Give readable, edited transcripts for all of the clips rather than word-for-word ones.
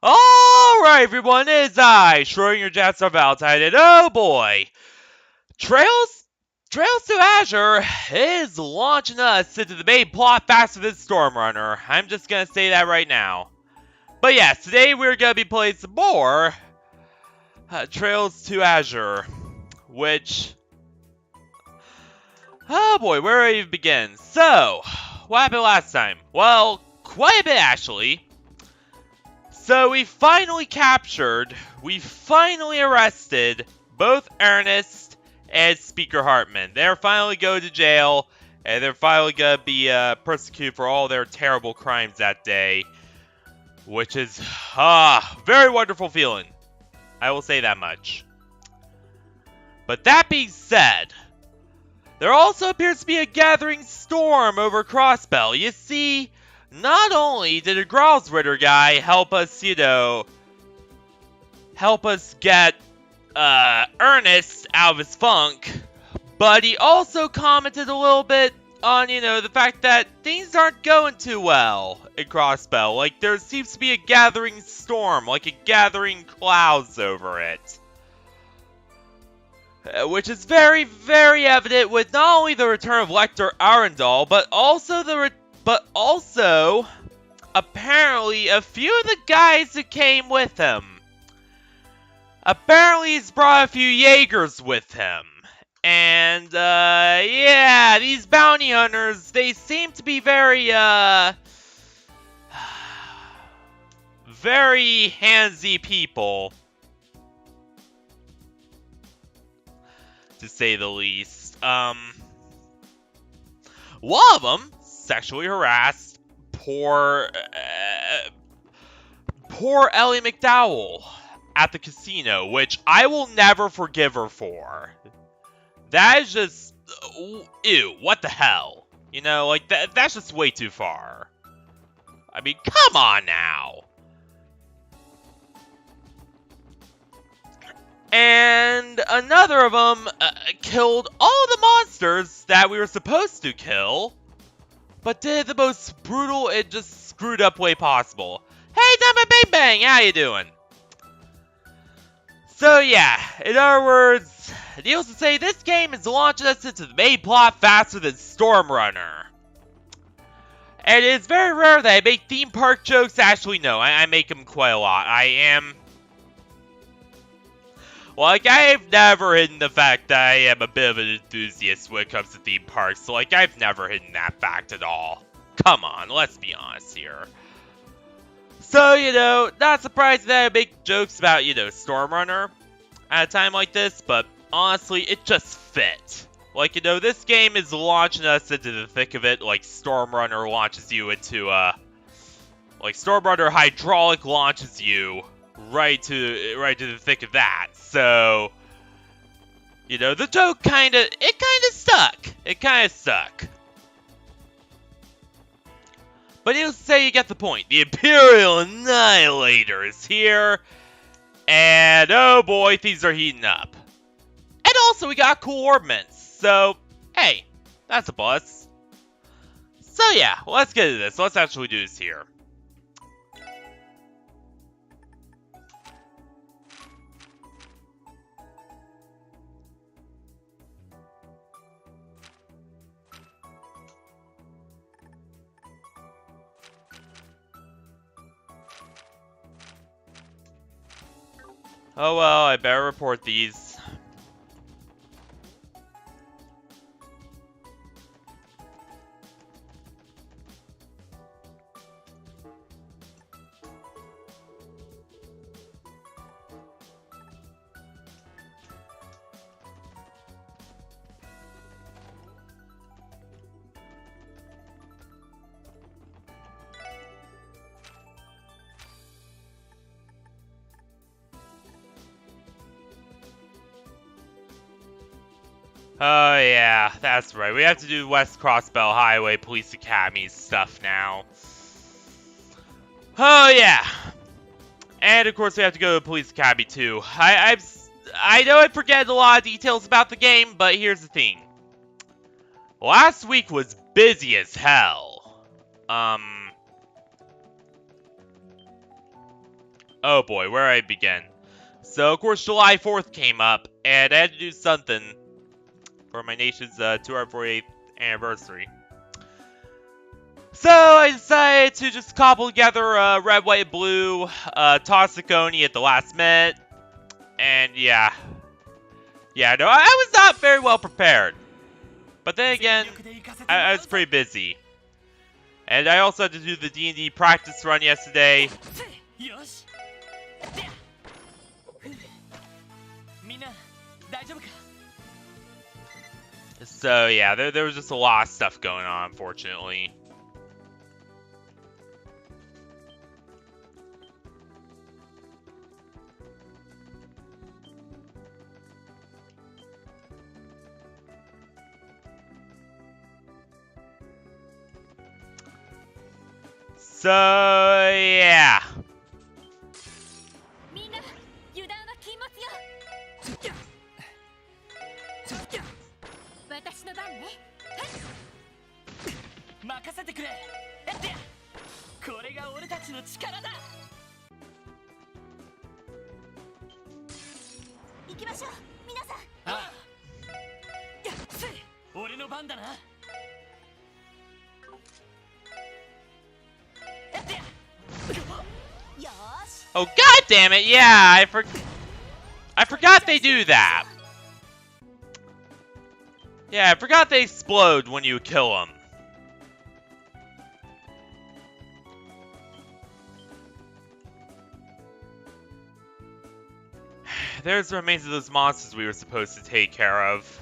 Alright everyone, it's I, Schrodinger Jester Valentine, and oh boy! Trails to Azure is launching us into the main plot faster than Stormrunner. I'm just gonna say that right now. But yes, today we're gonna be playing some more Trails to Azure, which... Oh boy, where do I even begin? So, what happened last time? Well, quite a bit actually. So we finally arrested both Ernest and Speaker Hartman. They're finally going to jail, and they're finally going to be persecuted for all their terrible crimes that day. Which is, very wonderful feeling. I will say that much. But that being said, there also appears to be a gathering storm over Crossbell. You see, not only did a Growlsritter guy help us, get Ernest out of his funk, but he also commented a little bit on, the fact that things aren't going too well in Crossbell. Like, there seems to be a gathering storm, like a gathering clouds over it. Which is very, very evident with not only the return of Lecter Arundel, but also, apparently, a few of the guys who came with him. Apparently, he's brought a few Jaegers with him. And, yeah, these bounty hunters, they seem to be very, very handsy people, to say the least. One of them sexually harassed poor Ellie McDowell at the casino, which I will never forgive her for. That is just, ew, what the hell? That's just way too far. I mean, come on now. And another of them killed all the monsters that we were supposed to kill, but did the most brutal and just screwed up way possible. Hey, Dumba Bang Bang, how you doing? So yeah, in other words, needless to say, this game is launching us into the main plot faster than Stormrunner. And it is very rare that I make theme park jokes. Actually, no, I make them quite a lot. I've never hidden the fact that I am a bit of an enthusiast when it comes to theme parks, so, I've never hidden that fact at all. Come on, let's be honest here. So, not surprised that I make jokes about, Stormrunner at a time like this, but honestly, it just fit. This game is launching us into the thick of it, like Stormrunner launches you into, Stormrunner Hydraulic launches you right to the thick of that. So, the joke kinda stuck. It kinda stuck. But needless to say, you get the point. The Imperial Annihilator is here, and oh boy, things are heating up. And also, we got cool orbments, so, hey, that's a plus. So yeah, let's get into this. Let's actually do this here. Oh well, I better report these. Oh yeah, that's right. We have to do West Crossbell Highway Police Academy stuff now. Oh yeah. And of course we have to go to Police Academy too. I know I forget a lot of details about the game, but here's the thing. Last week was busy as hell. Oh boy, where I begin? So, of course, July 4th came up, and I had to do something for my nation's 248th anniversary. So, I decided to just cobble together red, white, and blue Tossiconi at the last minute. And yeah. Yeah, no, I was not very well prepared. But then again, I was pretty busy. And I also had to do the D&D practice run yesterday. So yeah, there was just a lot of stuff going on, unfortunately. So yeah. Oh god damn it! Yeah, I forgot they do that. Yeah, I forgot they explode when you kill them. There's the remains of those monsters we were supposed to take care of.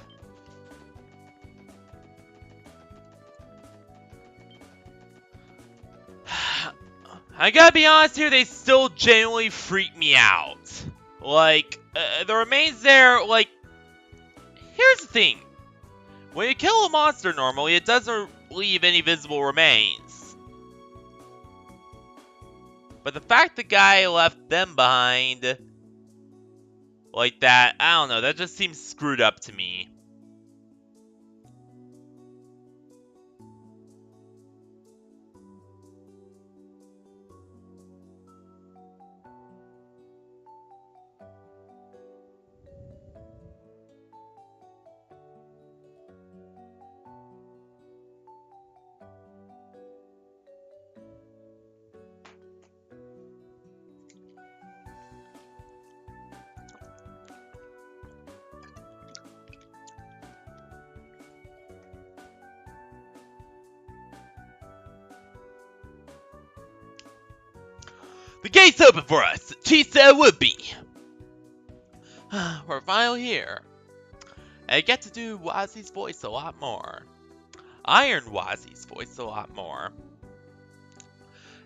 I gotta be honest here, they still genuinely freak me out. Like, the remains there, like, here's the thing. When you kill a monster normally, it doesn't leave any visible remains. But the fact the guy left them behind like that, I don't know, that just seems screwed up to me. The gate's open for us! Chief said it would be! We're finally here. And I get to do Wazi's voice a lot more. Iron Wazi's voice a lot more.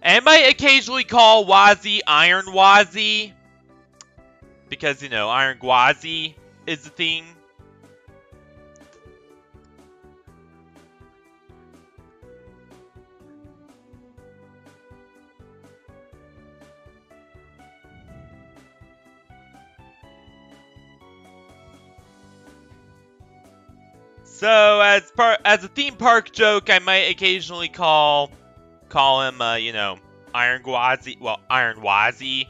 And I might occasionally call Wazi Iron Wazi. Because, you know, Iron Gwazi is the thing. So, as a theme park joke, I might occasionally call him, you know, Iron Gwazi. Well, Iron Wazi.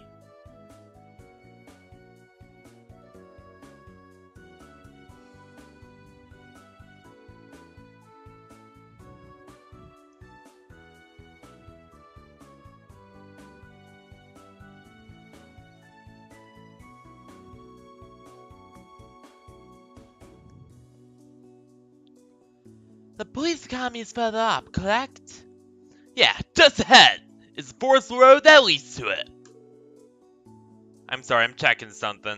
The police academy is further up, correct? Yeah, just ahead is the forest road that leads to it. I'm sorry, I'm checking something.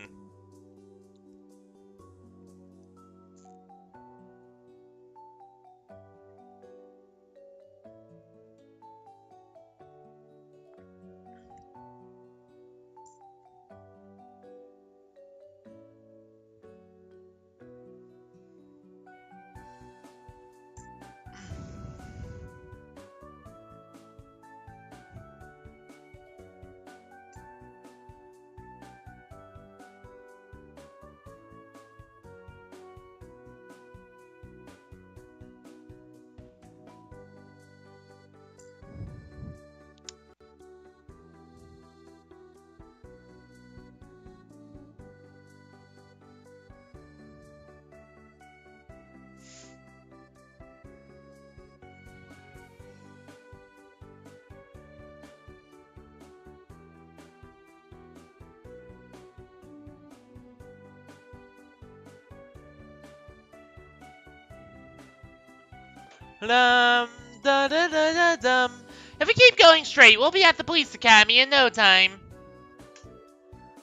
Dum, da, da, da, da, dum. If we keep going straight, we'll be at the police academy in no time.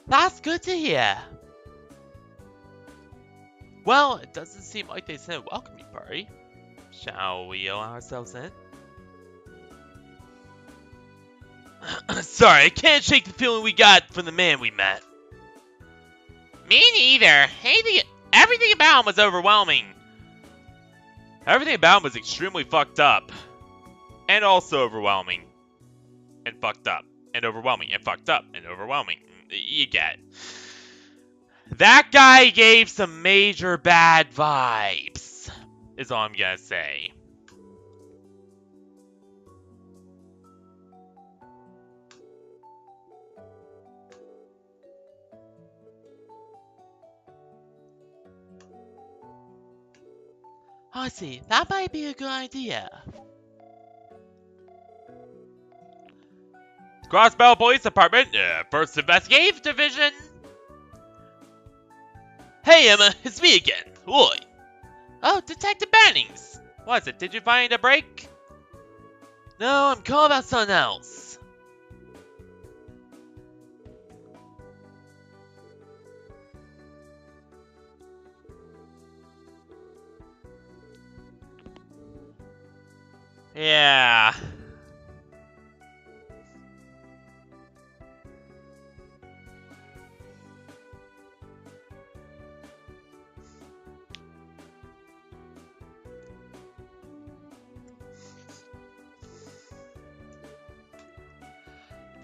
That's good to hear. Well, it doesn't seem like they sent a welcoming party. Shall we allow ourselves in? Sorry, I can't shake the feeling we got from the man we met. Me neither. Everything about him was overwhelming. Everything about him was extremely fucked up. And also overwhelming. And fucked up. And overwhelming. And fucked up. And overwhelming. You get it. That guy gave some major bad vibes. Is all I'm gonna say. I see. That might be a good idea. Crossbell Police Department, First Investigative Division. Hey Emma, it's me again, Roy. Oh, Detective Bannings. What is it? Did you find a break? No, I'm calling about something else. Yeah.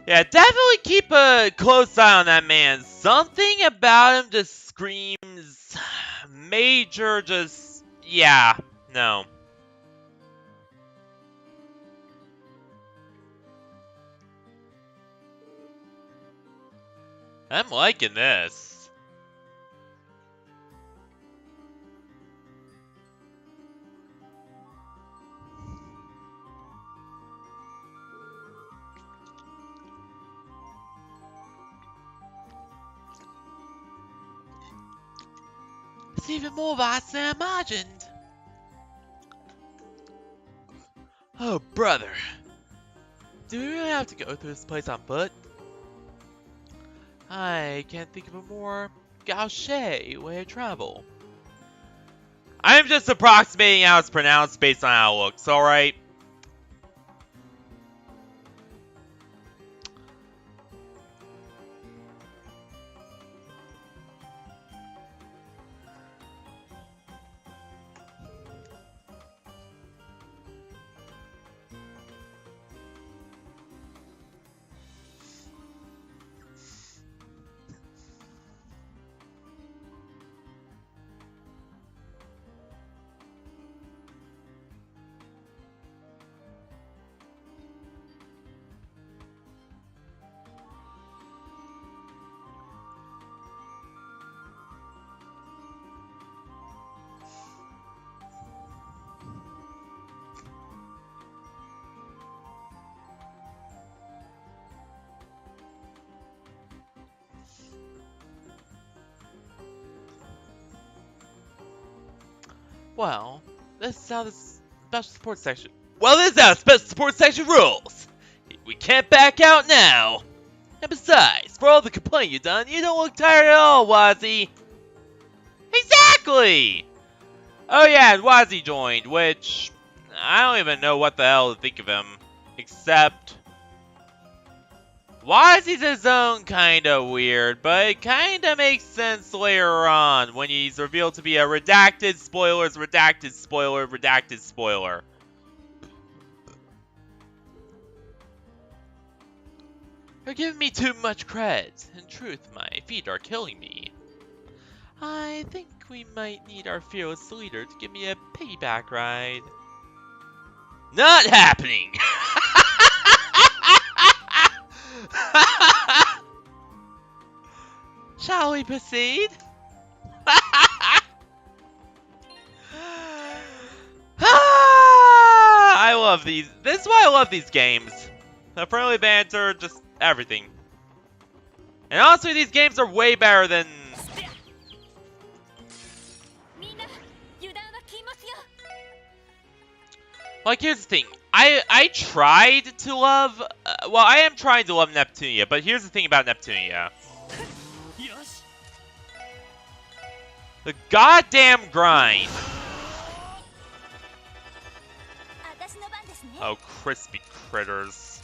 Yeah, definitely keep a close eye on that man. Something about him just screams major, yeah, no. I'm liking this. It's even more vast than I imagined. Oh, brother. Do we really have to go through this place on foot? I can't think of a more gauche way to travel. I'm just approximating how it's pronounced based on how it looks, alright? Well, this is how the special support section... Well, this is how special support section rules! We can't back out now! And besides, for all the complaining you've done, you don't look tired at all, Wazzy! Exactly! Oh yeah, and Wazzy joined, which... I don't even know what the hell to think of him. Except... Wazzy's his own kinda weird, but it kinda makes sense later on when he's revealed to be a redacted spoilers, redacted spoiler, redacted spoiler. You're giving me too much credit. In truth, my feet are killing me. I think we might need our fearless leader to give me a piggyback ride. Not happening! Shall we proceed? I love these. This is why I love these games. The friendly banter, just everything. And honestly, these games are way better than... Like, here's the thing. I tried to love... well, I am trying to love Neptunia, but here's the thing about Neptunia. The goddamn grind. Oh, crispy critters.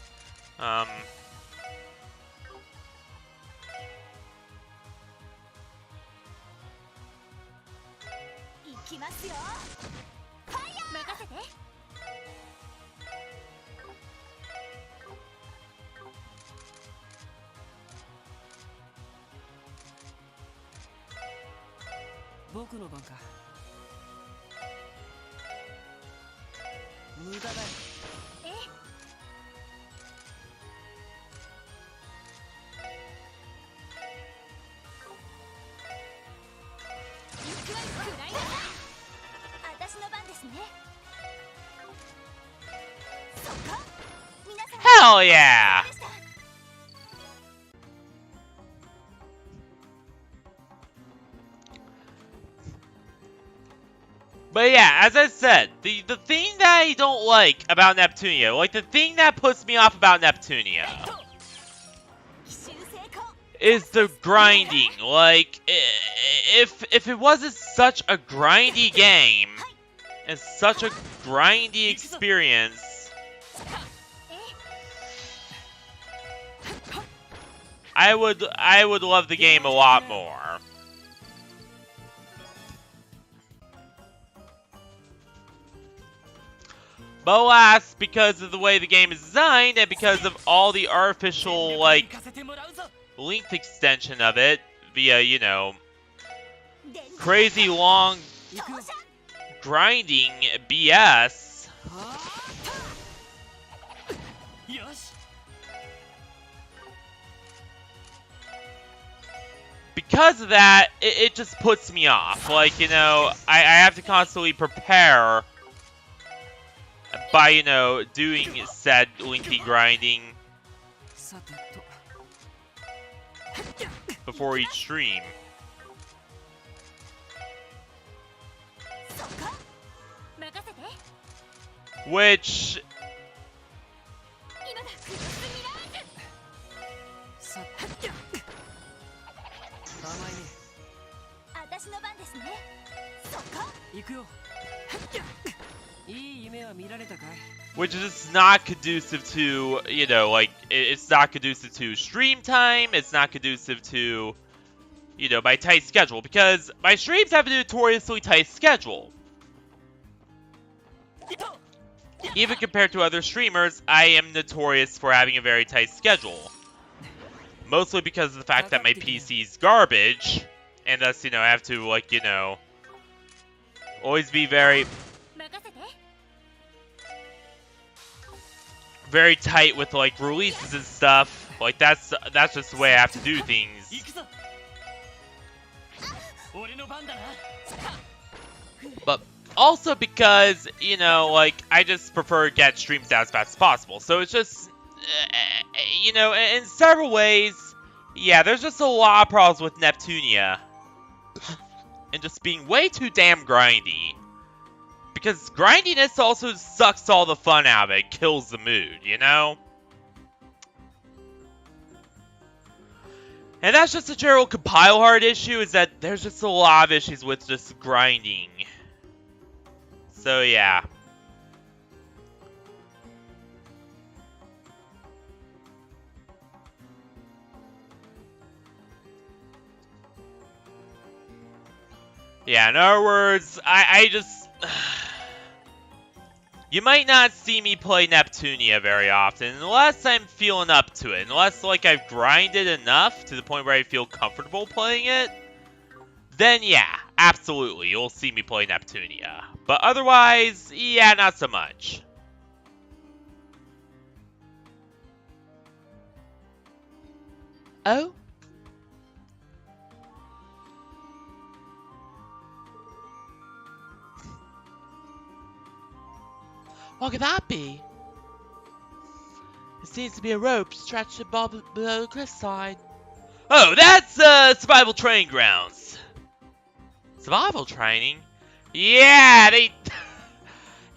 Hell yeah! But yeah, as I said, the thing that I don't like about Neptunia, like the thing that puts me off about Neptunia, is the grinding. Like, if it wasn't such a grindy game, and such a grindy experience, I would love the game a lot more. But alas, because of the way the game is designed, and because of all the artificial, like, length extension of it, via, you know, crazy long grinding BS, because of that, it just puts me off. Like, you know, I have to constantly prepare by, you know, doing said lengthy grinding before each stream. Which... which is just not conducive to, you know, like, it's not conducive to stream time, it's not conducive to, you know, my tight schedule, because my streams have a notoriously tight schedule. Even compared to other streamers, I am notorious for having a very tight schedule. Mostly because of the fact that my PC's garbage, and thus, you know, I have to, like, you know, always be very tight with, like, releases and stuff. Like, that's just the way I have to do things. But also because, you know, like, I just prefer to get streams out as fast as possible. So it's just, you know, in several ways, yeah, there's just a lot of problems with Neptunia. And just being way too damn grindy. Because grindiness also sucks all the fun out of it, kills the mood, you know? And that's just a general compile hard issue, is that there's just a lot of issues with just grinding. So yeah. Yeah, in other words, I just... you might not see me play Neptunia very often, unless I'm feeling up to it. Unless, like, I've grinded enough to the point where I feel comfortable playing it. Then, yeah, absolutely, you'll see me play Neptunia. But otherwise, yeah, not so much. Oh? What could that be? It seems to be a rope stretched above below the cliffside. Oh, that's survival training grounds. Survival training? Yeah, they...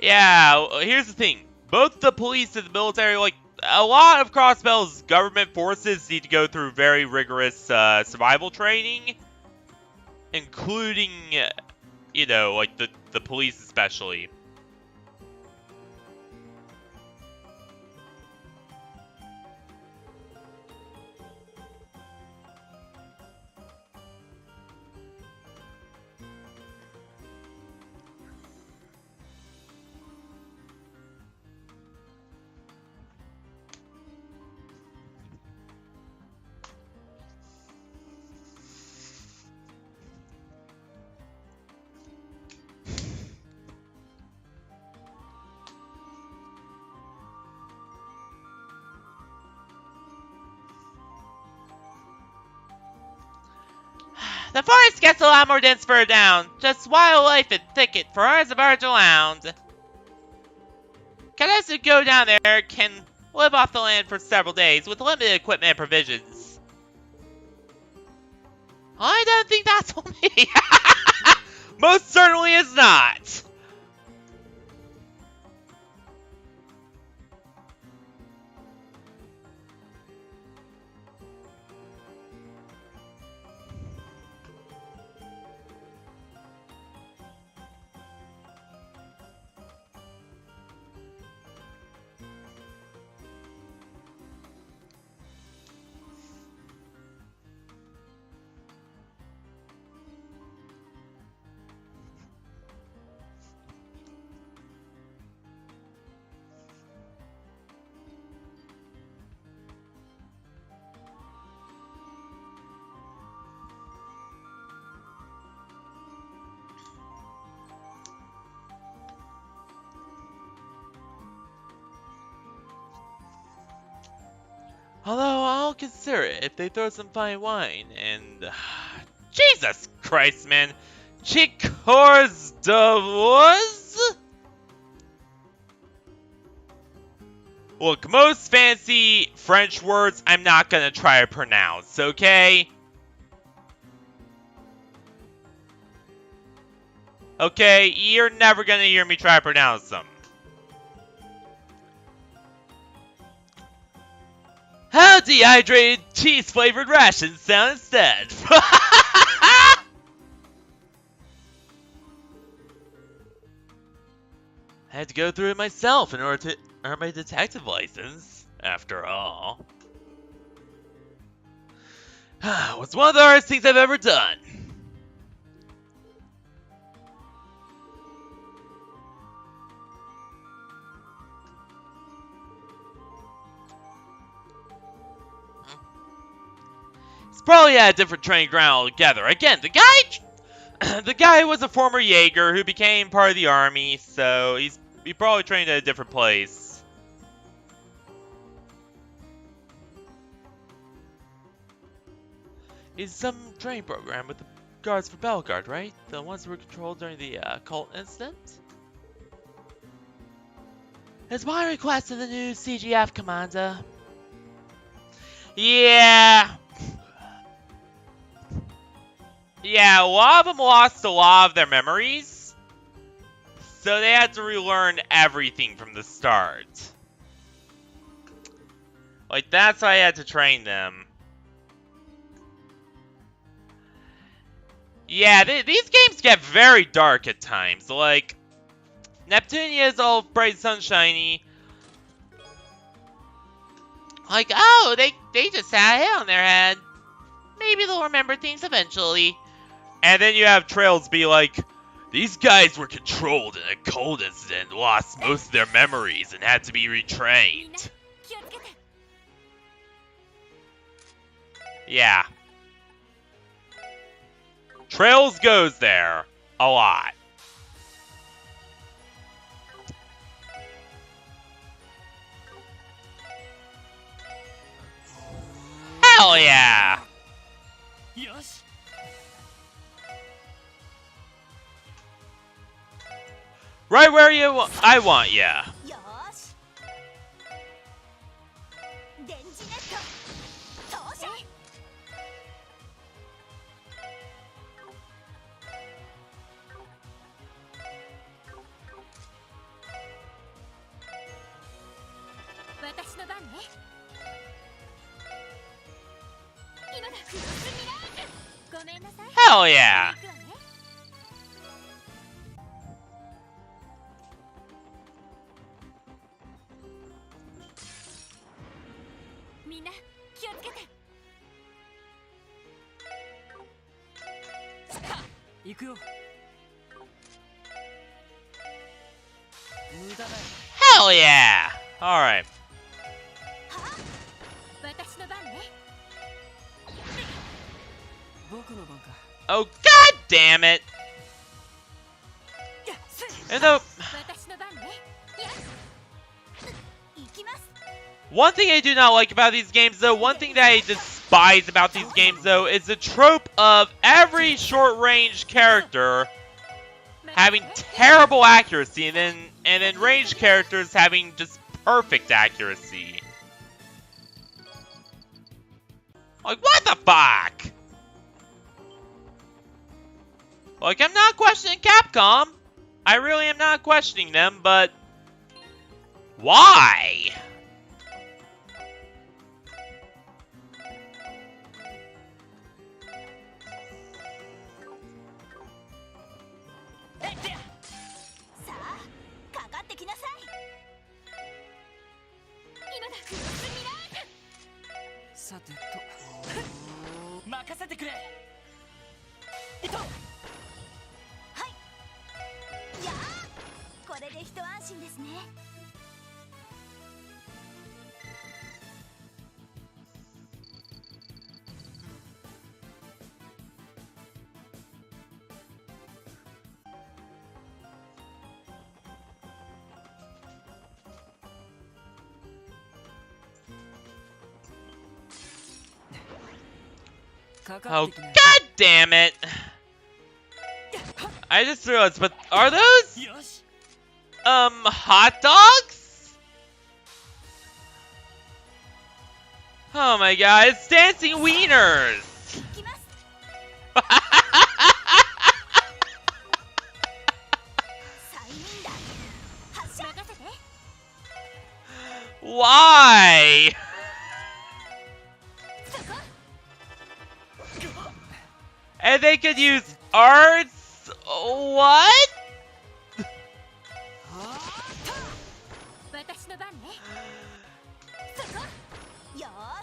Yeah, here's the thing. Both the police and the military, like, a lot of Crossbell's government forces need to go through very rigorous survival training, including, you know, like, the police especially. The forest gets a lot more dense further down. Just wildlife and thicket for hours of birds around. Cadets who go down there can live off the land for several days with limited equipment and provisions. I don't think that's on me. Most certainly is not. Although I'll consider it if they throw some fine wine and... Jesus Christ, man! Chicors de was? Look, most fancy French words I'm not gonna try to pronounce, okay? Okay, you're never gonna hear me try to pronounce them. How dehydrated cheese-flavored rations sound instead. I had to go through it myself in order to earn my detective license, after all. It was one of the hardest things I've ever done. It's probably at a different training ground altogether. Again, the guy was a former Jaeger who became part of the army, so he probably trained at a different place. It's some training program with the guards for Bellegarde, right? The ones who were controlled during the cult incident? It's my request to the new CGF commander. Yeah. Yeah, a lot of them lost a lot of their memories, so they had to relearn everything from the start. Like, that's why I had to train them. Yeah, these games get very dark at times. Like, Neptunia is all bright sunshiny. Like, oh, they just had a hit on their head. Maybe they'll remember things eventually. And then you have Trails be like, these guys were controlled in a cold incident, lost most of their memories, and had to be retrained. Yeah. Trails goes there a lot. Hell yeah! Right where I want ya. Hell yeah! Hell yeah! Alright. Oh, god damn it! And though, one thing I do not like about these games, though, one thing that I despise about these games, though, is the trope of every short-range character having terrible accuracy, and then ranged characters having just perfect accuracy. Like, what the fuck? Like, I'm not questioning Capcom. I really am not questioning them, but why? Oh, god damn it! I just realized, but are those, hot dogs? Oh my god, it's dancing wieners! Why? And they could use arts? What?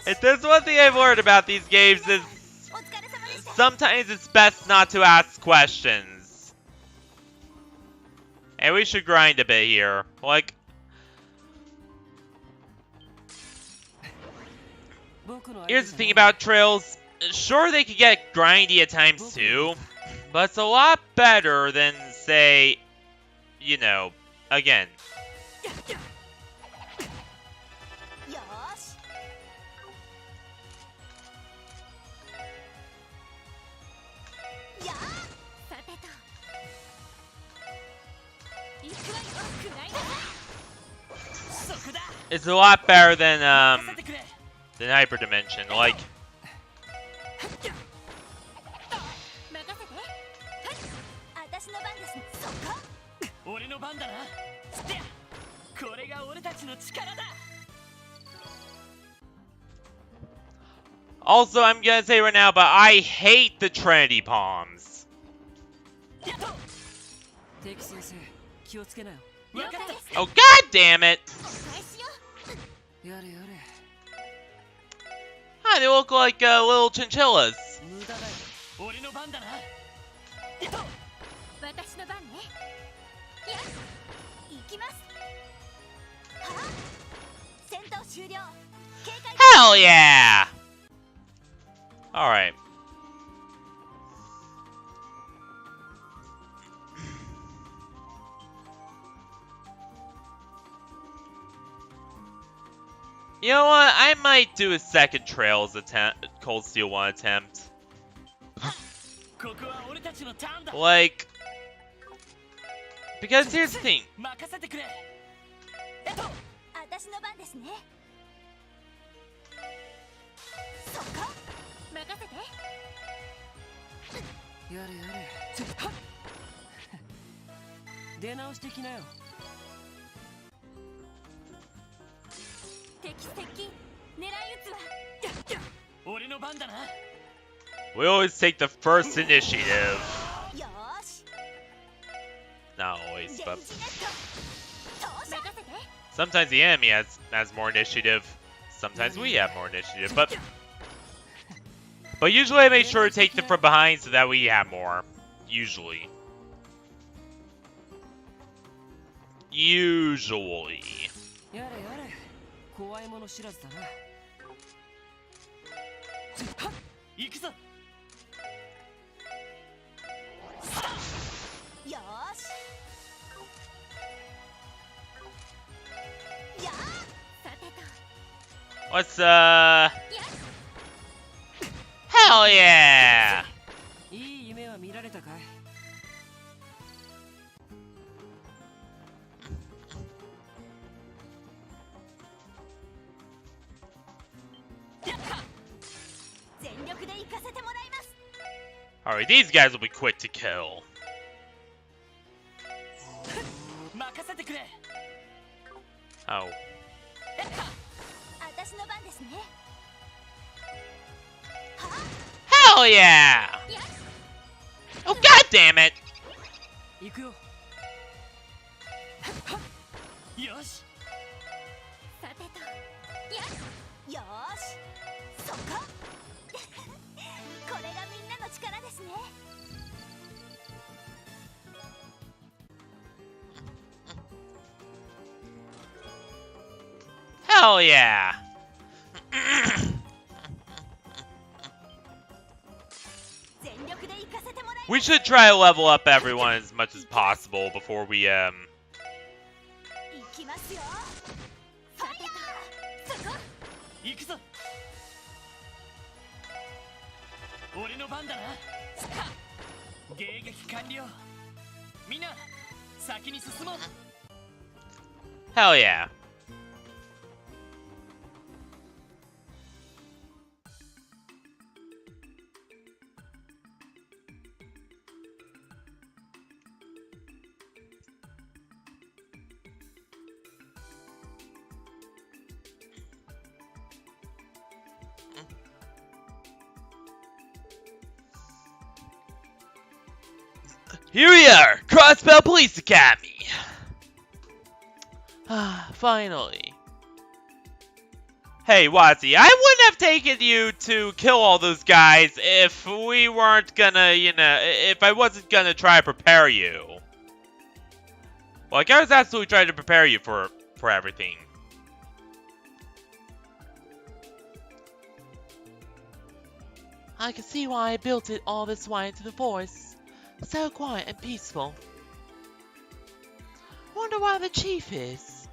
If there's one thing I've learned about these games is sometimes it's best not to ask questions. And we should grind a bit here. Like, here's the thing about trails. Sure, they could get grindy at times too, but it's a lot better than, say, you know, again. It's a lot better than Hyperdimension, like. Also, I'm gonna say right now, but I hate the Trinity Palms. Oh, god damn it! Hi, they look like little chinchillas. Hell yeah! Alright. You know what? I might do a second Trails attempt, Cold Steel 1 attempt. Like, because here's the thing. We always take the first initiative. Not always, but sometimes the enemy has more initiative. Sometimes we have more initiative, but usually I make sure to take them from behind so that we have more. Usually. Usually. Let's, hell yeah! Alright, these guys will be quick to kill. Oh. Hell yeah! Oh, god damn it! Hell yeah! We should try to level up everyone as much as possible before we, Hell yeah. Here we are, Crossbell Police Academy. Finally. Hey, Watsy, I wouldn't have taken you to kill all those guys if we weren't gonna, if I wasn't gonna try to prepare you. Like, I was absolutely trying to prepare you for everything. I can see why I built it all this way into the forest. So quiet and peaceful. Wonder why the chief is.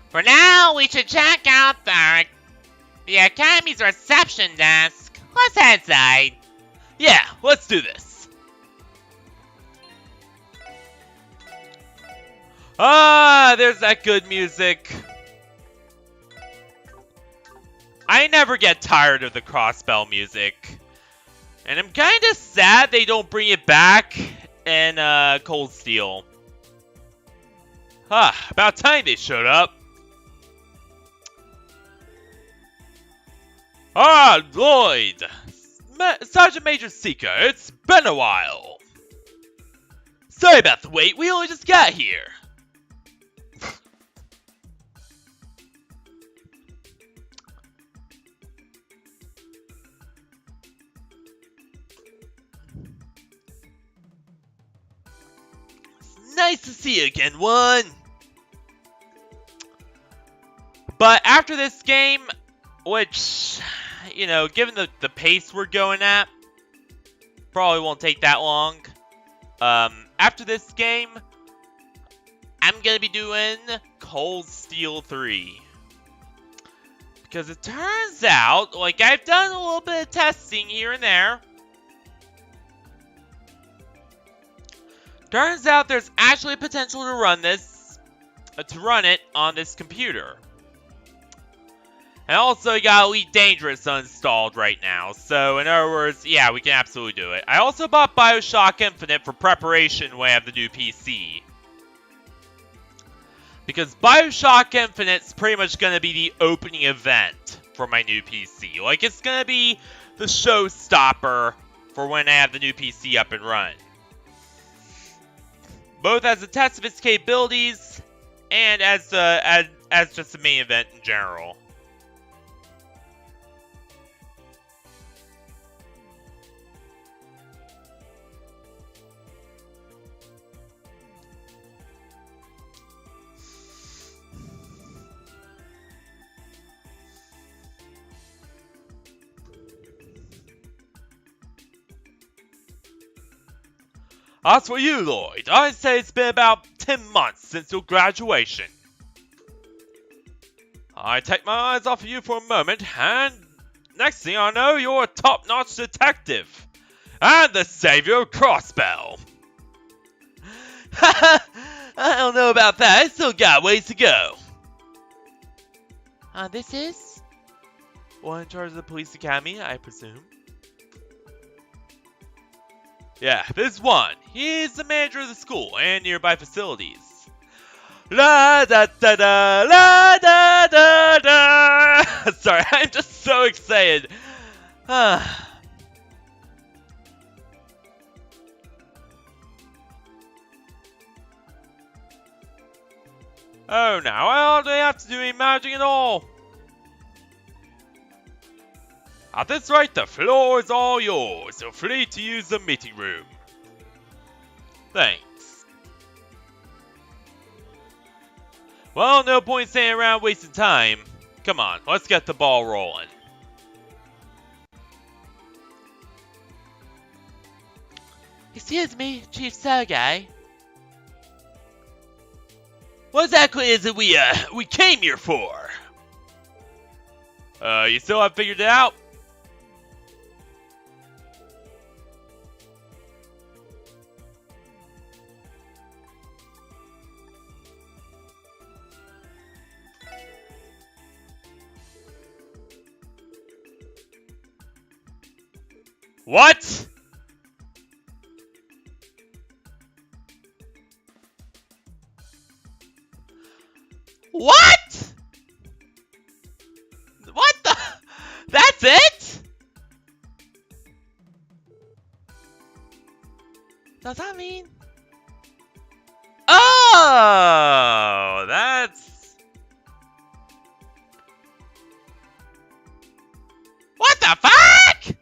For now, we should check out the Academy's reception desk. Let's head inside. Yeah, let's do this. Ah, there's that good music. I never get tired of the Crossbell music. And I'm kind of sad they don't bring it back in Cold Steel. About time they showed up. Lloyd! Sergeant Major Seeker, it's been a while. Sorry about the wait, we only just got here. Nice to see you again, one. But after this game, which, given the pace we're going at, probably won't take that long. After this game, I'm going to be doing Cold Steel 3. Because it turns out, like, I've done a little bit of testing here and there. Turns out there's actually potential to run it on this computer. And also, you got Elite Dangerous installed right now. So, in other words, yeah, we can absolutely do it. I also bought BioShock Infinite for preparation when I have the new PC. Because BioShock Infinite's pretty much going to be the opening event for my new PC. Like, it's gonna be the showstopper for when I have the new PC up and running. Both as a test of its capabilities and as just a main event in general. As for you, Lloyd, I'd say it's been about 10 months since your graduation. I take my eyes off of you for a moment, and next thing I know, you're a top-notch detective. And the savior of Crossbell. I don't know about that. I still got ways to go. This is? One in charge of the police academy, I presume. Yeah, this one. He's the manager of the school and nearby facilities. La da da da la da da da. Sorry, I'm just so excited. Oh, now I don't have to do any magic at all. At this rate, the floor is all yours. Feel free to use the meeting room. Thanks. Well, no point staying around wasting time. Come on, let's get the ball rolling. Excuse me, Chief Sergei. What exactly is it we came here for? You still haven't figured it out? What? What? What the? That's it? Does that mean? Oh, that's... What the fuck?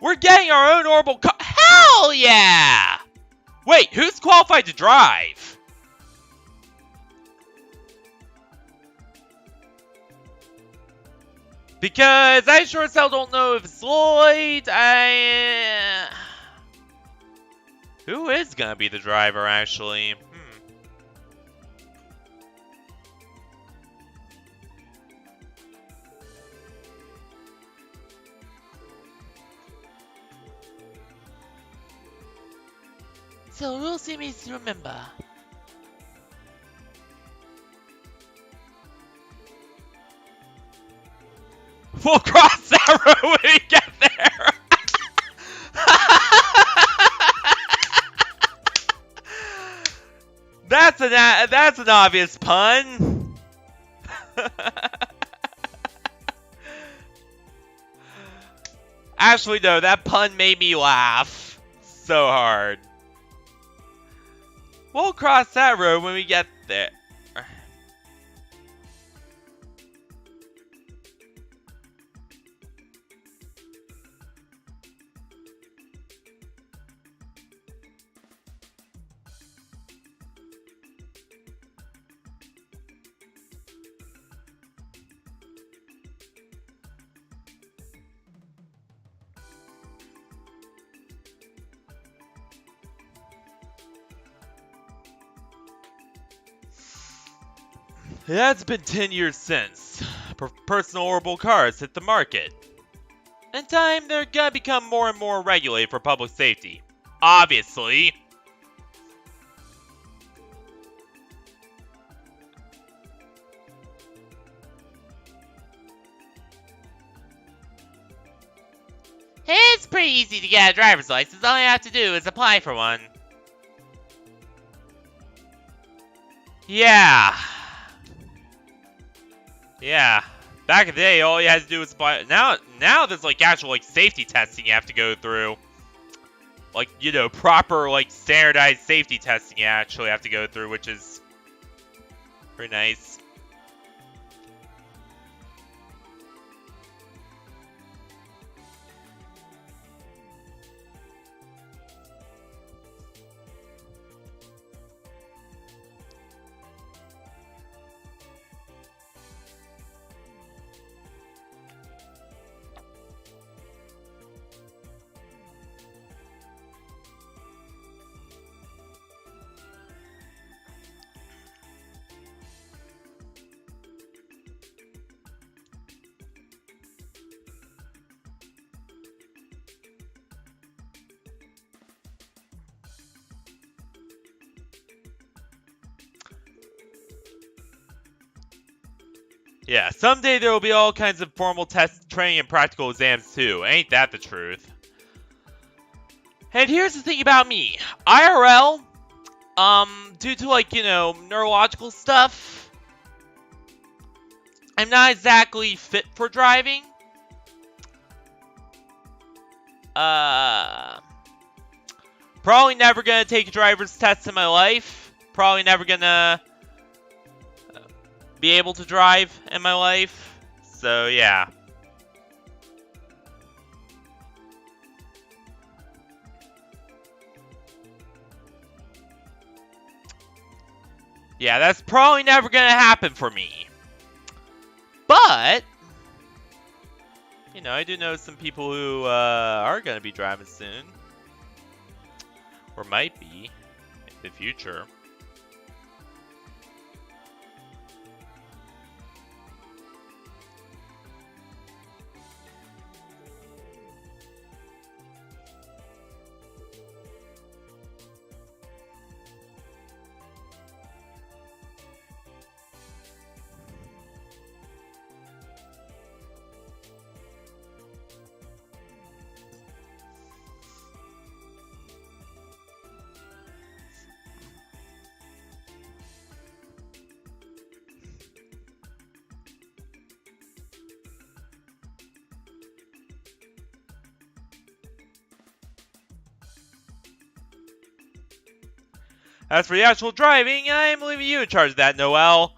We're getting our own orbital car. Hell yeah! Wait, who's qualified to drive? Because I sure as hell don't know if it's Lloyd. Who is gonna be the driver, actually? So we'll see me to remember. We'll cross that road when we get there. That's an obvious pun. Actually, no, that pun made me laugh so hard. We'll cross that road when we get there. It has been 10 years since personal orbital cars hit the market. In time, they're gonna become more and more regulated for public safety. Obviously. It's pretty easy to get a driver's license. All you have to do is apply for one. Yeah. Yeah, Back in the day, all you had to do was fly. Now there's like actual like safety testing you have to go through. Like, you know, proper like standardized safety testing you actually have to go through, which is pretty nice. Yeah, someday there will be all kinds of formal test training and practical exams too. Ain't that the truth? And here's the thing about me. IRL, due to like, you know, neurological stuff, I'm not exactly fit for driving. Probably never gonna take a driver's test in my life. Probably never gonna be able to drive in my life. So, yeah. Yeah, that's probably never gonna happen for me. But, you know, I do know some people who are gonna be driving soon. Or might be in the future. As for the actual driving, I'm leaving you in charge of that, Noel.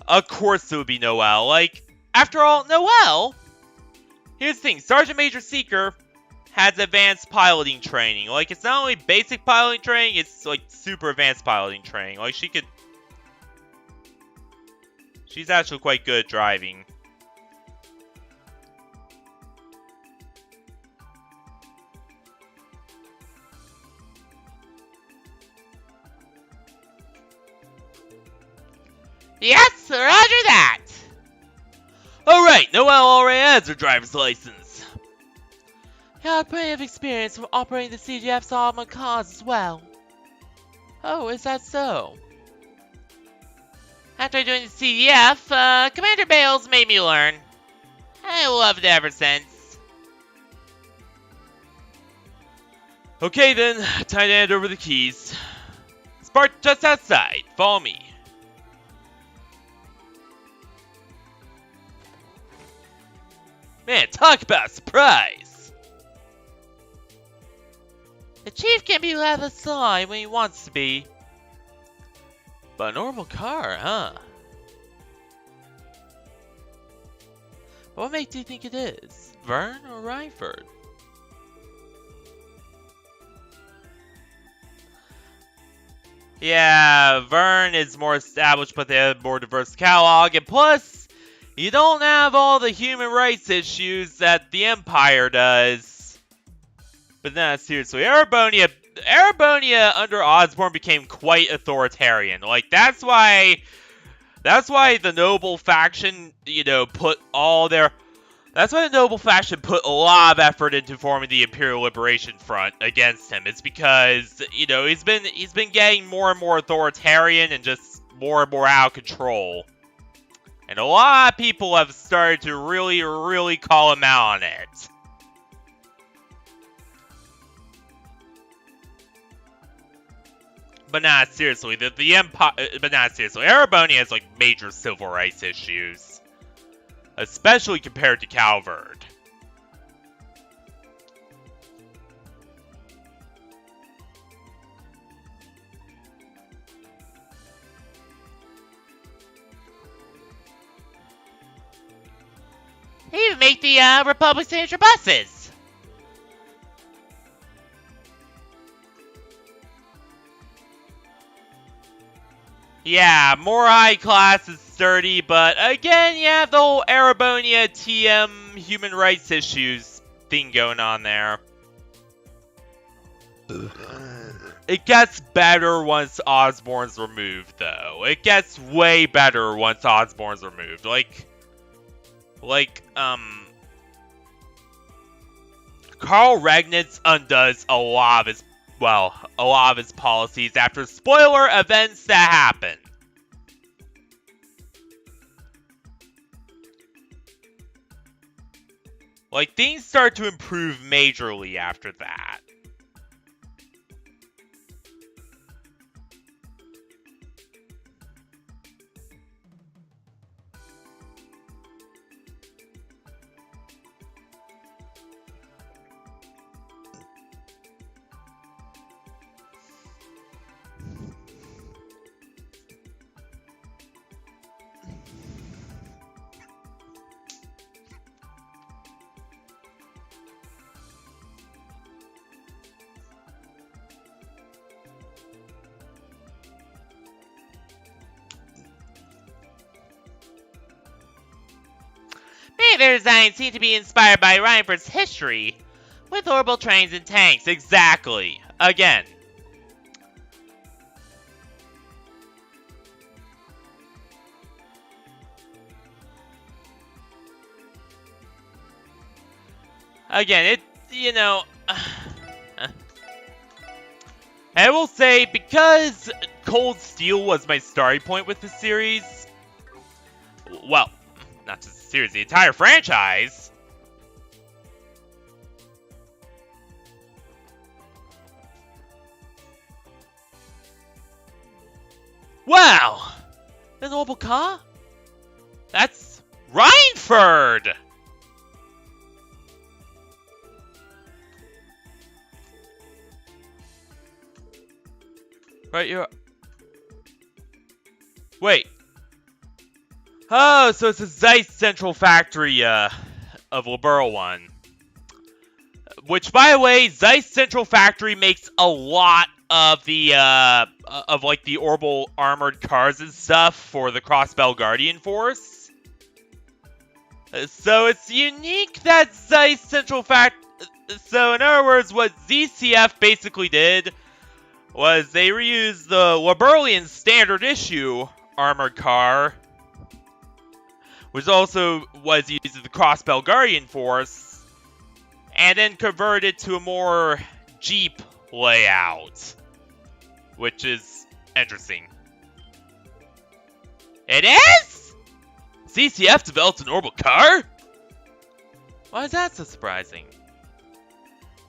Of course it would be Noel. Like, after all, Noel... Here's the thing, Sergeant Major Seeker has advanced piloting training. Like, it's not only basic piloting training, it's like super advanced piloting training. Like, she's actually quite good at driving. Yes, roger that! Alright, Noel already has her driver's license. I have plenty of experience from operating the CGF's armored cars as well. Oh, is that so? After I joined the CDF, Commander Bales made me learn. I loved it ever since. Okay then, time to hand over the keys. Spark just outside, follow me. Man, talk about a surprise! The chief can be rather sly when he wants to be. But a normal car, huh? What makes you think it is? Vern or Ryford? Yeah, Vern is more established, but they have a more diverse catalog, and plus, you don't have all the human rights issues that the Empire does. But no, seriously, Erebonia under Osborne became quite authoritarian. Like, that's why the Noble faction, you know, that's why the Noble faction put a lot of effort into forming the Imperial Liberation Front against him. It's because, you know, he's been getting more and more authoritarian and just more and more out of control. And a lot of people have started to really, really call him out on it. But not seriously, the Empire. But not seriously, Erebonia has like major civil rights issues. especially compared to Calvert. They even make the Republic signature buses. Yeah, more high class is sturdy, but again, you have the whole Arabonia TM human rights issues thing going on there. It gets better once Osborne's removed, though. It gets way better once Osborne's removed. Carl Regnitz undoes a lot of his policies after spoiler events that happen. Like, things start to improve majorly after that. Many of their designs seem to be inspired by Reinford's history with orbital trains and tanks. Exactly. Again. I will say, because Cold Steel was my starting point with the series, well, not just the series, the entire franchise. Wow! An orbital car? That's Reinford! Right, you're... Wait. Oh, so it's a Zeiss Central Factory, of Liberl one. Which, by the way, Zeiss Central Factory makes a lot of the, the orbital armored cars and stuff for the Crossbell Guardian Force. So it's unique that Zeiss Central So, in other words, what ZCF basically did was they reused the Liberlian standard issue armored car, which also was used in the Crossbell Guardian Force, and then converted to a more Jeep layout, which is interesting. It is? CCF developed an orbital car? Why is that so surprising?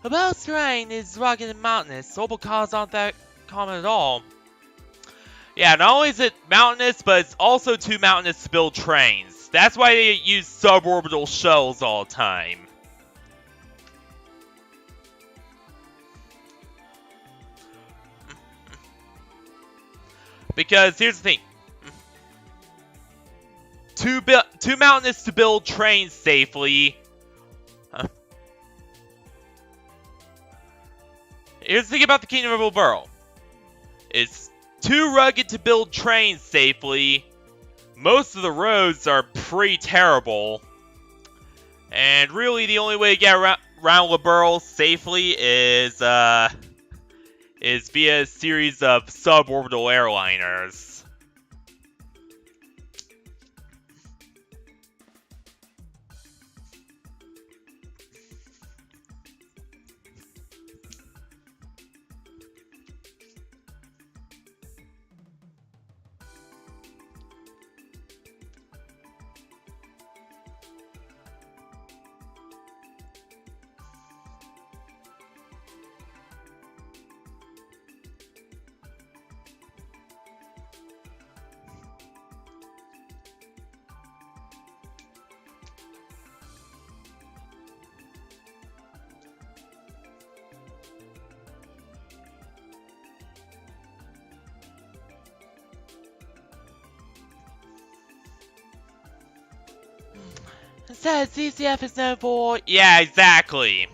About terrain is rugged and mountainous. Orbital cars aren't that common at all. Yeah, not only is it mountainous, but it's also too mountainous to build trains. That's why they use suborbital shells all the time. Because here's the thing. Too mountainous to build trains safely. Here's the thing about the Kingdom of Liberl. It's too rugged to build trains safely. Most of the roads are pretty terrible. And really the only way to get around Liberl safely is via a series of suborbital airliners. said CCF is known for. Yeah, exactly.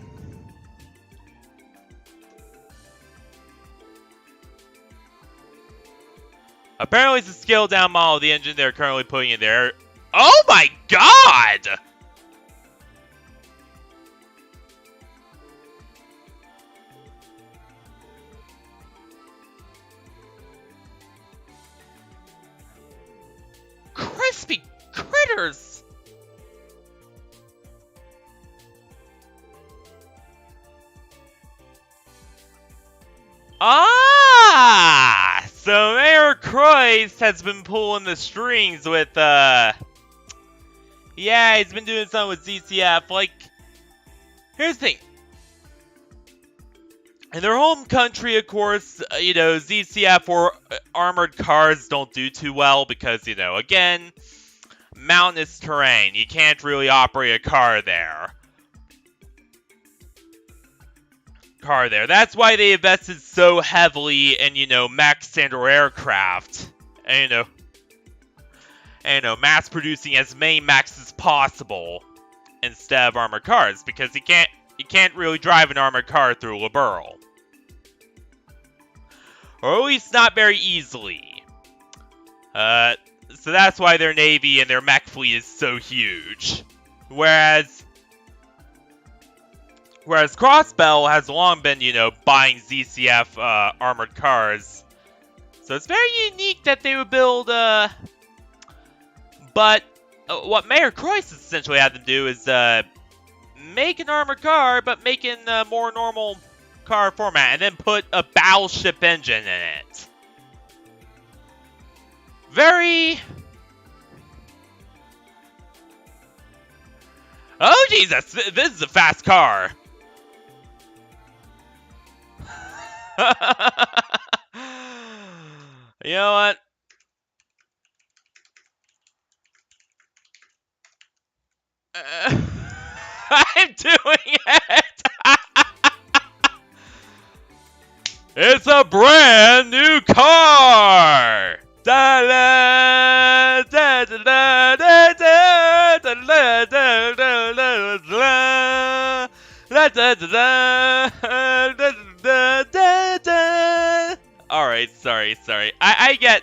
Apparently it's a scaled down model of the engine they're currently putting in there. Oh my god! Crispy critters! Ah! So Mayor Croix has been pulling the strings with, yeah, he's been doing something with ZCF. Like, here's the thing. In their home country, of course, you know, ZCF or armored cars don't do too well because, you know, again, mountainous terrain. You can't really operate a car there. That's why they invested so heavily in, you know, Max Standard aircraft. And, you know, mass producing as many Max as possible instead of armored cars, because you can't really drive an armored car through Liberl. Or at least not very easily. So that's why their Navy and their mech fleet is so huge. Whereas Crossbell has long been, you know, buying ZCF armored cars. So it's very unique that they would build, but what Mayor Croix essentially had to do is make an armored car, but make it in a more normal car format, and then put a battleship engine in it. Very... Oh, Jesus! This is a fast car! You know what? I'm doing it! It's a brand new car! Da da da da da da da da da da da da. Alright, sorry. I get...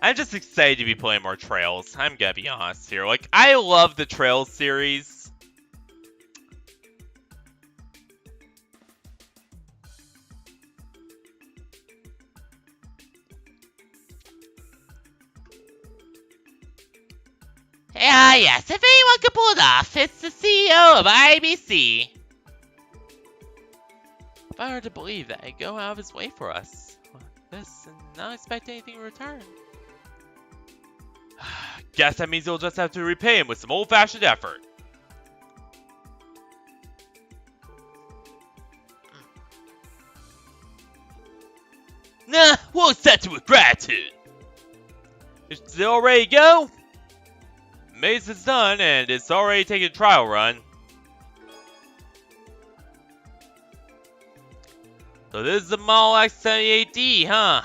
I'm just excited to be playing more Trails. I'm gonna be honest here. Like, I love the Trails series. Ah, yes, if anyone could pull it off, it's the CEO of IBC. If I were to believe that he'd go out of his way for us, this and not expect anything in return. Guess that means you'll just have to repay him with some old-fashioned effort. Nah, we'll accept it with gratitude. Is it all ready to go? Maze is done, and it's already taken a trial run. So this is the Model X78D, huh?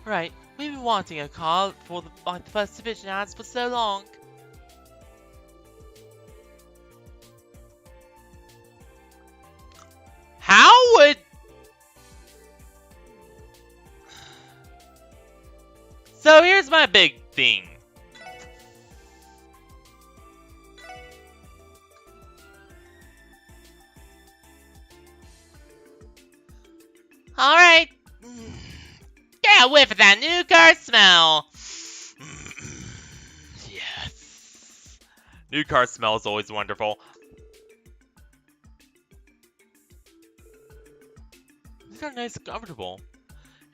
Right, we've been wanting a car for the first division ads for so long. How would... So here's my big thing. Alright. Get a whiff of that new car smell. Yes. New car smell is always wonderful. These are nice and comfortable.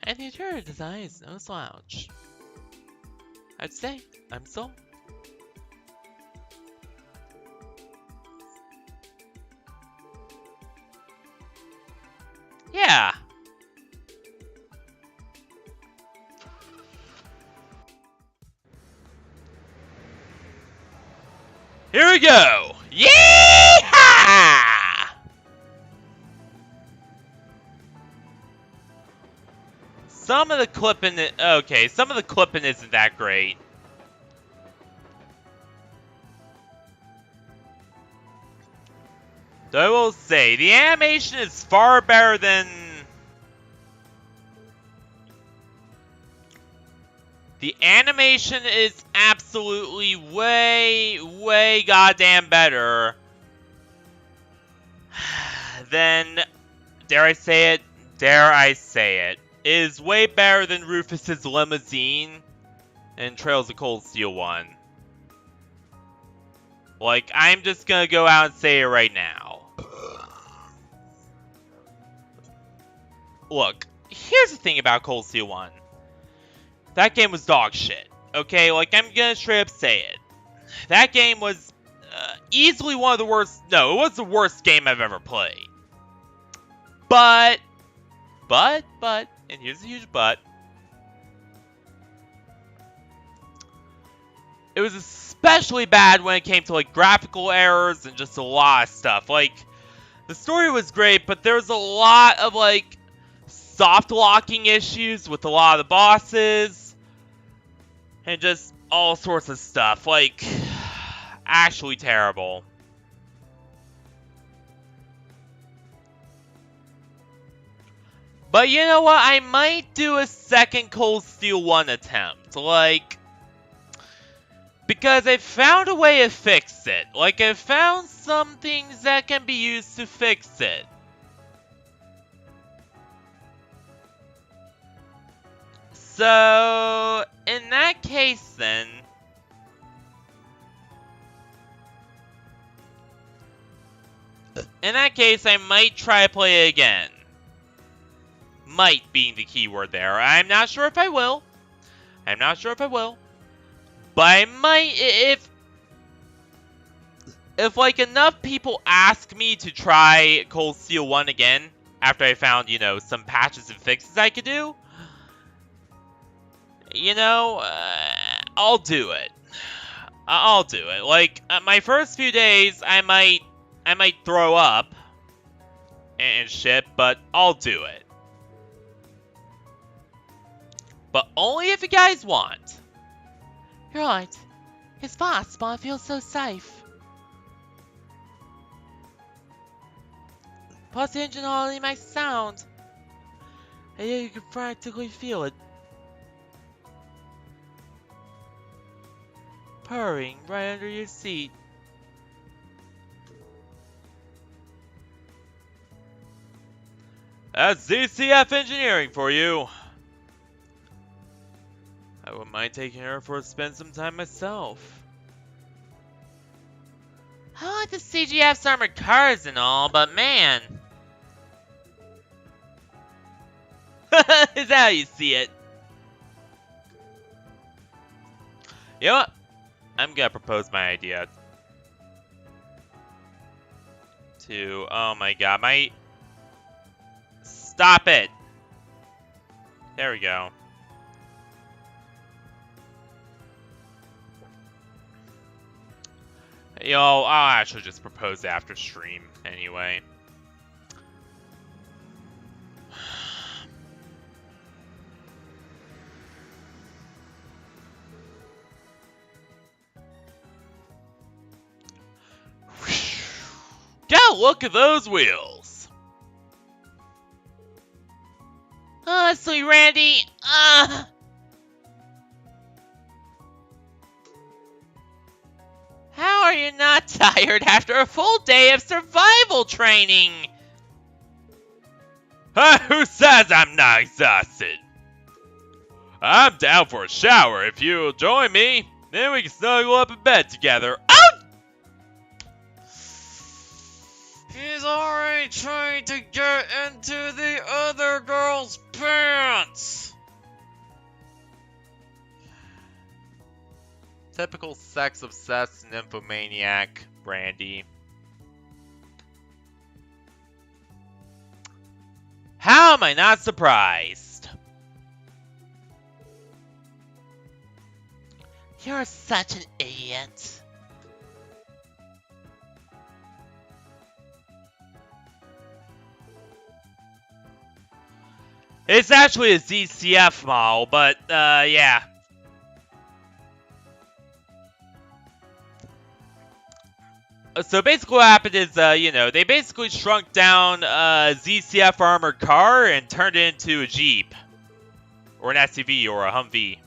And the interior design is no slouch. I'd say I'm sold. Yeah. Here we go! Yeehaw! Some of the clipping, okay, some of the clipping isn't that great. Though I will say, the animation is far better than... The animation is absolutely way goddamn better than, dare I say it, is way better than Rufus's limousine and Trails of Cold Steel 1. Like, I'm just gonna go out and say it right now. Look, here's the thing about Cold Steel 1. That game was dog shit, okay? Like, I'm gonna straight up say it. That game was easily one of the worst... No, it was the worst game I've ever played. But, and here's a huge but. It was especially bad when it came to, like, graphical errors and just a lot of stuff. Like, the story was great, but there was a lot of, like, soft locking issues with a lot of the bosses. And just all sorts of stuff. Like, actually terrible. But you know what? I might do a second Cold Steel 1 attempt. Like, because I found a way to fix it. Like, I found some things that can be used to fix it. So, in that case then, I might try to play it again. Might being the keyword there. I'm not sure if I will. But I might, if like enough people ask me to try Cold Steel 1 again, after I found, you know, some patches and fixes I could do, you know, I'll do it. Like, my first few days, I might throw up and shit, but I'll do it. But only if you guys want. You're right. It's fast, but I feel so safe. Plus the engine hardly makes sound. And yet you can practically feel it. Purring right under your seat. That's ZCF Engineering for you. I wouldn't mind taking her for a spend some time myself. I like the CGF's armored cars and all, but man. Is that how you see it? You know what? I'm gonna propose my idea. Oh my god, Stop it! There we go. Yo, I'll actually just propose after stream, anyway. God, look at those wheels! Honestly, Randy, how are you not tired after a full day of survival training? Who says I'm not exhausted? I'm down for a shower. If you'll join me, then we can snuggle up in bed together. Oh! He's already trying to get into the other girl's pants! Typical sex-obsessed nymphomaniac, Brandy. How am I not surprised? You're such an idiot. It's actually a ZCF model, but, yeah. So basically what happened is, you know, they basically shrunk down a ZCF armored car and turned it into a Jeep. Or an SUV or a Humvee.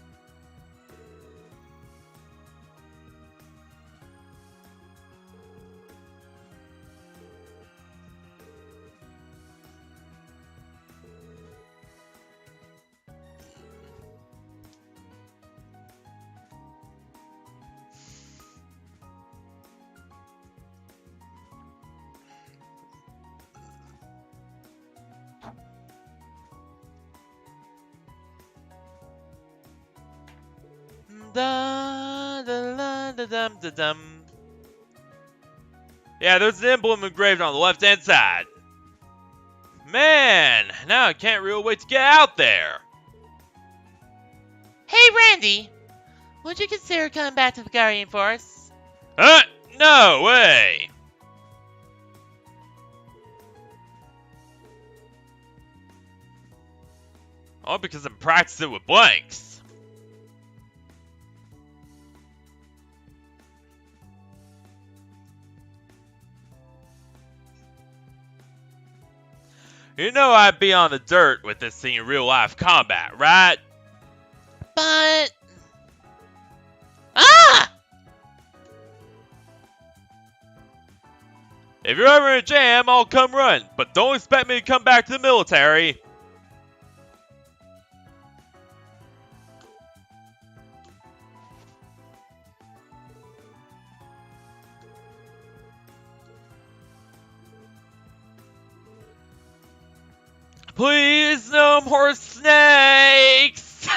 Da, da, da, da, dum, da, dum. Yeah, there's an emblem engraved on the left-hand side. Man, now I can't really wait to get out there. Hey, Randy! Would you consider coming back to the Guardian Force? No way! All because I'm practicing with blanks. You know I'd be on the dirt with this thing in real-life combat, right? But... Ah! If you're ever in a jam, I'll come run, but don't expect me to come back to the military. Please, no more snakes!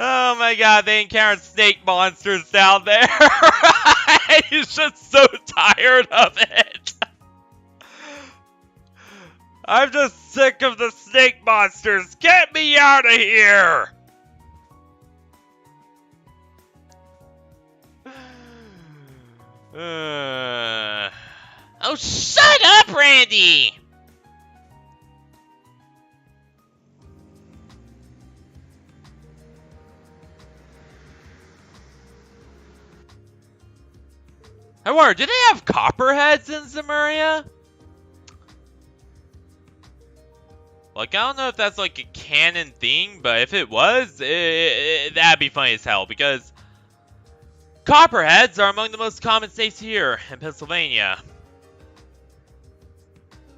Oh my god, they encountered snake monsters down there. He's just so tired of it. I'm just sick of the snake monsters. Get me out of here! Oh, shut up, Randy! I wonder, do they have copperheads in Zemuria? Like, I don't know if that's like a canon thing, but if it was, that'd be funny as hell, because copperheads are among the most common snakes here in Pennsylvania.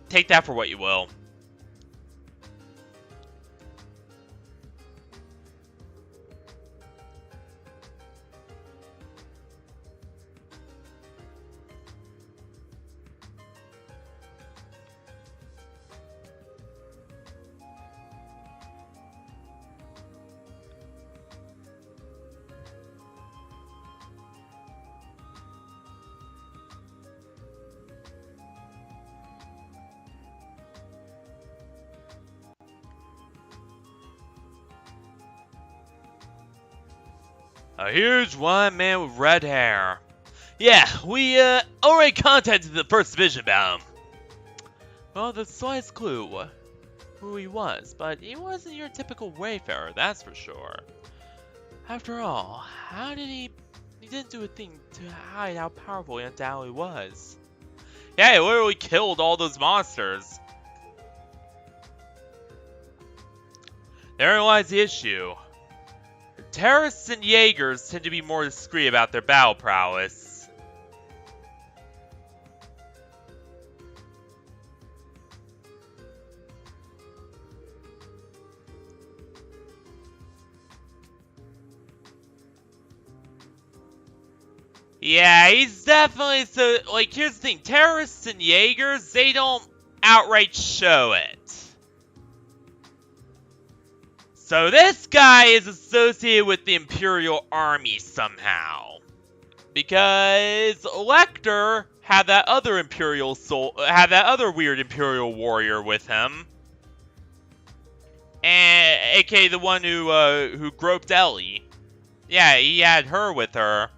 Take that for what you will. A huge white man with red hair. Yeah, we already contacted the First Division about him. Well, the slightest clue who he was, but he wasn't your typical wayfarer, that's for sure. After all, how did he didn't do a thing to hide how powerful he undoubtedly was. Yeah, he literally killed all those monsters. Therein lies the issue. Terrorists and Jaegers tend to be more discreet about their battle prowess. Yeah, he's definitely so, like, here's the thing, terrorists and Jaegers, they don't outright show it. So this guy is associated with the Imperial Army somehow. Because Lecter had that other weird Imperial warrior with him. And aka the one who groped Ellie. Yeah, he had her with her.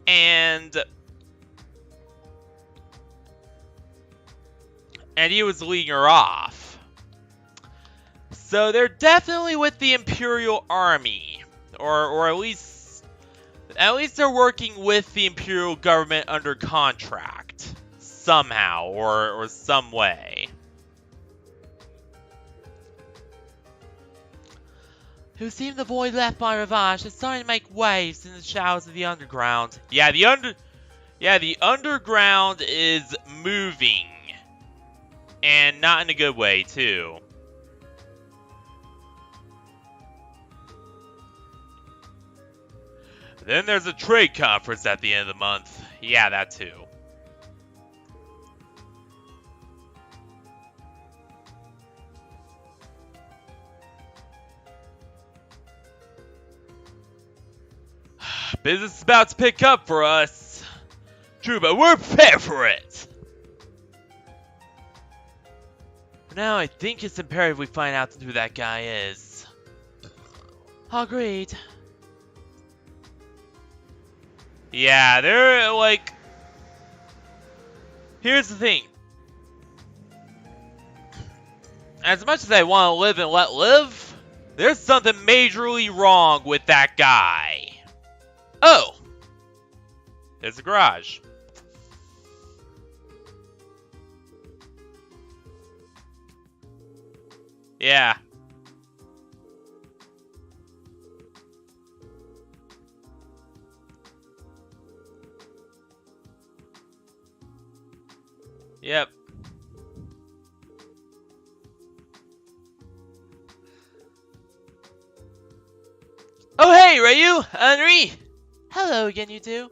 and he was leading her off. So they're definitely with the Imperial Army, or at least they're working with the Imperial government under contract somehow or some way. Who seemed the void left by Ravash is starting to make waves in the shadows of the underground. Yeah, the underground is moving, and not in a good way too. Then there's a trade conference at the end of the month. Yeah, that too. Business is about to pick up for us. True, but we're prepared for it. For now, I think it's imperative we find out who that guy is. Agreed. Yeah, they're like... Here's the thing. As much as I want to live and let live, there's something majorly wrong with that guy. Oh! There's the garage. Yeah. Yep. Oh hey, Ryu! Henri! Hello again, you two.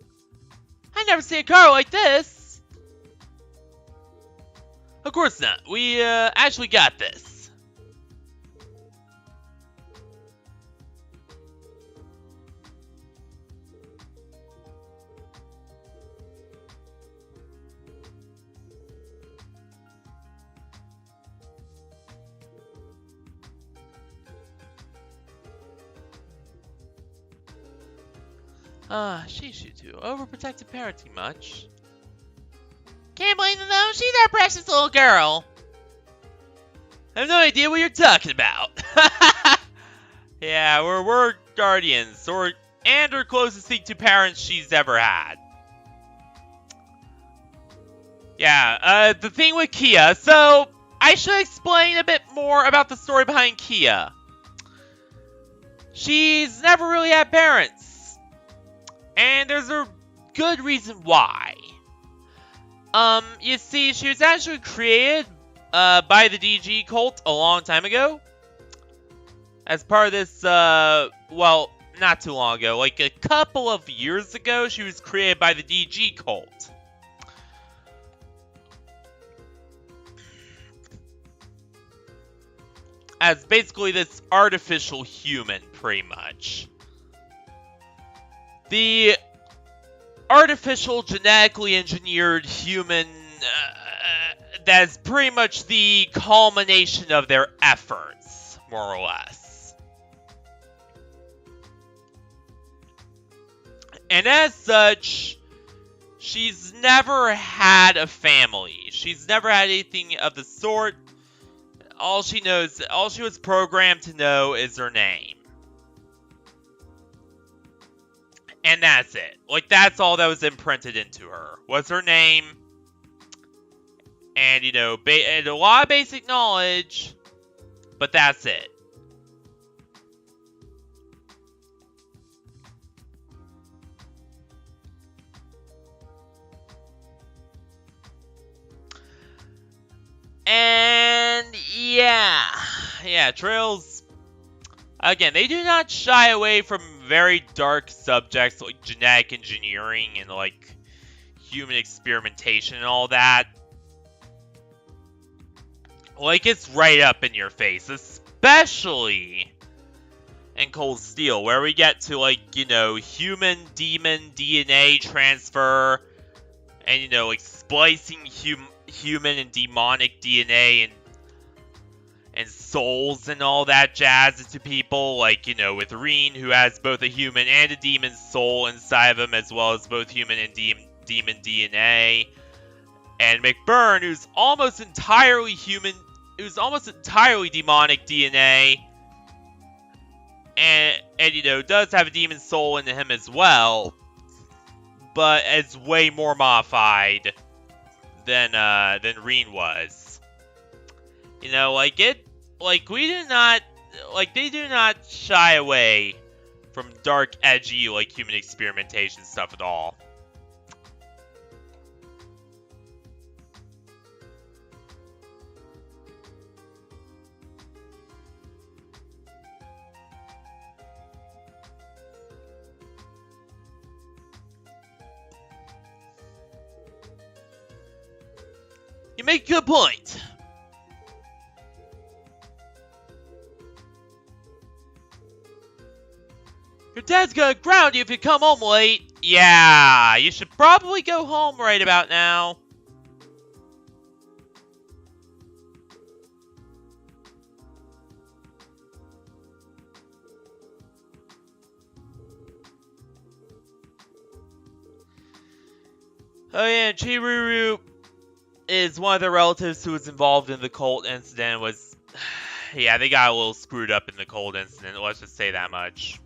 I never seen a car like this! Of course not. We, actually got this. Sheesh, you two. Overprotective parenting much? Can't blame them though, she's our precious little girl. I have no idea what you're talking about. Yeah, we're guardians, and her closest thing to parents she's ever had. Yeah, the thing with Kia, so I should explain a bit more about the story behind Kia. She's never really had parents. And there's a good reason why. You see, she was actually created by the DG cult a long time ago. As part of this, well, not too long ago. Like a couple of years ago, she was created by the DG cult. As basically this artificial human, pretty much. The artificial, genetically engineered human that's pretty much the culmination of their efforts, more or less. And as such, she's never had a family. She's never had anything of the sort. All she knows, all she was programmed to know is her name. And that's it. Like, that's all that was imprinted into her. Was her name. And, you know, and a lot of basic knowledge. But that's it. And, yeah. Yeah, Trails... Again, they do not shy away from very dark subjects like genetic engineering and like human experimentation and all that. Like, it's right up in your face, especially in Cold Steel, where we get to, like, you know, human-demon DNA transfer and, you know, like, splicing human and demonic DNA and and souls and all that jazz into people, like, with Reen, who has both a human and a demon soul inside of him, as well as both human and demon DNA. And McBurn, who's almost entirely human, who's almost entirely demonic DNA, and does have a demon soul in him as well, but is way more modified than Reen was. They do not shy away from dark, edgy, human experimentation stuff at all. You make a good point. Your dad's gonna ground you if you come home late. Yeah, you should probably go home right about now. Oh yeah, Chiruru is one of the relatives who was involved in the cult incident. Yeah, they got a little screwed up in the cult incident, let's just say that much.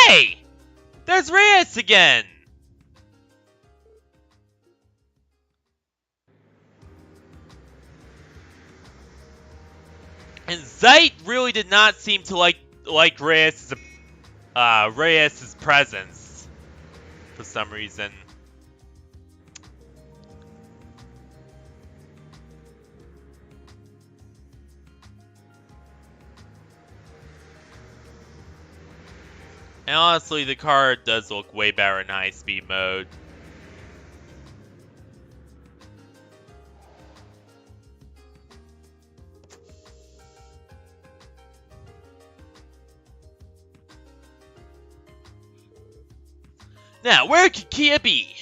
Hey! There's Reyes again! And Zeit really did not seem to like Reyes' presence for some reason. And honestly, the car does look way better in high-speed mode. Now, where could Kia be?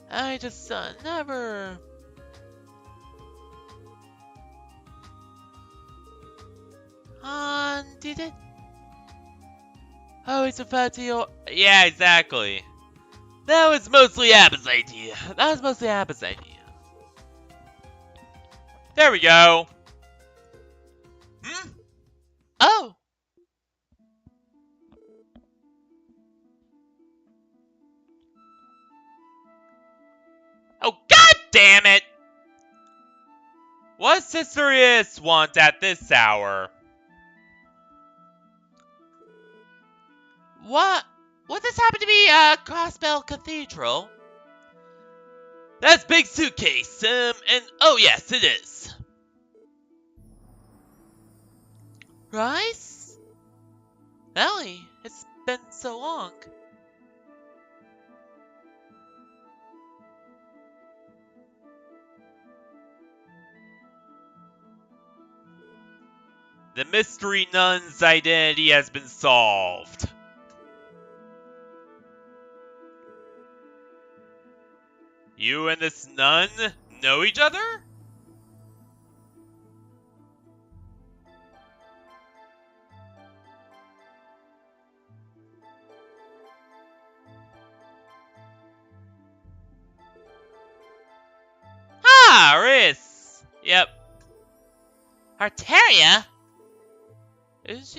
I just never... Did it? Oh, it's a fatty or... Yeah, exactly. That was mostly Abba's idea. There we go. Hmm? Oh. Oh, god damn it! What does Sister Is want at this hour? What? Would this happen to be Crossbell Cathedral? That's big suitcase, and oh yes, it is. Rice? Ellie, it's been so long. The mystery nun's identity has been solved. You and this nun know each other? Ah, Riss. Yep. Arteria? Is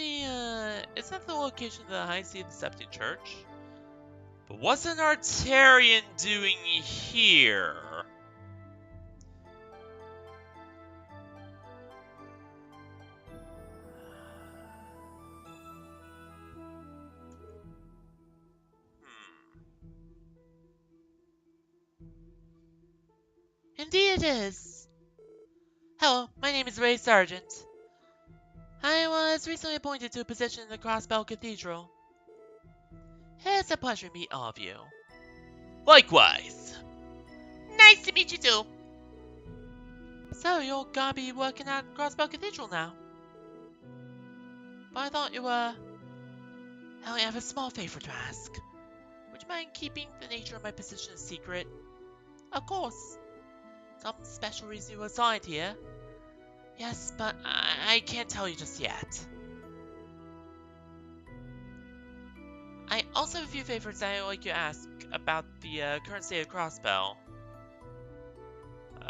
that the location of the High Seat of the Septic Church? But what's an Artarian doing here? Indeed it is. Hello, my name is Ray Sargent. I was recently appointed to a position in the Crossbell Cathedral. It's a pleasure to meet all of you. Likewise. Nice to meet you too. So you're gonna be working at Crossbell Cathedral now? But I thought you were... I only have a small favor to ask. Would you mind keeping the nature of my position a secret? Of course. Some special reason you were assigned here. Yes, but I can't tell you just yet. I also have a few favors I'd like you to ask about the current state of Crossbell.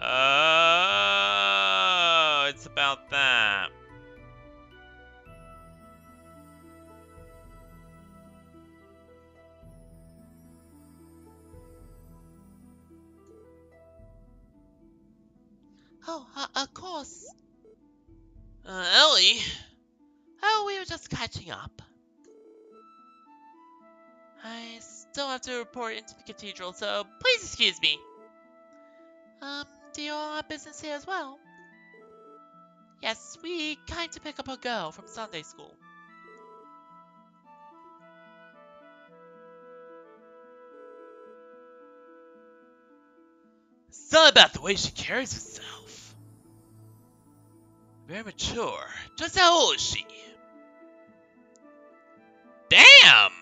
Oh, it's about that. Oh, of course. Ellie? Oh, we were just catching up. I still have to report into the cathedral, so please excuse me. Do you all have business here as well? Yes, we kind to pick up a girl from Sunday school. It's not about the way she carries herself. Very mature. Just how old is she? Damn!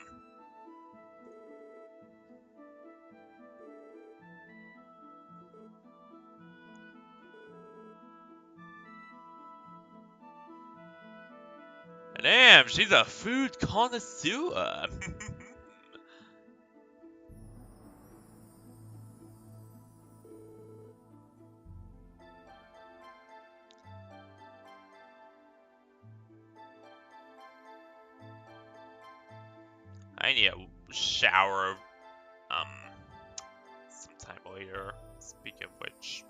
Damn, she's a food connoisseur. I need a shower, sometime later. Speaking of which.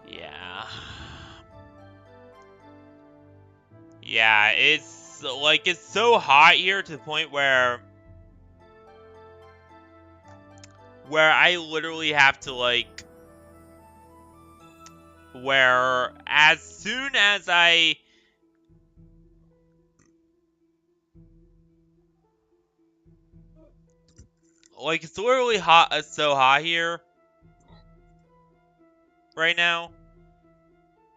Yeah. Yeah, it's, like, it's so hot here to the point where I literally have to, like, where as soon as I like, it's literally hot, so hot here right now,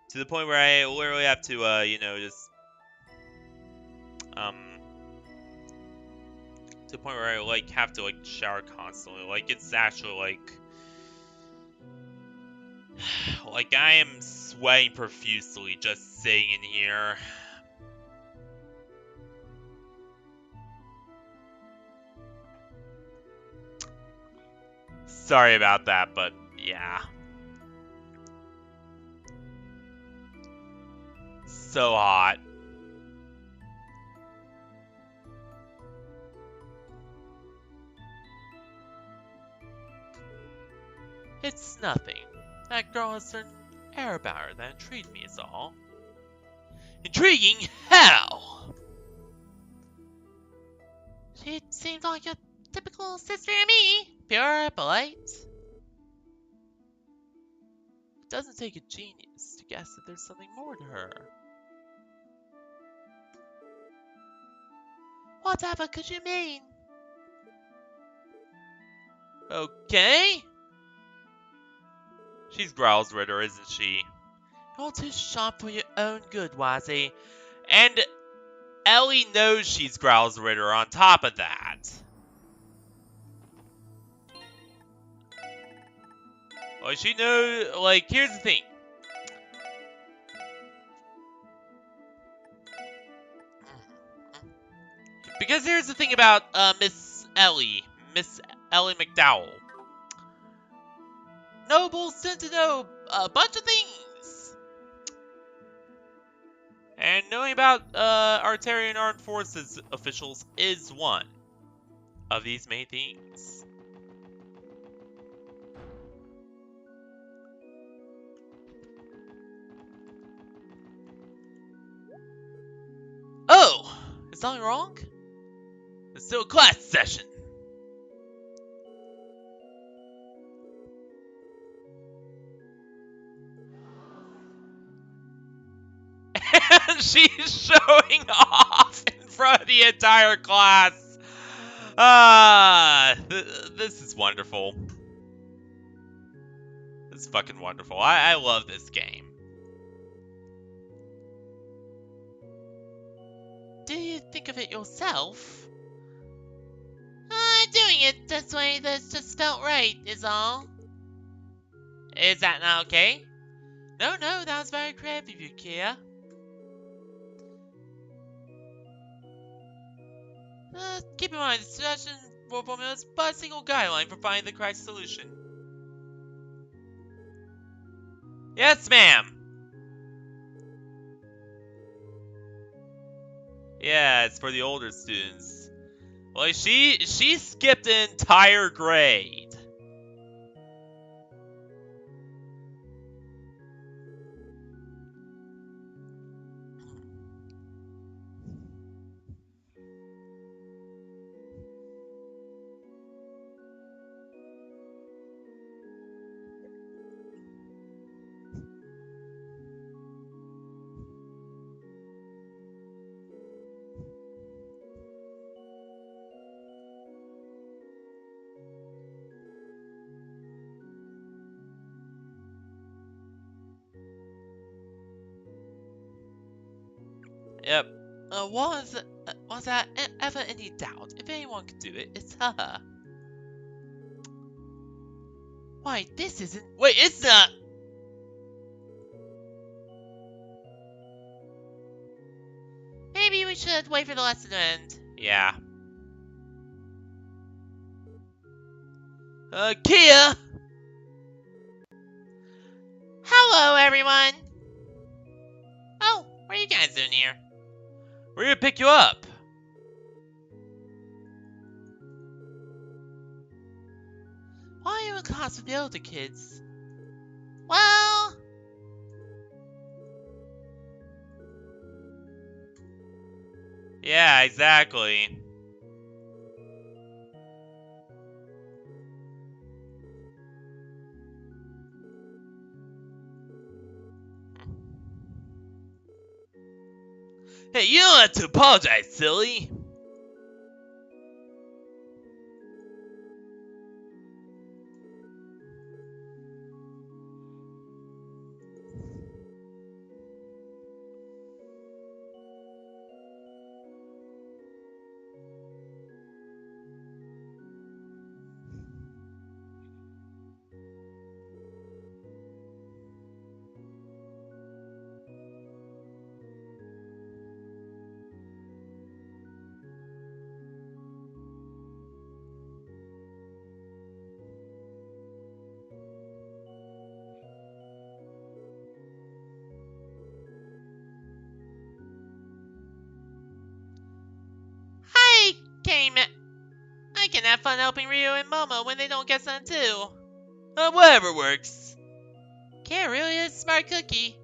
to the point where I literally have to, you know, just, to the point where I, like, have to, like, shower constantly. Like, it's actually, like, I am sweating profusely just sitting in here. Sorry about that, but yeah. So hot. It's nothing. That girl has certain air about her that intrigued me is all. Intriguing? How? She seemed like a typical sister to me. Pure, polite. It doesn't take a genius to guess that there's something more to her. Whatever could you mean? Okay. She's Growl's Ritter, isn't she? You're too sharp for your own good, Wazzy. And Ellie knows she's Growl's Ritter on top of that. Like, she knows, like, here's the thing. Because here's the thing about, Miss Ellie McDowell. Nobles tend to know a bunch of things. And knowing about, Artarian Armed Forces officials is one of these many things. Oh, is something wrong? It's still a class session. She's showing off in front of the entire class. This is wonderful. This is fucking wonderful. I love this game. Do you think of it yourself? I'm doing it this way that's just felt right, is all. Is that not okay? No, that was very creative of you, Kia. Keep in mind, the suggestion for formula is but a single guideline for finding the correct solution. Yes, ma'am. Yeah, it's for the older students. Like, she skipped an entire grade. Yep. Was that ever any doubt? If anyone could do it, it's her. Why, this isn't. Wait, it's not. Maybe we should wait for the lesson to end. Yeah. Kia! Hello, everyone! Oh, what are you guys doing here? We're gonna pick you up. Why are you in class with the older kids? Well... Yeah, exactly. Hey, you don't have to apologize, silly. I can have fun helping Rio and Momo when they don't get some too. Whatever works. Kara really is a smart cookie.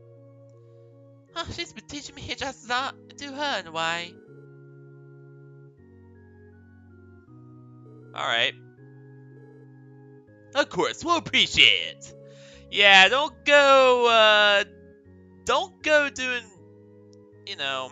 She's been teaching me just not to her in a way. Alright. Of course, we'll appreciate it. Yeah, don't go doing, you know.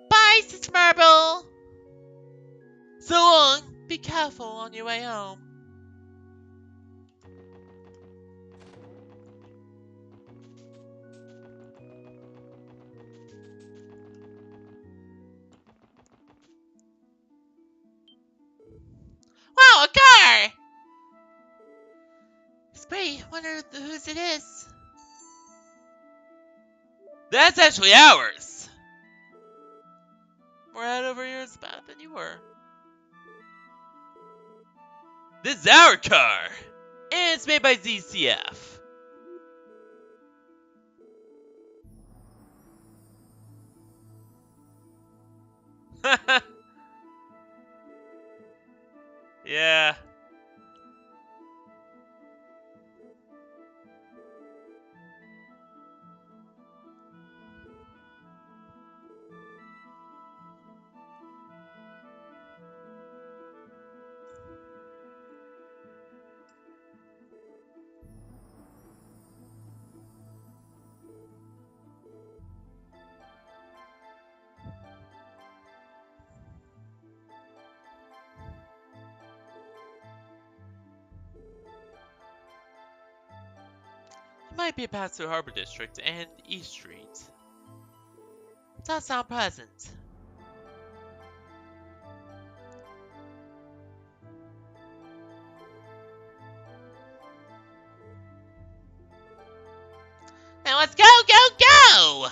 Bye, Sister Marble! So long. Be careful on your way home. Wow, a car! It's pretty. Wonder whose it is. That's actually ours. We're out over here as bad than you were. This is our car. And it's made by ZCF. Yeah. It might be a path to Harbor District and East Street. Does sound pleasant. Now let's go, go, go!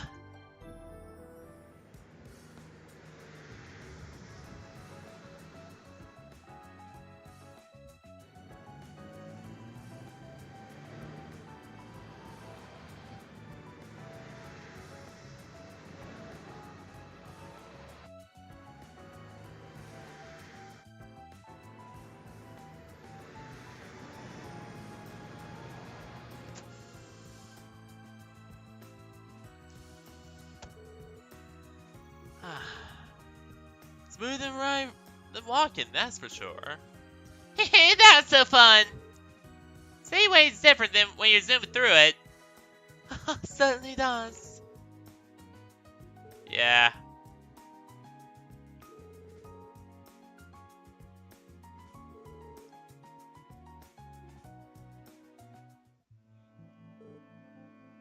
Smooth and right than walking, that's for sure. Hehe, that was so fun! Speedway's different than when you're zooming through it. Certainly does. Yeah.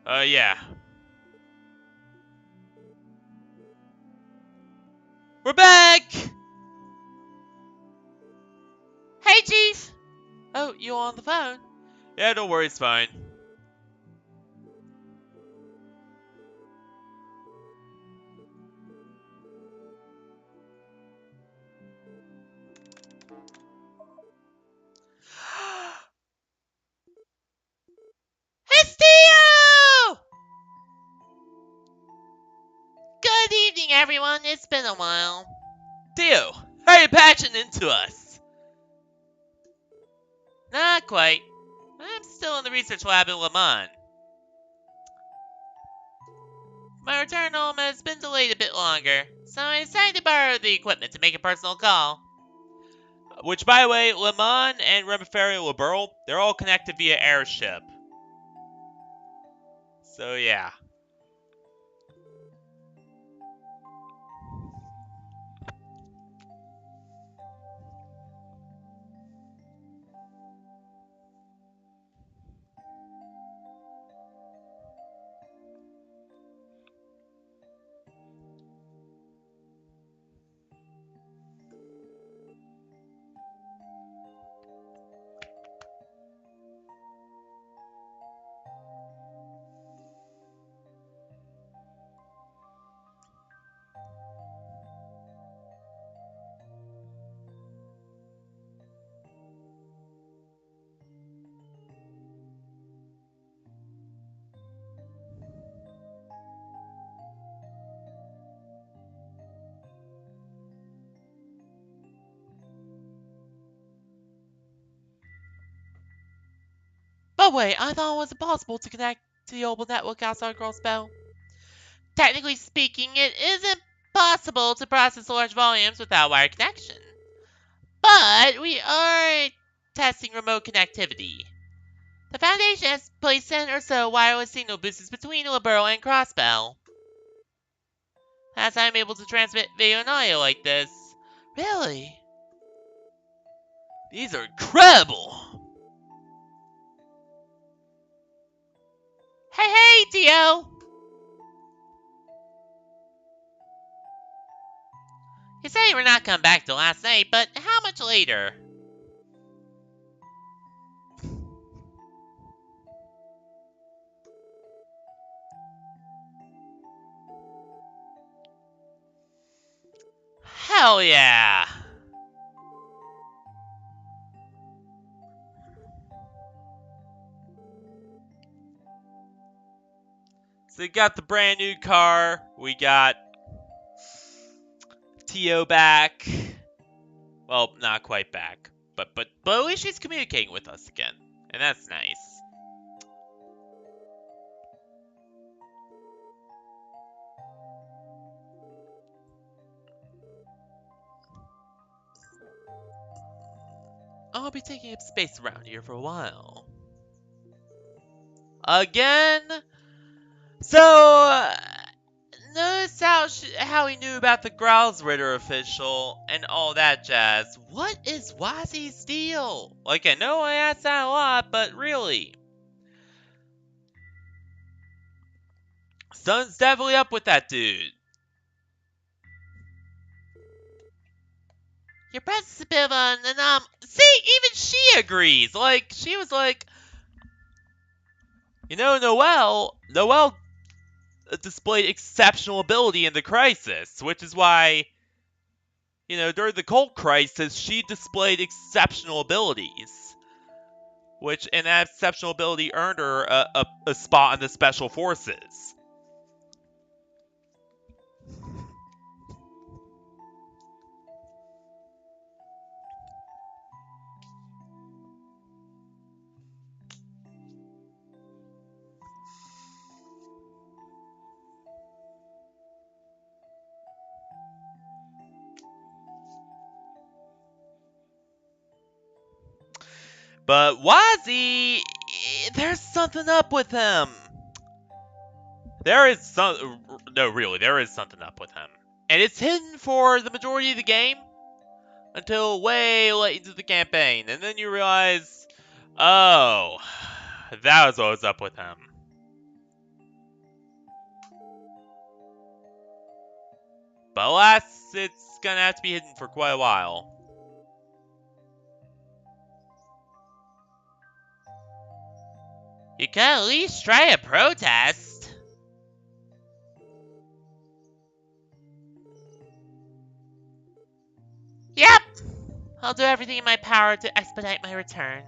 Yeah. We're back! Hey, Chief! Oh, you on the phone? Yeah, don't worry, it's fine. It's Theo! Good evening, everyone. It's been a while. Theo, how are you patching into us? Not quite. I'm still in the research lab in Le Mans. My return home has been delayed a bit longer, so I decided to borrow the equipment to make a personal call. Which, by the way, Le Mans and Remiferio Liberal, they're all connected via airship. So, yeah. But wait, I thought it was impossible to connect to the global network outside Grossbell. Technically speaking, it isn't possible to process large volumes without wire connection. But we are testing remote connectivity. The Foundation has placed 10 or so wireless signal boosters between Liberal and Crossbell. That's how I'm able to transmit video and audio like this. Really? These are incredible! Hey, Dio! You said you were not coming back till last night, but how much later? Hell yeah! So we got the brand new car. We got Tio back. Well, not quite back. But at least she's communicating with us again, and that's nice. I'll be taking up space around here for a while. Again? So, notice how he knew about the Growlsritter official and all that jazz. What is Wazzy's deal? Like, I know I asked that a lot, but really. Something's definitely up with that dude. Your presence is a bit of an See, even she agrees. Like, she was like, you know, Noelle displayed exceptional ability in the crisis, which is why, you know, during the Colt crisis, she displayed exceptional abilities, which, and that exceptional ability earned her a spot in the Special Forces. But Wazzy, there's something up with him. There is there is something up with him. And it's hidden for the majority of the game until way late into the campaign. And then you realize, oh, that was what was up with him. But alas, it's gonna have to be hidden for quite a while. You can at least try a protest. Yep. I'll do everything in my power to expedite my return.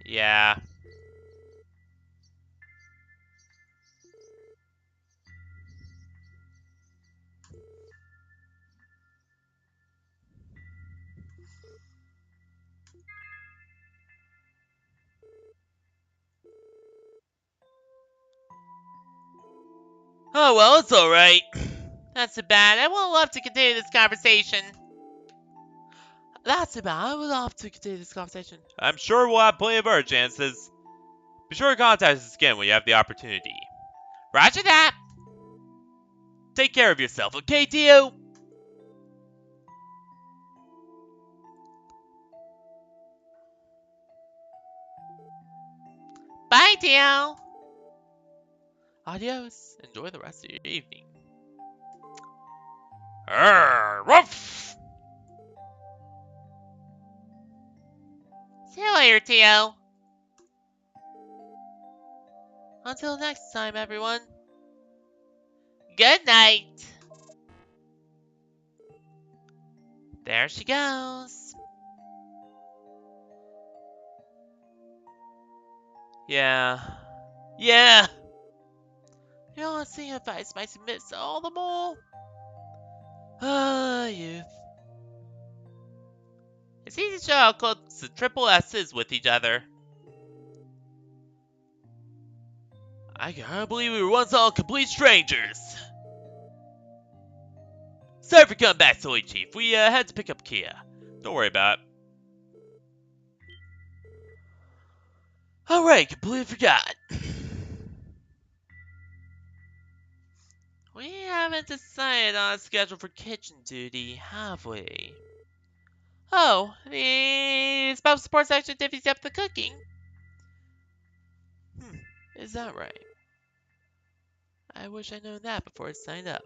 Yeah. Oh, well, it's alright. Not so bad. I would love to continue this conversation. That's about. I would love to continue this conversation. I'm sure we'll have plenty of other chances. Be sure to contact us again when you have the opportunity. Roger that. Take care of yourself, okay, Tio? Bye, Tio. Adios. Enjoy the rest of your evening. Ruff! See you later, Tio. Until next time, everyone. Good night. There she goes. Yeah. Yeah! You know, let's see if I might miss all the more. Ah, youth. It's easy to show how close the triple S's with each other. I can't believe we were once all complete strangers. Sorry for coming back so late, Chief. We had to pick up Kia. Don't worry about it. Alright, completely forgot. We haven't decided on a schedule for kitchen duty, have we? Oh, the spouse support section divvies up the cooking. Is that right? I wish I'd known that before I signed up.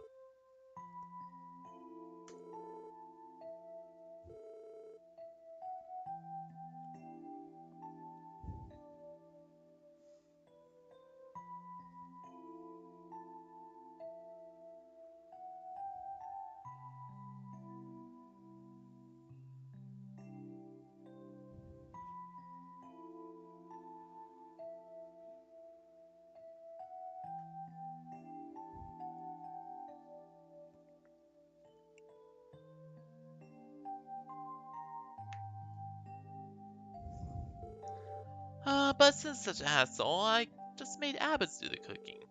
But since such a hassle, I just made Abbots do the cooking.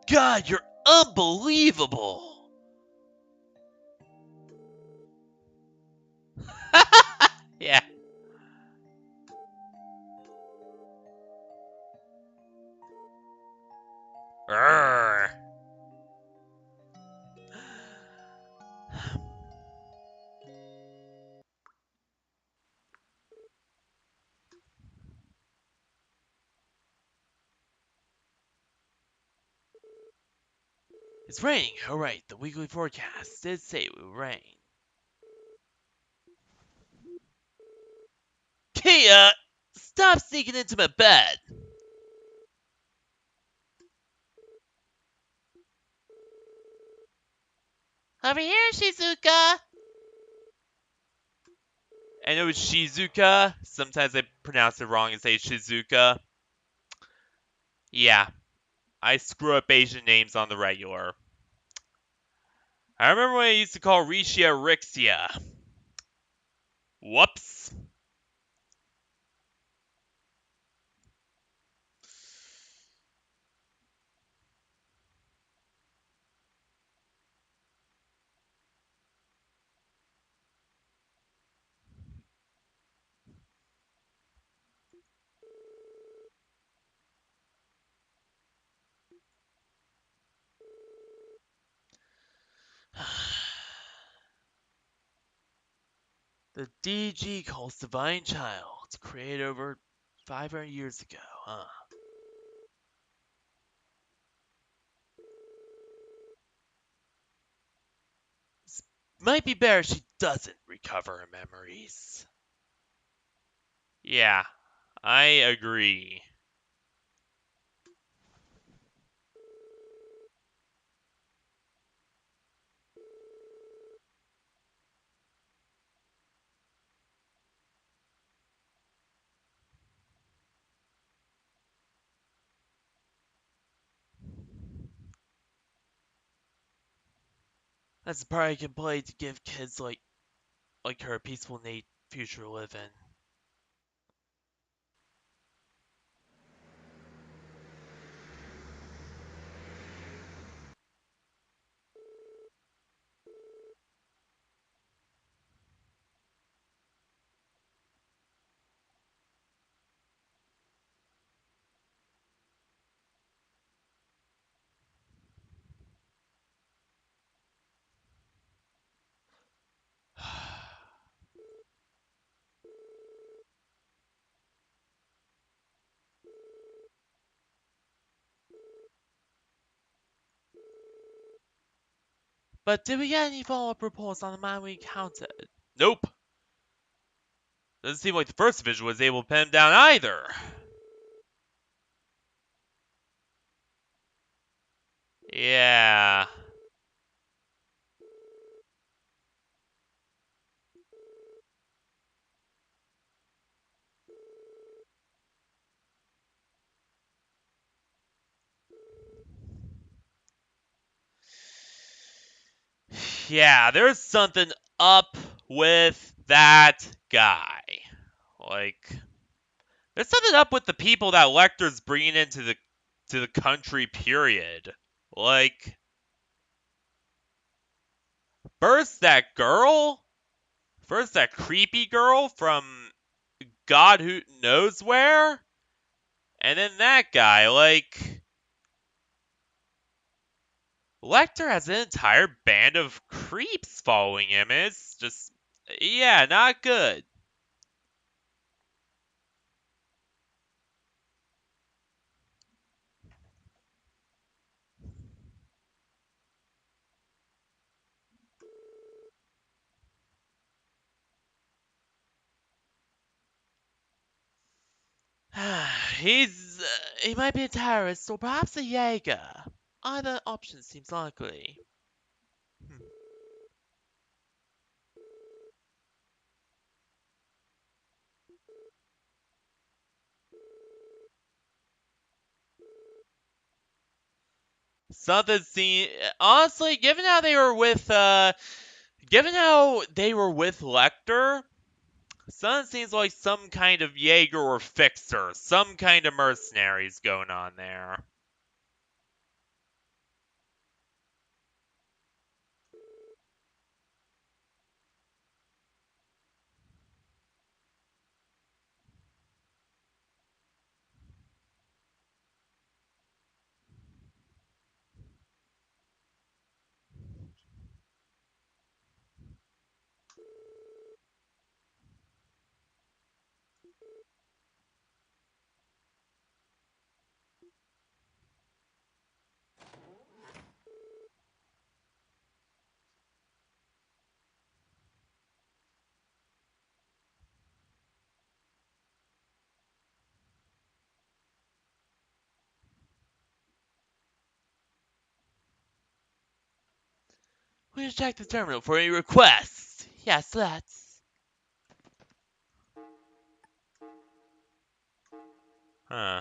God, you're unbelievable! Yeah. Urgh. It's raining. Oh, right. The weekly forecast did say it would rain. Kia, stop sneaking into my bed. Over here, Shizuka. I know it's Shizuka. Sometimes I pronounce it wrong and say Shizuka. Yeah, I screw up Asian names on the regular. I remember when I used to call Rixia Rixia. Whoops. The DG calls Divine Child, created over 500 years ago, huh? Might be better if she doesn't recover her memories. Yeah, I agree. That's the part I can play to give kids like her a peaceful future to live in. But did we get any follow-up reports on the man we encountered? Nope. Doesn't seem like the first division was able to pin him down either. Yeah. Yeah, there's something up with that guy. Like, there's something up with the people that Lecter's bringing into the country. Period. Like, first that girl, first that creepy girl from God who knows where, and then that guy. Like, Lecter has an entire band of creeps following him. And it's just, yeah, not good. He might be a terrorist or perhaps a Jaeger. Either option seems likely. Hmm. Something seems honestly, given how they were with Lecter, Sun seems like some kind of Jaeger or fixer, some kind of mercenaries going on there. We'll check the terminal for any requests. Yes, let's. Huh.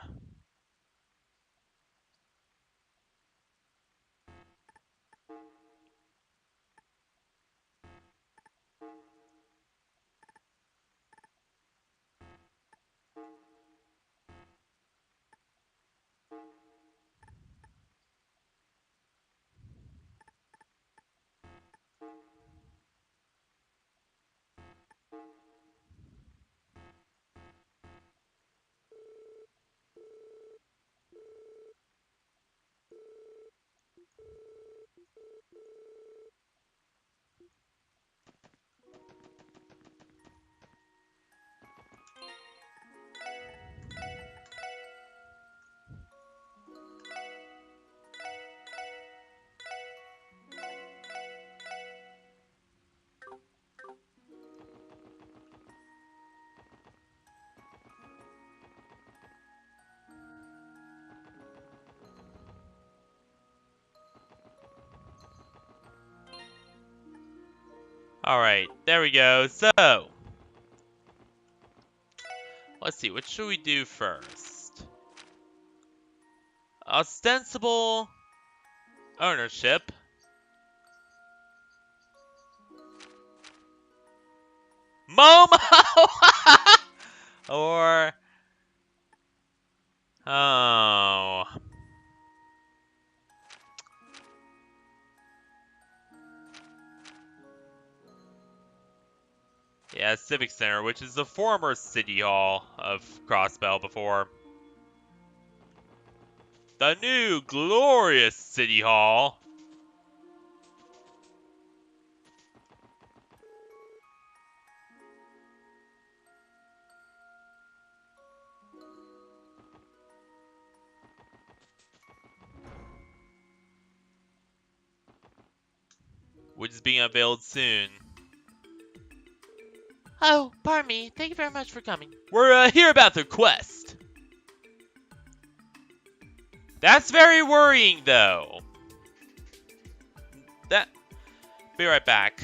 Alright, there we go. So, let's see, what should we do first? Ostensible ownership. Momo! Or... Oh... Yeah, Civic Center, which is the former City Hall of Crossbell before. The new glorious City Hall. Which is being unveiled soon. Oh, pardon me. Thank you very much for coming. We're here about the quest. That's very worrying, though. Be right back.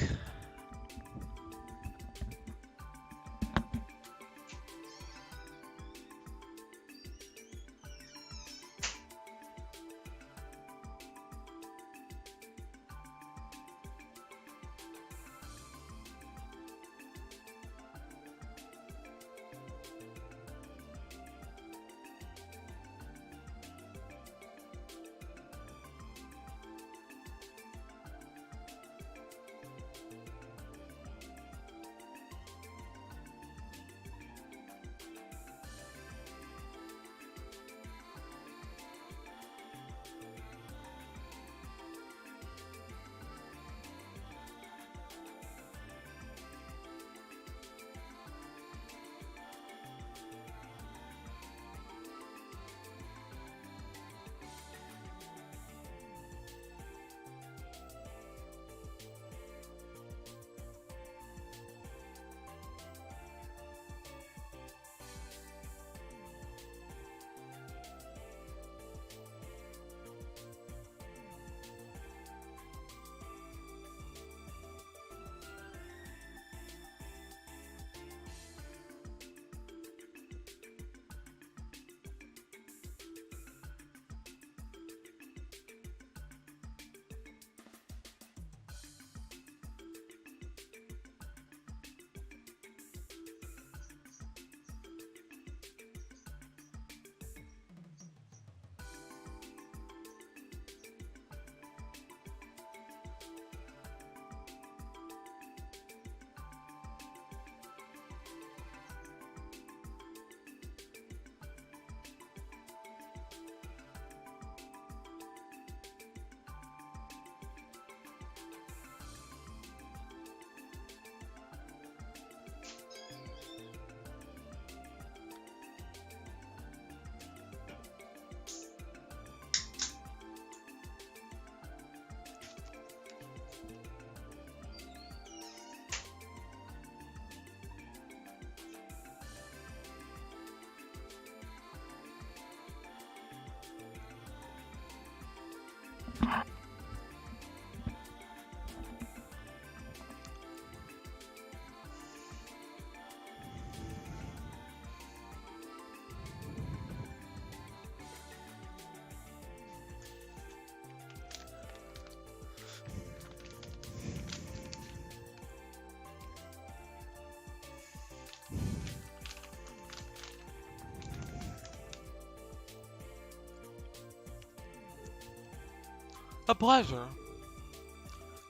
A pleasure.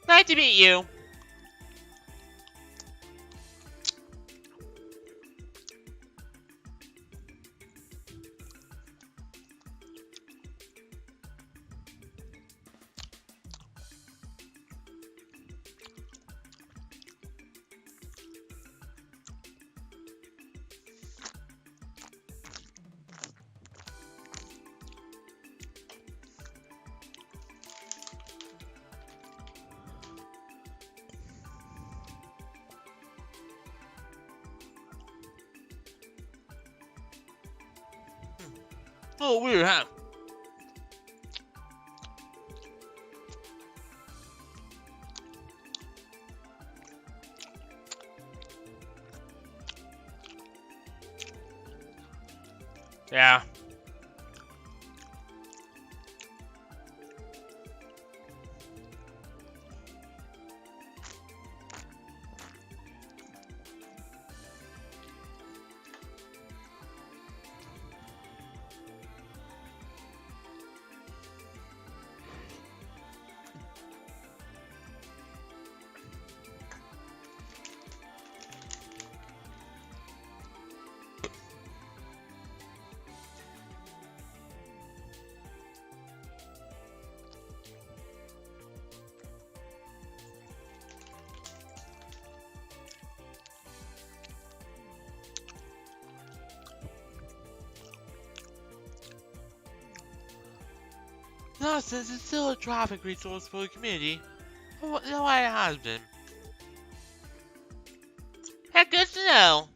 Nice to meet you. Oh, weird, huh? Yeah. Nonsense is still a traffic resource for the community. The way it has been. Hey, good to know.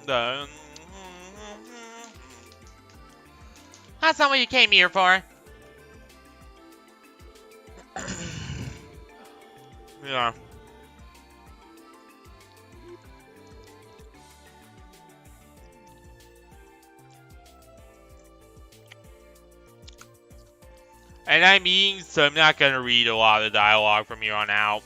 The- That's not what you came here for. Yeah. And I'm eating, so I'm not gonna read a lot of dialogue from here on out.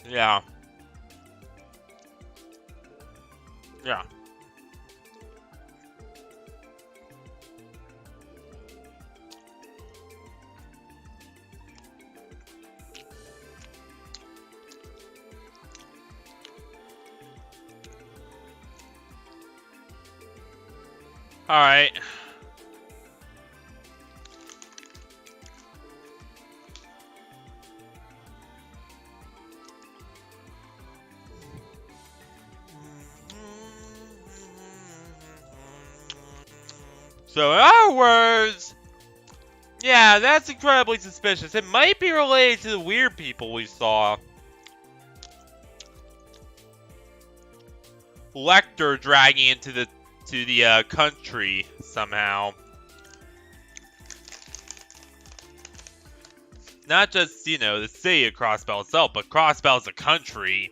Yeah. Yeah. Alright. So in other words, yeah, that's incredibly suspicious. It might be related to the weird people we saw. Lecter dragging into the country somehow. Not just, you know, the city of Crossbell itself, but Crossbell as a country.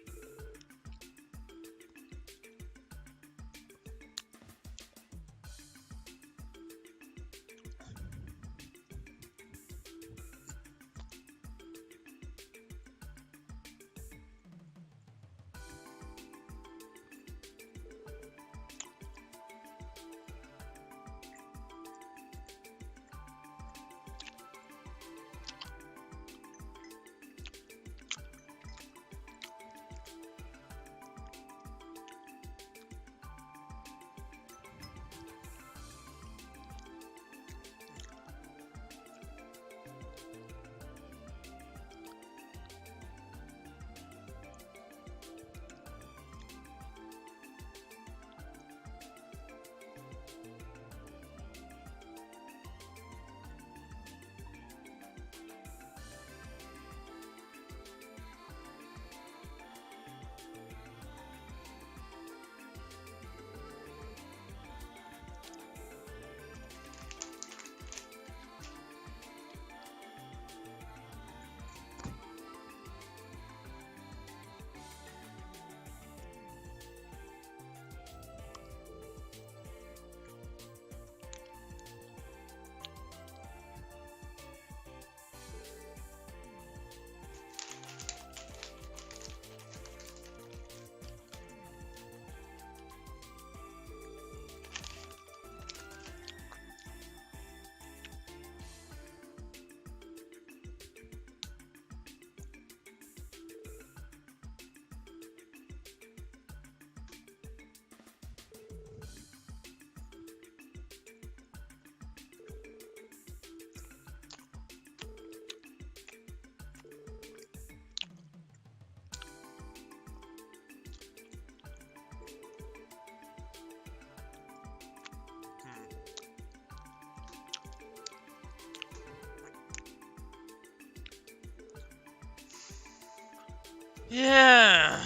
Yeah.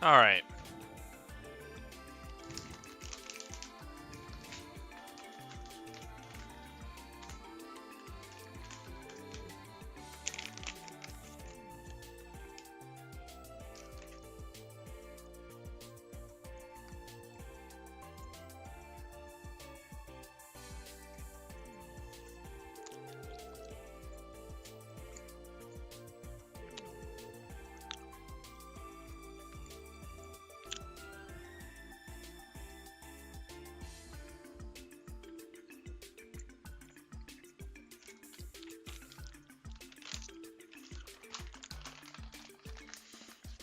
Alright.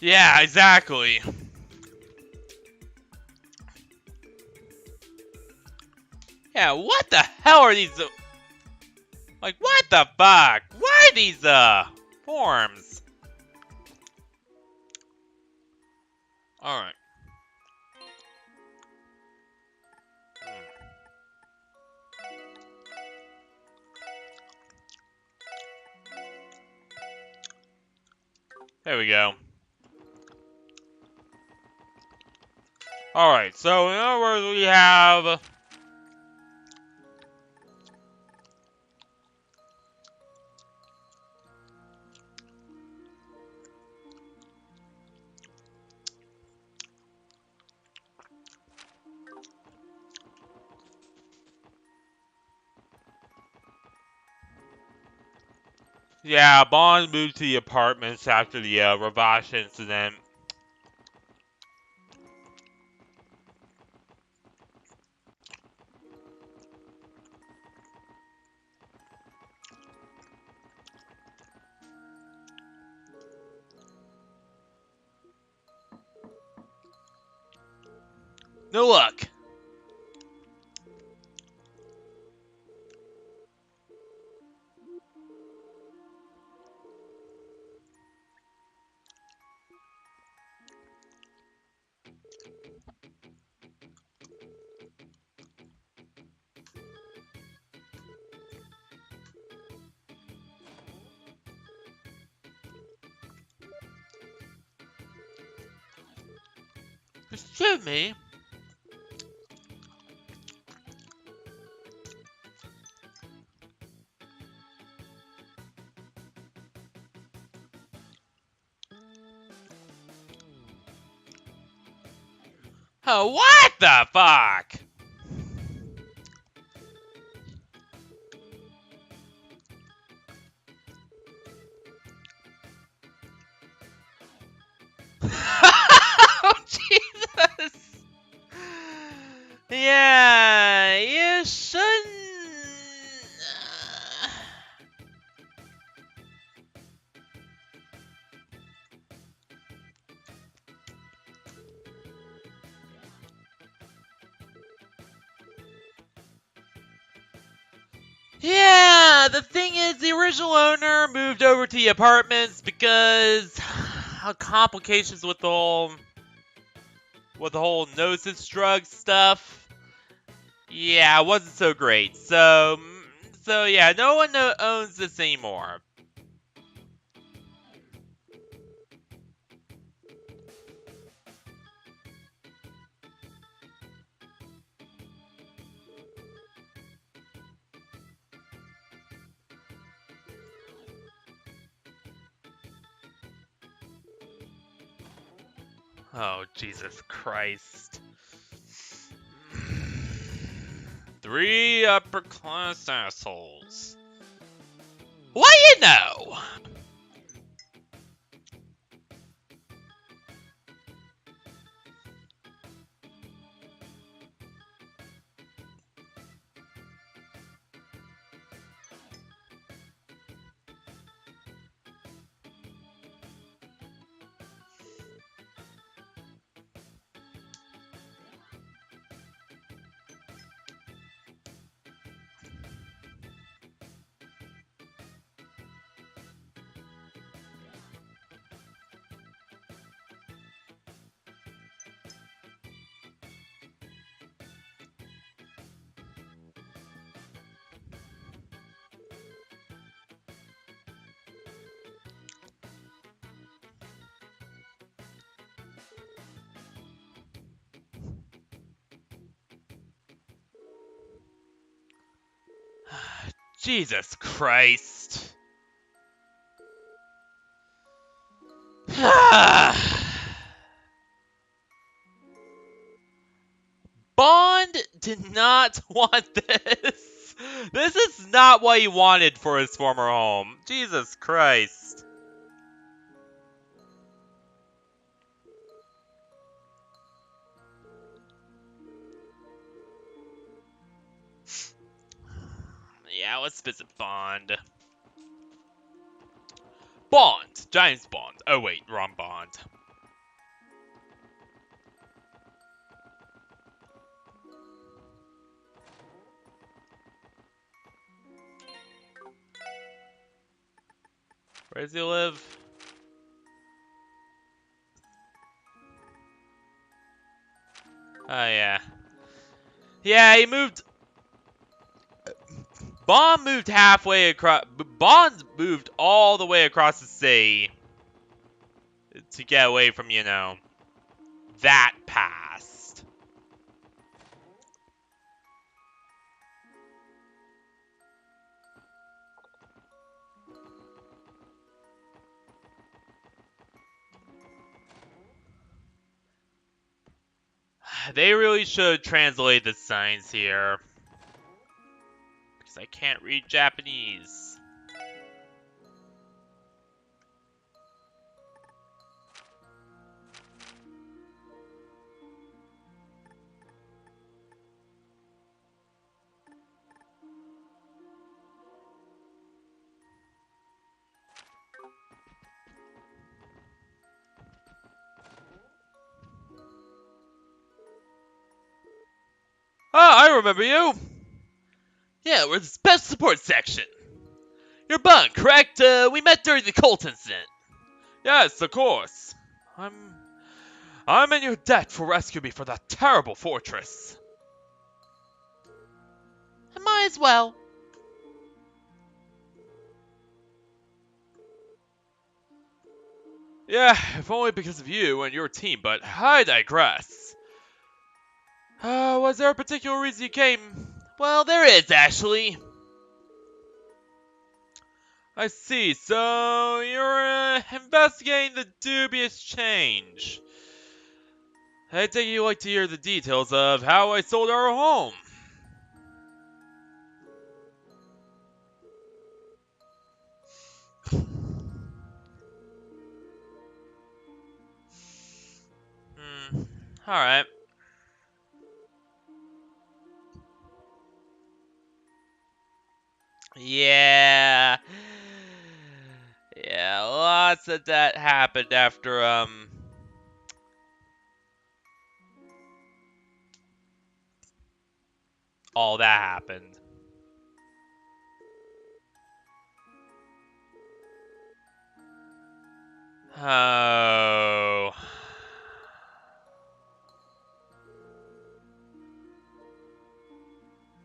Yeah, exactly. Yeah, what the hell are these? Like, what the fuck? Why are these, forms? Alright. There we go. Alright, so in other words, we have... Yeah, Bond moved to the apartments after the, Ravash incident. No luck. Excuse me. Oh, what the fuck? Oh, Jesus! Yeah, you shouldn't... Yeah, the thing is, the original owner moved over to the apartments because complications with the whole gnosis drug stuff. Yeah, it wasn't so great. So yeah, no one owns this anymore. Oh, Jesus Christ. 3 upper class assholes. What you know? Jesus Christ. Bond did not want this. This is not what he wanted for his former home. Jesus Christ. Yeah, let's visit Bond. Bond! James Bond. Oh wait, wrong Bond. Where does he live? Oh yeah. Yeah, he moved... Bond moved halfway across... Bond moved all the way across the sea to get away from, you know, that past. They really should translate the signs here. Because I can't read Japanese. Oh, I remember you! Yeah, we're the special support section. You're Bond, correct? We met during the Colt incident. Yes, of course. I'm in your debt for rescuing me from that terrible fortress. I might as well. Yeah, if only because of you and your team, but I digress. Was there a particular reason you came? Well, there is, actually. I see, so you're investigating the dubious change. I take you'd like to hear the details of how I sold our home. Alright. Yeah. Yeah, lots of that happened after, all that happened. Oh.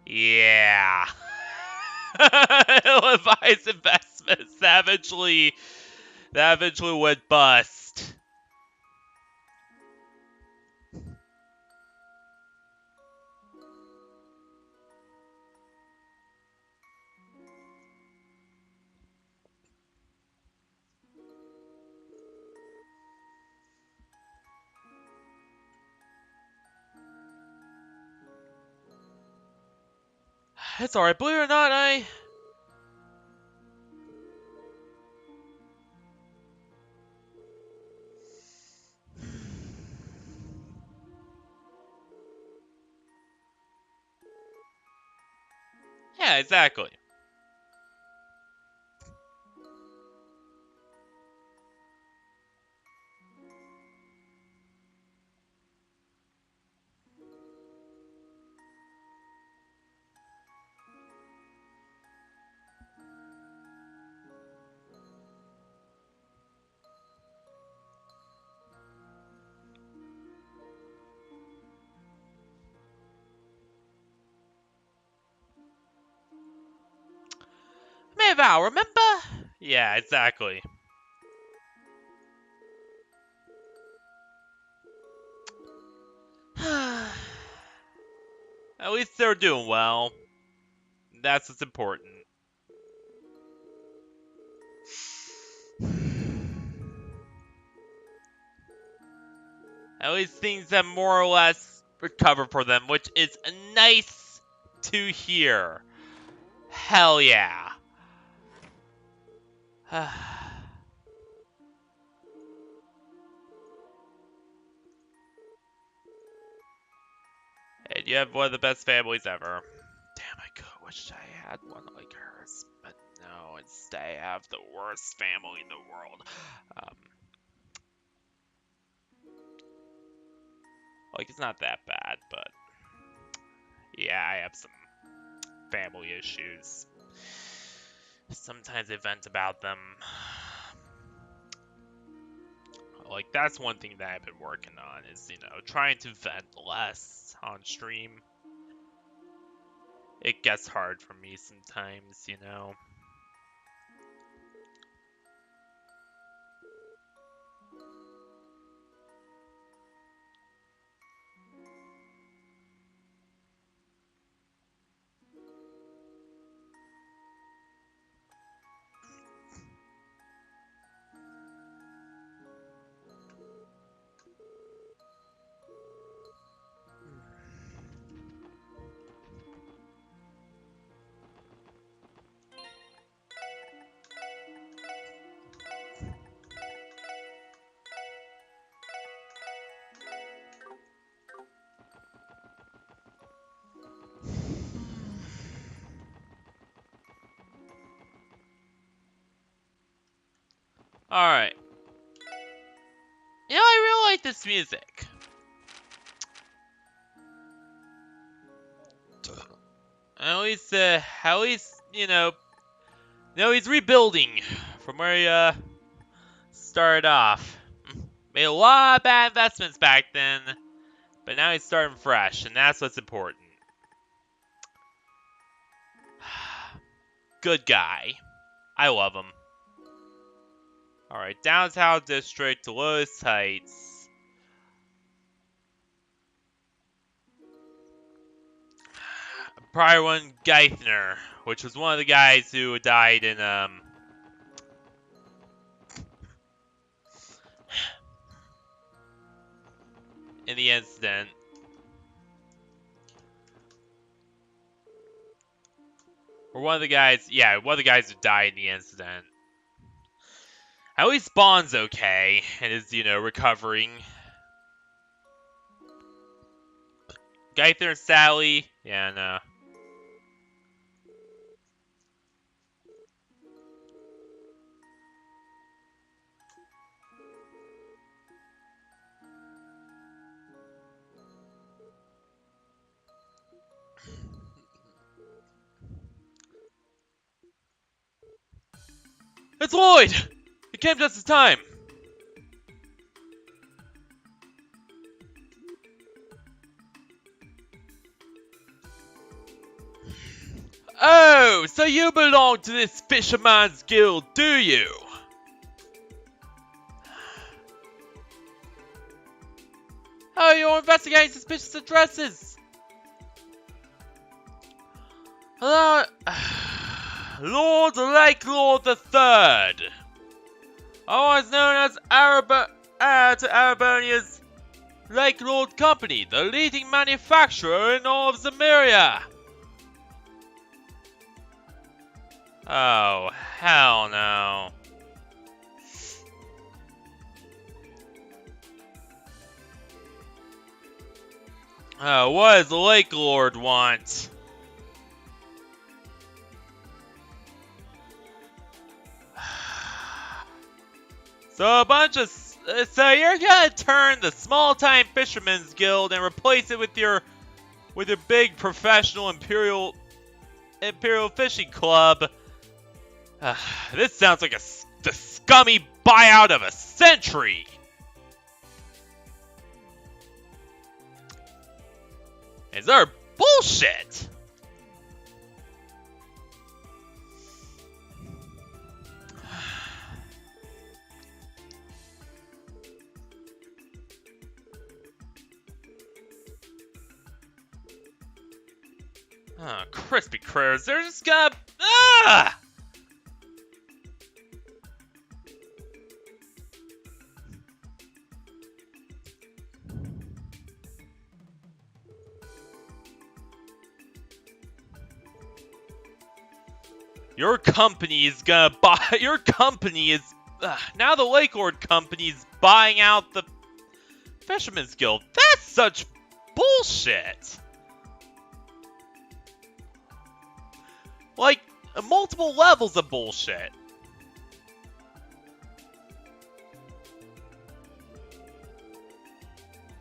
Yeah. Levi's investments that eventually went bust. It's alright, believe it or not, Yeah, exactly. Mayval, remember? Yeah, exactly. At least they're doing well. That's what's important. At least things have more or less recovered for them, which is nice to hear. Hell yeah. And you have one of the best families ever. Damn, I could wish I had one like hers. But no, instead I have the worst family in the world. Like, it's not that bad, but yeah, I have some family issues. Sometimes I vent about them. Like, that's one thing that I've been working on is, trying to vent less on stream. It gets hard for me sometimes. Alright. I really like this music. At least, he's rebuilding from where he, started off. Made a lot of bad investments back then, but now he's starting fresh, and that's what's important. Good guy. I love him. Alright, downtown district, Lotus Heights. Prior one, Geithner, which was one of the guys who died in the incident. Or one of the guys who died in the incident. At least Bond's okay and is, recovering. Geithner and Sally, yeah, no. It's Lloyd! He came just in time! Oh, so you belong to this Fisherman's Guild, do you? Oh, you're investigating suspicious addresses! Hello? Lord Lake Lord III, otherwise known as to Arabonia's Lake Lord Company, the leading manufacturer in all of Zemuria. Oh, hell no. Oh, what does the Lake Lord want? So you're gonna turn the small-time Fisherman's Guild and replace it with your big professional Imperial Fishing Club. This sounds like the scummy buyout of a century. Is there bullshit? Crispy critters, they're just gonna... Ah! Your company is gonna buy. Your company is now the Lake Lord Company's buying out the Fisherman's Guild. That's such bullshit. Like multiple levels of bullshit.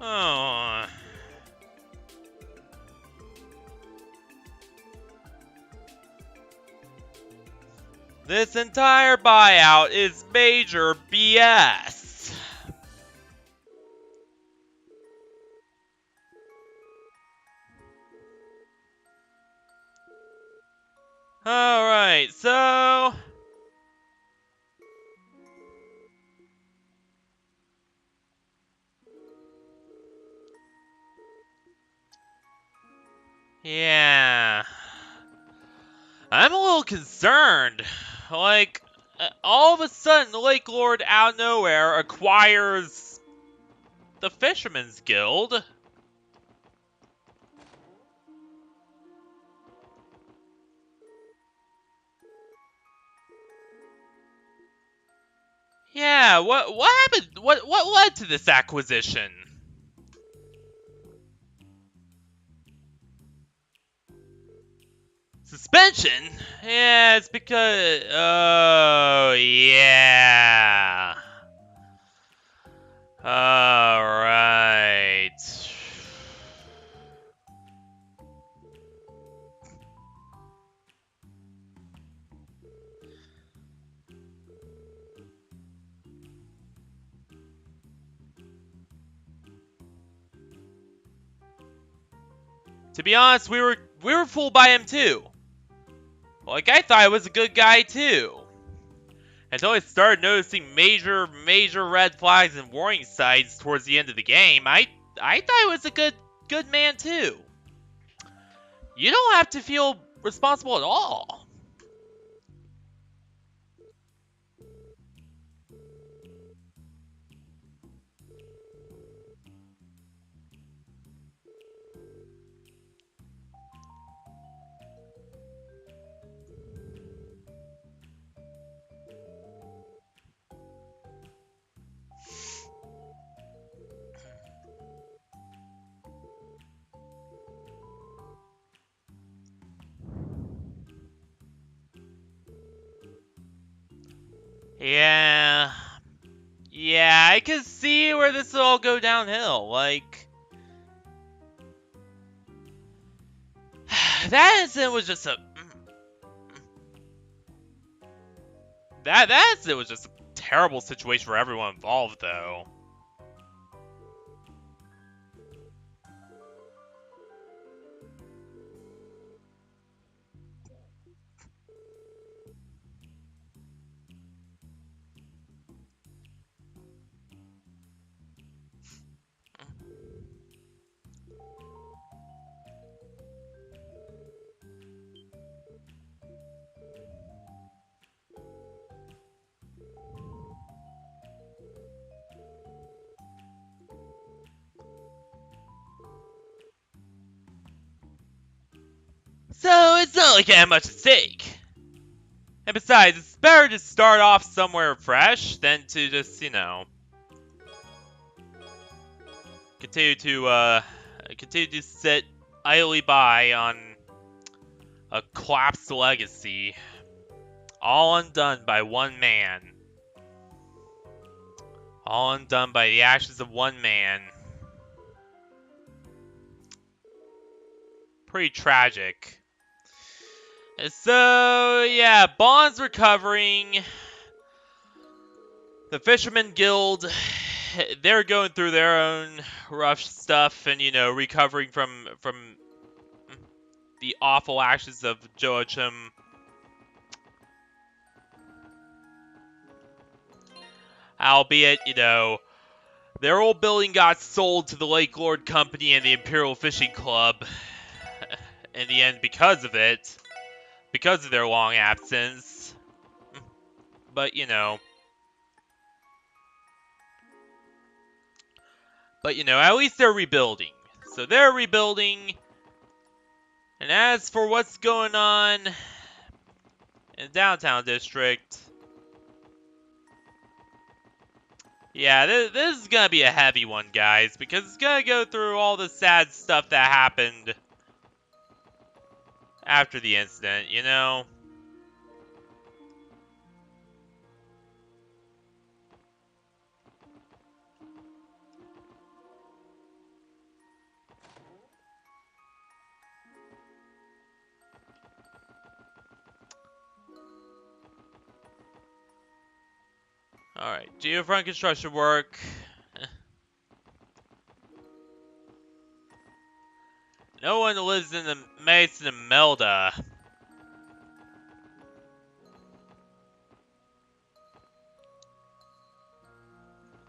Oh. This entire buyout is major BS. Alright, so... yeah... I'm a little concerned. Like, all of a sudden, the Lake Lord out of nowhere acquires the Fisherman's Guild. Yeah, what happened? What led to this acquisition? Suspension? Yeah, it's because... oh, yeah. Alright. To be honest, we were fooled by him too. Like, I thought he was a good guy too. Until I started noticing major red flags and warning signs towards the end of the game, I thought he was a good man too. You don't have to feel responsible at all. Yeah. Yeah, I can see where this will all go downhill. Like, that incident was just a... That incident was just a terrible situation for everyone involved, though. So, it's not like I had much at stake. And besides, it's better to start off somewhere fresh than to just, you know, continue to sit idly by on a collapsed legacy, all undone by one man. All undone by the actions of one man. Pretty tragic. So, yeah, Bond's recovering. The Fisherman Guild, they're going through their own rough stuff and, you know, recovering from the awful actions of Joachim. Albeit, you know, their old building got sold to the Lake Lord Company and the Imperial Fishing Club in the end because of it. Because of their long absence. But, you know. At least they're rebuilding. So they're rebuilding. And as for what's going on in downtown district. Yeah, this is gonna be a heavy one, guys, because it's gonna go through all the sad stuff that happened after the incident, you know? Alright, geofront construction work. No one lives in the Mason and Melda.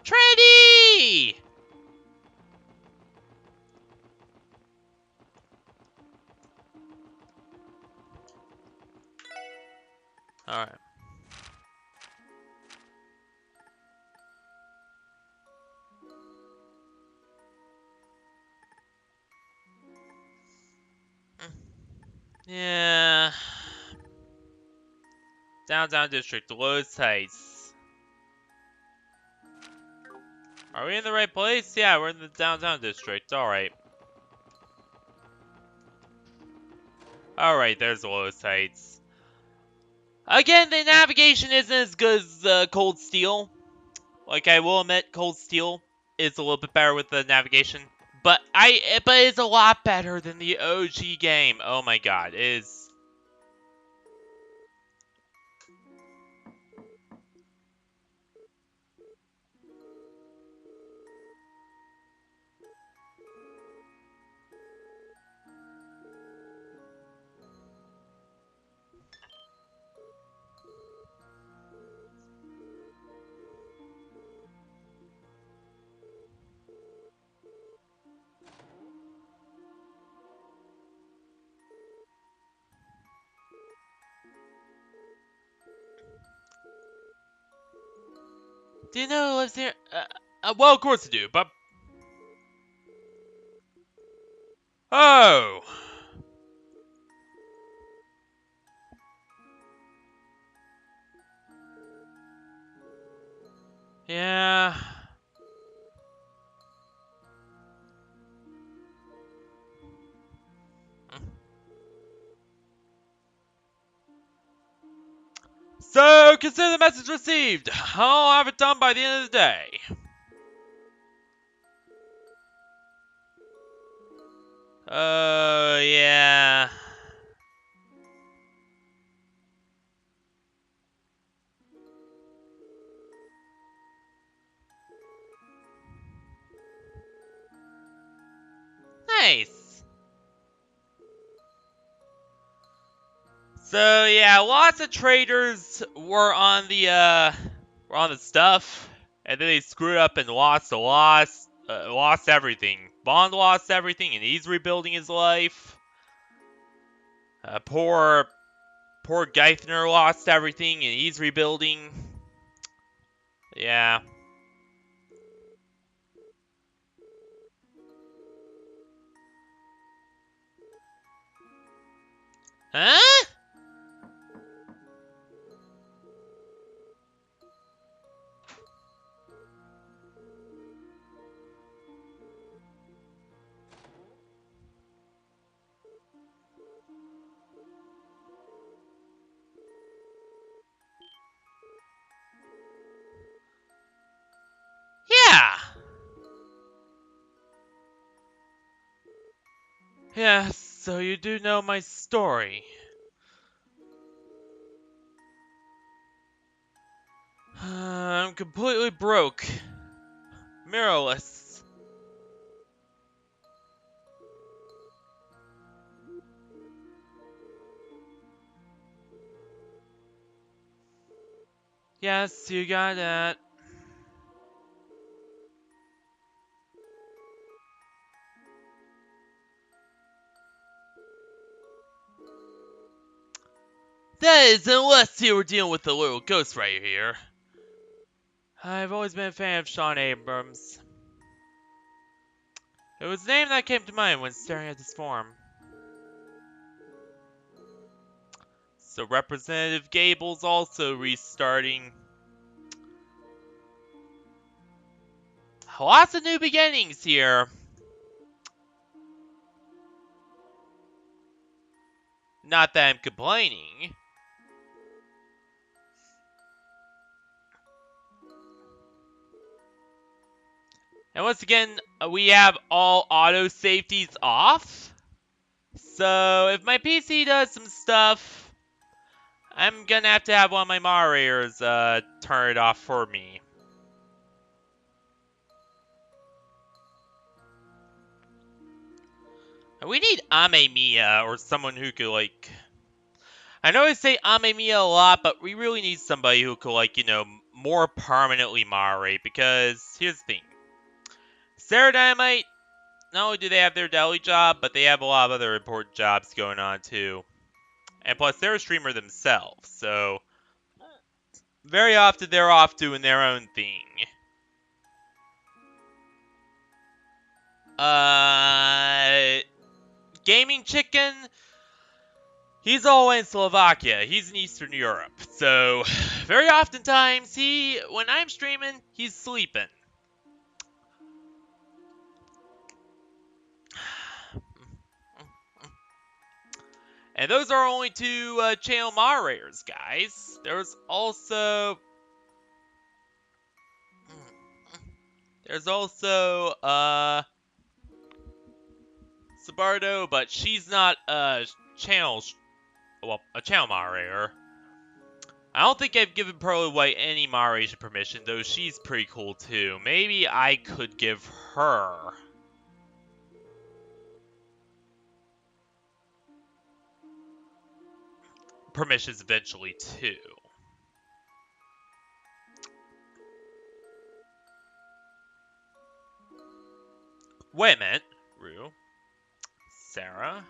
Trinity! Alright. Yeah. Downtown district, lowest heights. Are we in the right place? Yeah, we're in the downtown district. Alright. Alright, there's the lowest heights. Again, the navigation isn't as good as Cold Steel. Like, I will admit, Cold Steel is a little bit better with the navigation. But it's a lot better than the OG game. Oh my god, it is. Do you know who lives here? Well, of course I do, but... Oh! Yeah... So, consider the message received. I'll have it done by the end of the day. Yeah... Nice. So yeah, lots of traders were on the stuff, and then they screwed up and lost everything. Bond lost everything, and he's rebuilding his life. Poor Geithner lost everything, and he's rebuilding. Yeah. Huh? Yeah. Yeah, so you do know my story. I'm completely broke. Mirrorless. Yes, you got that. That is, unless you were dealing with the little ghost right here. I've always been a fan of Sean Abrams. It was the name that came to mind when staring at this form. So Representative Gable's also restarting. Lots of new beginnings here. Not that I'm complaining. And once again, we have all auto safeties off. So if my PC does some stuff, I'm gonna have to have one of my moderators turn it off for me. We need Amemiya or someone who could, like... I know I say Amemiya a lot, but we really need somebody who could, like, you know, more permanently moderate, because here's the thing. Sarah Dynamite, not only do they have their daily job, but they have a lot of other important jobs going on, too. And plus, they're a streamer themselves, so... very often they're off doing their own thing. Gaming Chicken... he's all in Slovakia. He's in Eastern Europe. So, very oftentimes, when I'm streaming, he's sleeping. And those are only two channel moderators, guys. There's also... Sabardo, but she's not a channel moderator. I don't think I've given Pearly White any moderation permission, though she's pretty cool too. Maybe I could give her permissions eventually too. Wait a minute. Rue. Sarah.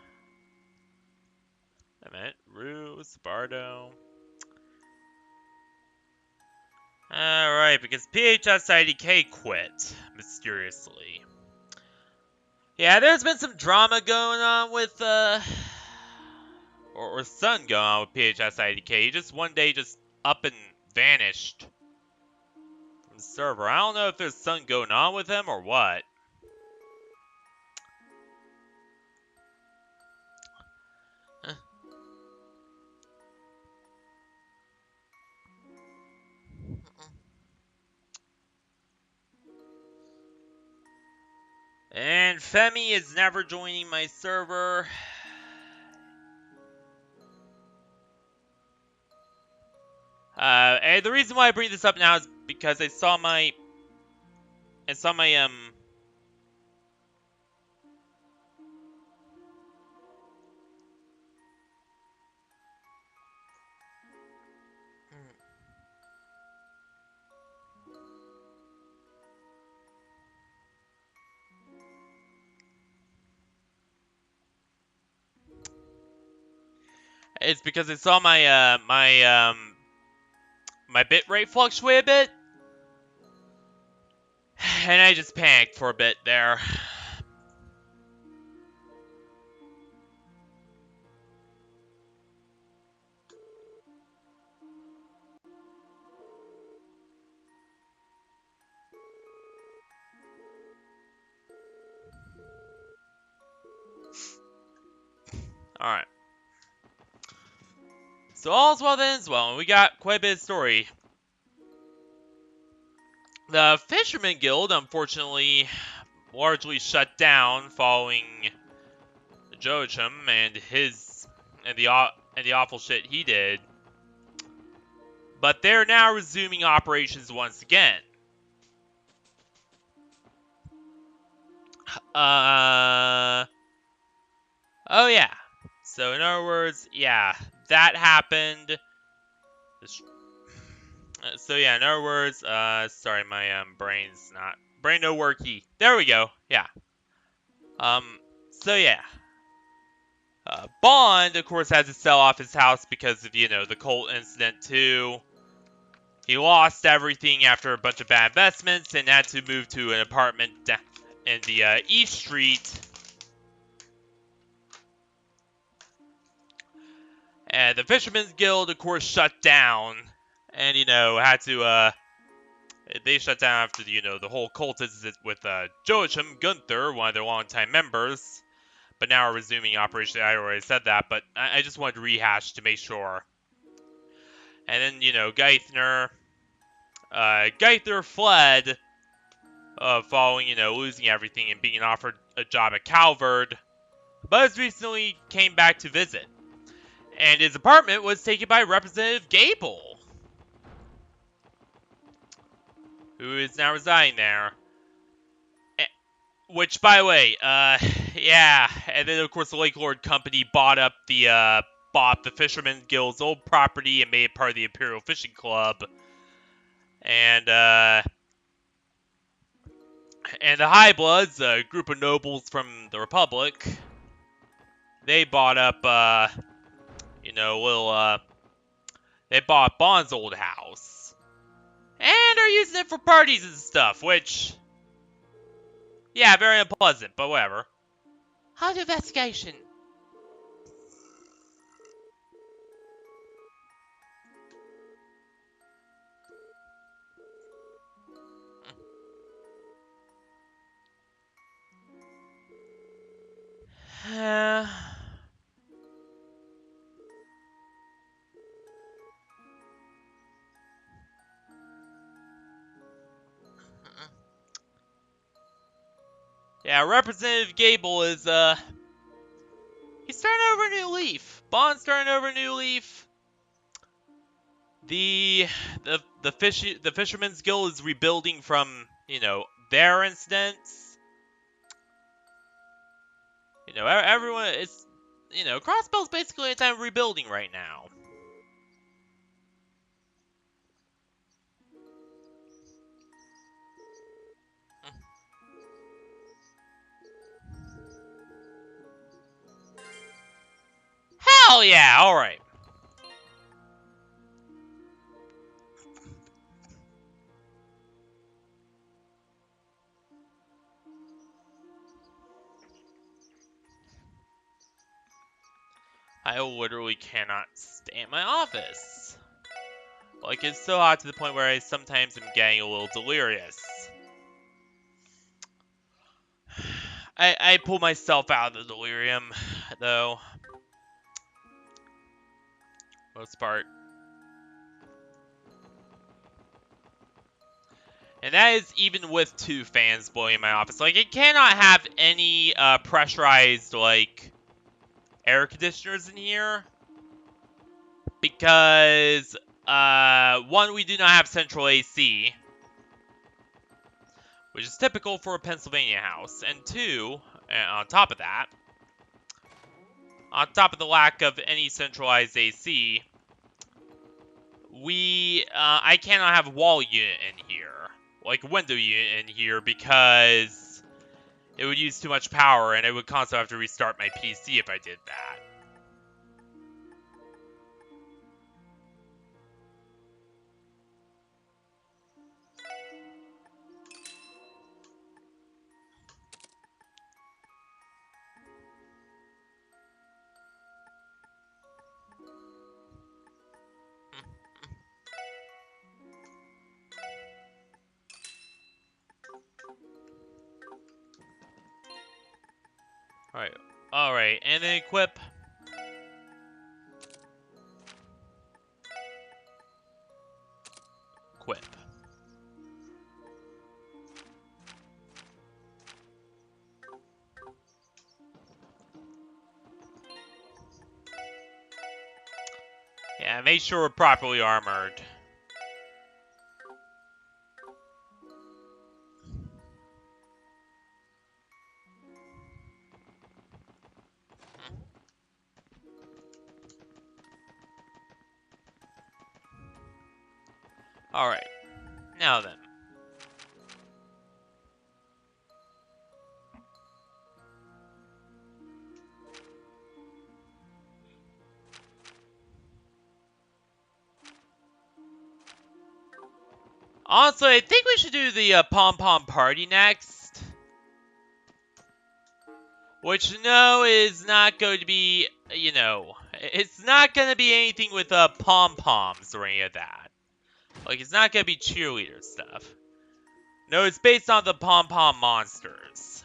Wait a minute. Rue, Sabardo. Alright, because PHS IDK quit, mysteriously. Yeah, there's been some drama going on with, or something going on with PHS IDK. He just one day just up and vanished from the server. I don't know if there's something going on with him or what. And Femi is never joining my server. And the reason why I bring this up now is because I saw my it's because I saw my my bitrate fluctuate a bit, and I just panicked for a bit there. Alright. So all's well that ends well, and we got quite a bit of story. The Fisherman Guild, unfortunately, largely shut down following Joachim and the awful shit he did. But they're now resuming operations once again. Oh yeah. So in other words, yeah, that happened. So yeah, in other words, sorry, my brain's not no worky. There we go. Yeah. So yeah. Bond, of course, has to sell off his house because of, you know, the Colt incident too. He lost everything after a bunch of bad investments and had to move to an apartment in the East Street. And the Fisherman's Guild, of course, shut down. And, had to, they shut down after, the whole cult incident with, Joachim Gunther, one of their longtime members. But now are resuming operation. I already said that, but I just wanted to rehash to make sure. And then, Geithner. Geithner fled, following, losing everything and being offered a job at Calvard. But has recently came back to visit. And his apartment was taken by Representative Gable, who is now residing there. Which, by the way, yeah. And then, of course, the Lake Lord Company bought the Fisherman's Guild's old property and made it part of the Imperial Fishing Club. And the High Bloods, a group of nobles from the Republic, they bought up, they bought Bond's old house. And are using it for parties and stuff, which, yeah, very unpleasant, but whatever. Hard investigation. Yeah, Representative Gable is, he's starting over a new leaf. Bond's starting over a new leaf. The Fisherman's Guild is rebuilding from, their incidents. Everyone, it's, Crossbell's basically a time of rebuilding right now. Hell yeah, alright. I literally cannot stay in my office. Like, it's so hot to the point where I sometimes am getting a little delirious. I pull myself out of the delirium, though. Most part. And that is even with 2 fans blowing in my office. Like, it cannot have any pressurized, like, air conditioners in here. Because, 1, we do not have central AC. Which is typical for a Pennsylvania house. And 2, on top of that, on top of the lack of any centralized AC, I cannot have a wall unit in here. Like a window unit in here, because it would use too much power and I would constantly have to restart my PC if I did that. Alright, and then equip. Equip. Yeah, make sure we're properly armored. Alright, now then. Honestly, I think we should do the pom-pom party next. Which, no, is not going to be, It's not gonna be anything with pom-poms or any of that. Like, it's not gonna be cheerleader stuff. No, it's based on the pom-pom monsters.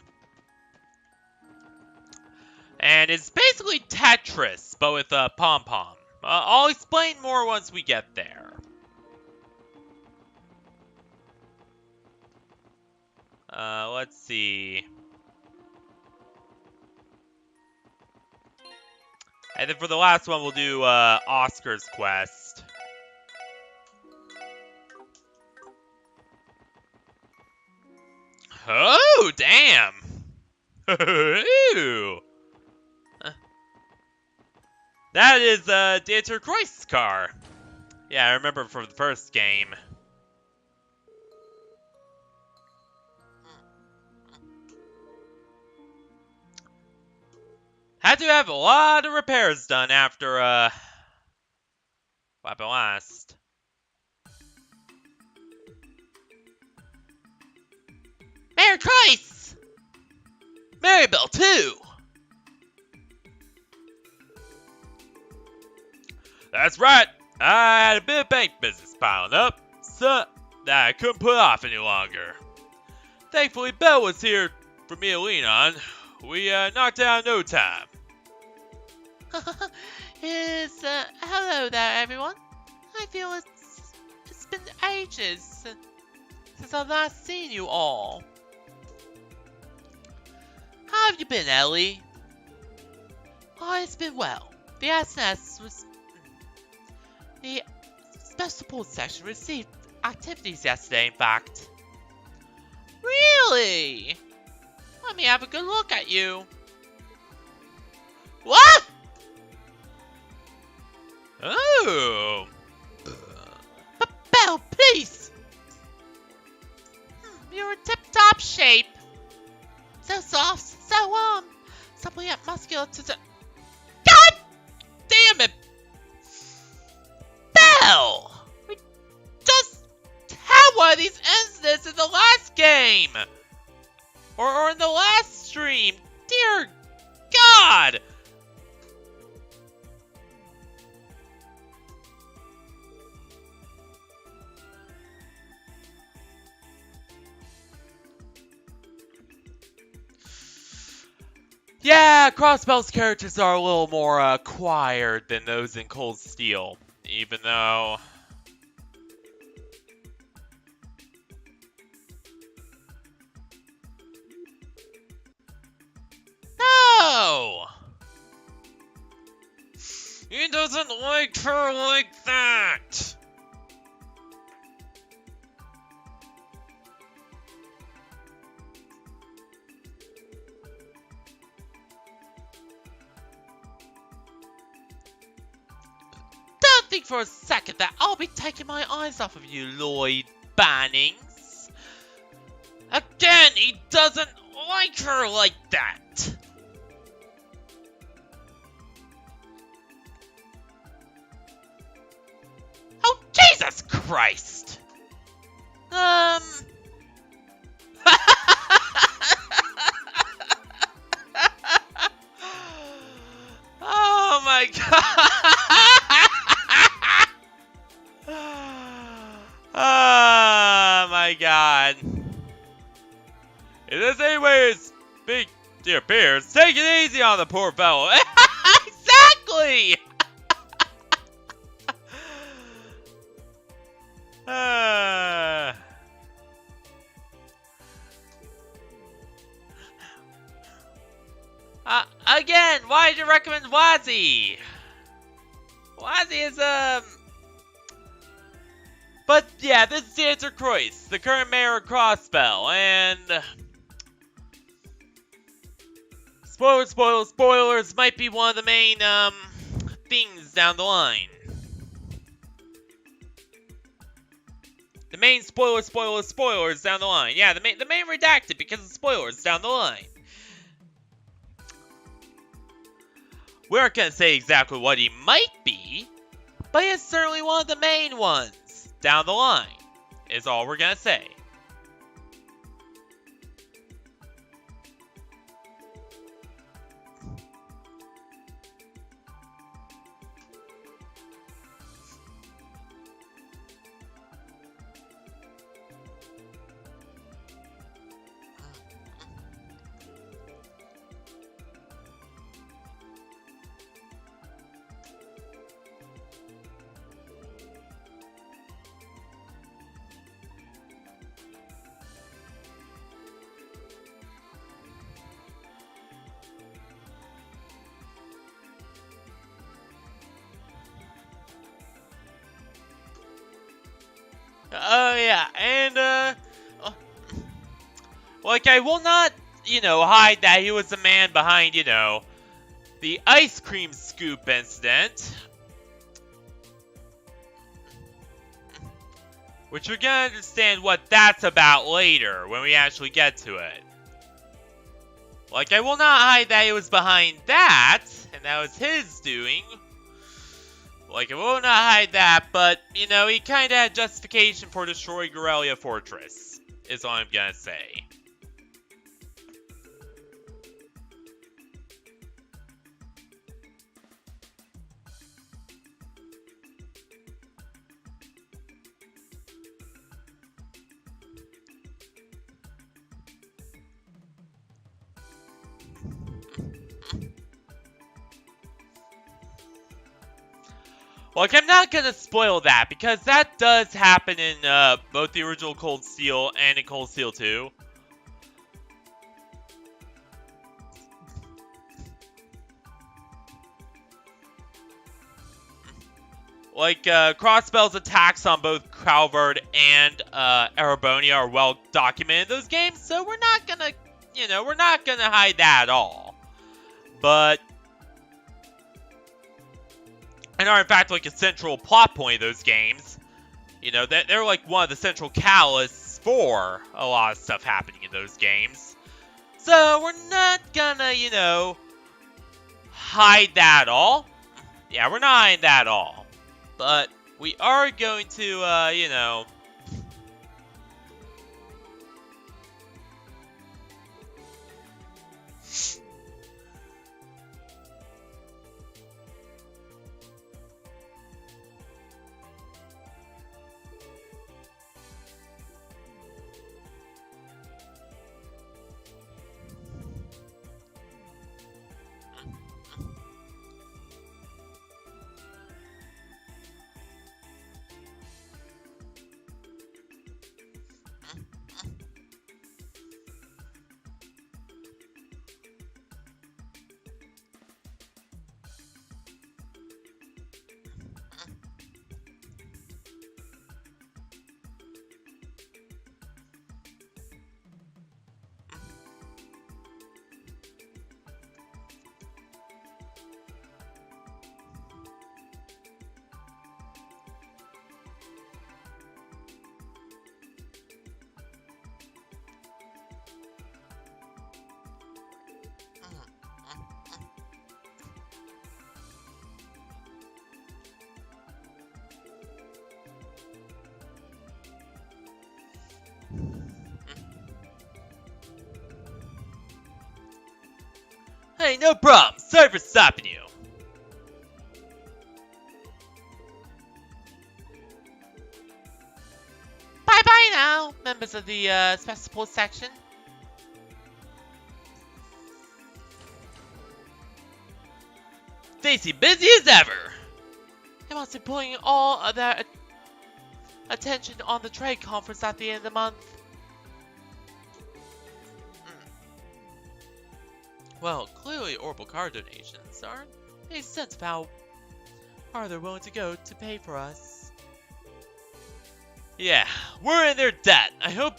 And it's basically Tetris, but with a pom-pom. I'll explain more once we get there. Let's see. And then for the last one, we'll do Oscar's quest. Oh, damn! Ooh. That is Dieter Kreuz's car. Yeah, I remember from the first game. Had to have a lot of repairs done after, what happened last. Mayor Kreis! Maribel, too! That's right. I had a bit of bank business piling up, so that I couldn't put off any longer. Thankfully, Belle was here for me to lean on. We knocked it out in no time. Hello there, everyone. I feel it's been ages since I've last seen you all. How have you been, Ellie? Oh, it's been well. The Special Support Section received activities yesterday, in fact. Really? Let me have a good look at you. What? Oh. Belle, please! You're in tip-top shape. So soft, so supple yet muscular to the... God damn it! Belle! We just had one of these incidents in the last game! Or in the last stream! Dear God! Yeah, Crossbell's characters are a little more acquired than those in Cold Steel, even though... No! He doesn't like her like that! Don't think for a second that I'll be taking my eyes off of you, Lloyd Bannings. Again, he doesn't like her like that. Oh, Jesus Christ! Oh my God! Oh my God. In this anyways, big dear Pierce, take it easy on the poor fellow. Exactly! Again, why did you recommend Wazzy? Wazzy is, But yeah, this is Dieter Kreuz, the current mayor of Crossbell, and... Spoilers might be one of the main, things down the line. The main spoilers down the line. Yeah, the main redacted because of spoilers down the line. We aren't gonna say exactly what he might be, but it's certainly one of the main ones down the line, is all we're gonna say. Oh, yeah, and, like, I will not, hide that he was the man behind, the ice cream scoop incident. Which we're gonna understand what that's about later, when we actually get to it. Like, I will not hide that he was behind that, and that was his doing. Like, I will not hide that, but, he kinda had justification for destroying Aurelia Fortress, is all I'm gonna say. Like, I'm not gonna spoil that, because that does happen in, both the original Cold Steel and in Cold Steel 2. Like, Crossbell's attacks on both Calvard and, Arabonia are well documented in those games, so we're not gonna, we're not gonna hide that at all. But, and are in fact like a central plot point of those games. They're like one of the central catalysts for a lot of stuff happening in those games. So we're not gonna, hide that all. Yeah, we're not hiding that all. But we are going to, hey, no problem. Sorry for stopping you. Bye-bye now, members of the special support section. They seem busy as ever. They must be putting all of their attention on the trade conference at the end of the month. Well, clearly Orbital card donations aren't a sense of how far they're willing to go to pay for us. Yeah, we're in their debt. I hope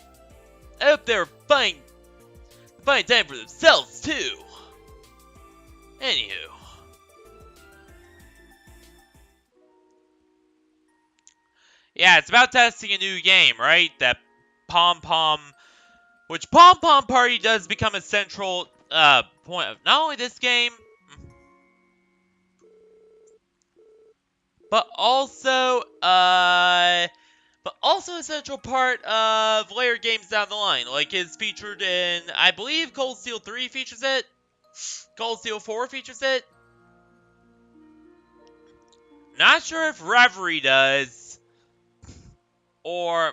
they're buying time for themselves too. Anywho. Yeah, it's about testing a new game, right? That which Pom Pom Party does become a central point of not only this game, but also a central part of later games down the line. Like it's featured in, I believe Cold Steel 3 features it. Cold Steel 4 features it. Not sure if Reverie does. Or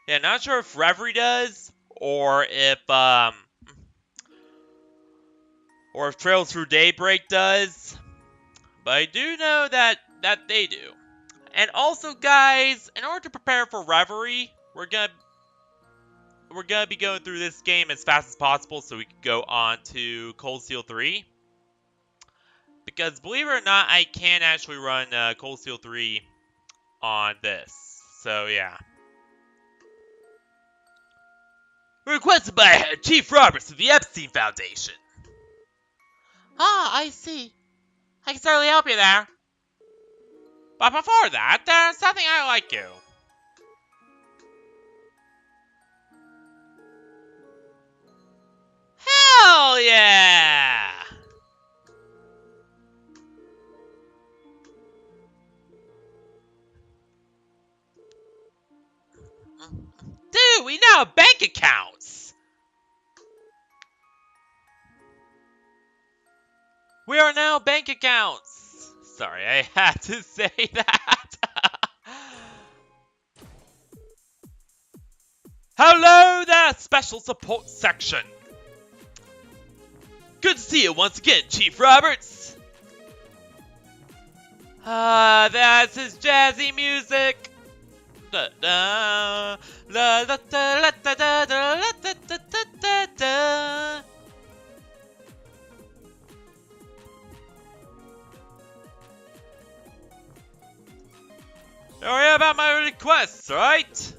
yeah, not sure if Reverie does, or if Trails Through Daybreak does. But I do know that they do. And also, guys, in order to prepare for Reverie, we're gonna we're gonna be going through this game as fast as possible so we can go on to Cold Steel 3. Because believe it or not, I can actually run Cold Steel 3 on this. So yeah. Requested by Chief Roberts of the Epstein Foundation. Ah, I see. I can certainly help you there. But before that, there's something I like to. Hell yeah! Dude, we now have bank accounts! We are now bank accounts! Sorry, I had to say that. Hello there, Special Support Section! Good to see you once again, Chief Roberts! That's his jazzy music! Da da la da da la da da da la da da da da. Don't worry about my requests, right?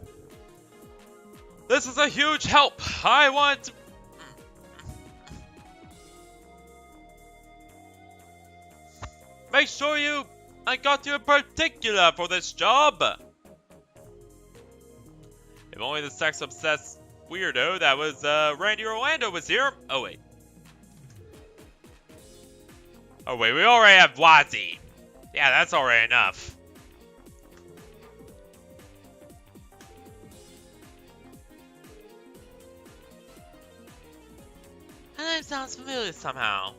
This is a huge help. I want to... Make sure I got you in particular for this job. If only the sex-obsessed weirdo that was Randy Orlando was here. Oh wait. Oh wait, we already have Wazzy. Yeah, that's already enough. That name sounds familiar somehow.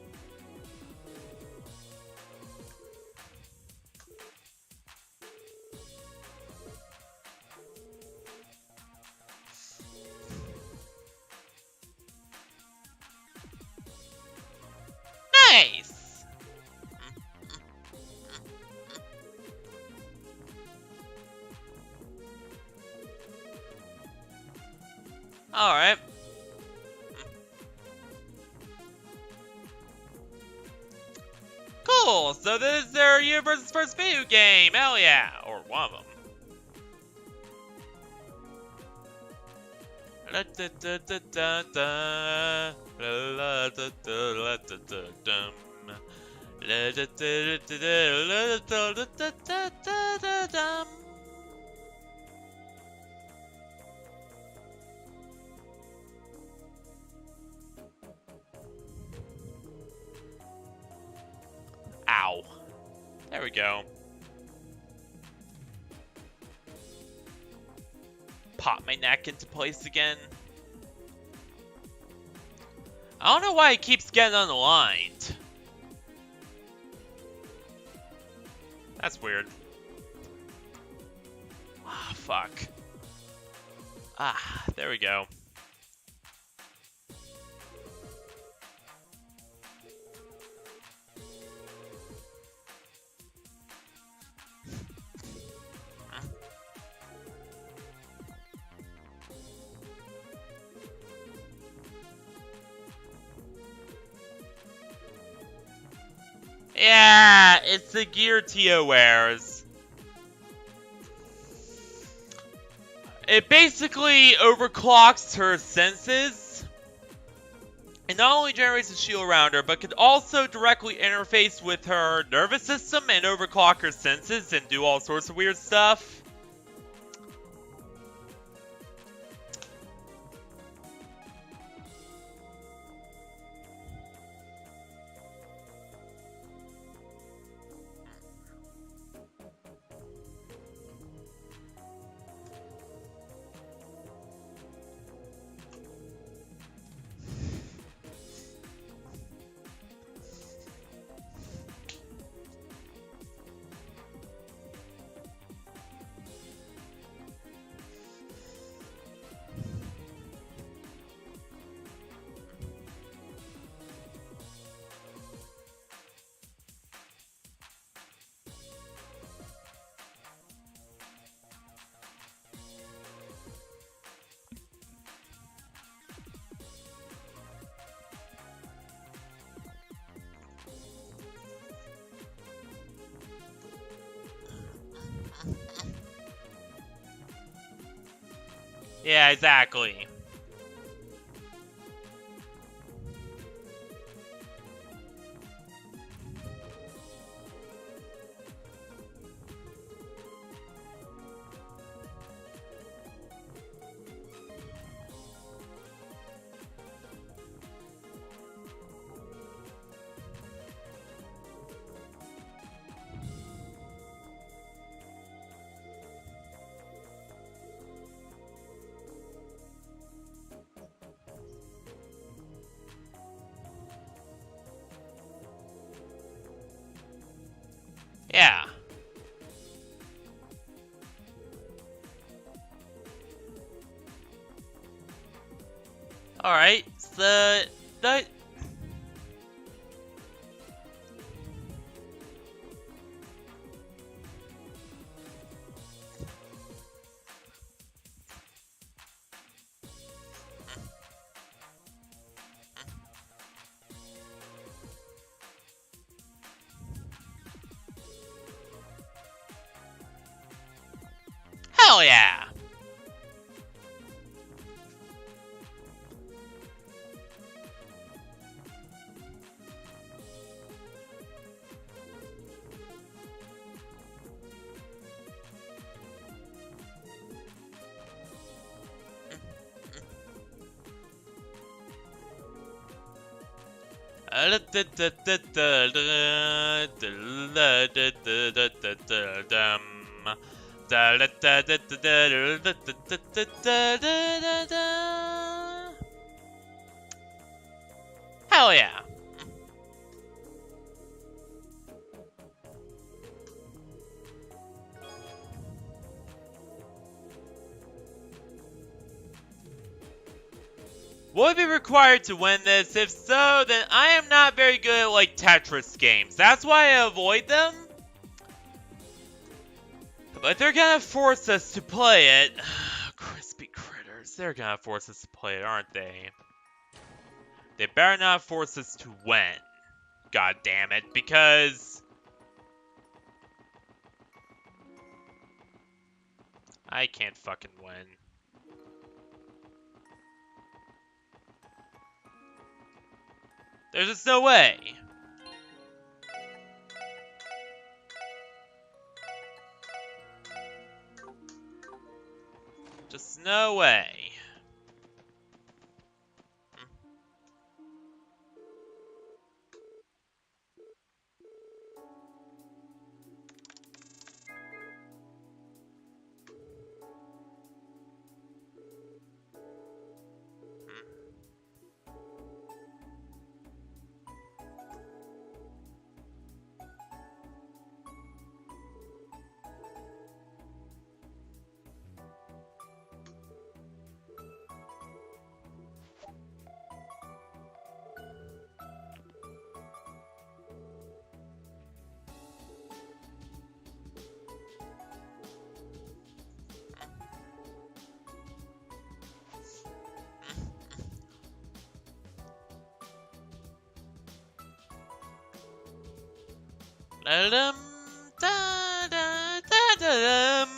Nice! Alright. Cool, so this is their universe's first video game, hell yeah! Or one of them. La da da da da da. La da da la da da dum. La da da da da la da da da da da dum. Ow. There we go. Pop my neck into place again. I don't know why it keeps getting unaligned. That's weird. Ah, fuck. Ah, there we go. Yeah, it's the gear Tia wears. It basically overclocks her senses. It not only generates a shield around her, but could also directly interface with her nervous system and overclock her senses and do all sorts of weird stuff. Yeah, exactly. Yeah. Alright, so... The... Hell yeah! Hell yeah! Would be required to win this? If so, then I am not very good at, like, Tetris games. That's why I avoid them. But they're gonna force us to play it. Crispy critters. They're gonna force us to play it, aren't they? They better not force us to win. God damn it, because... I can't fucking win. There's just no way. Just no way. Da-dum, da-da-da-da-dum.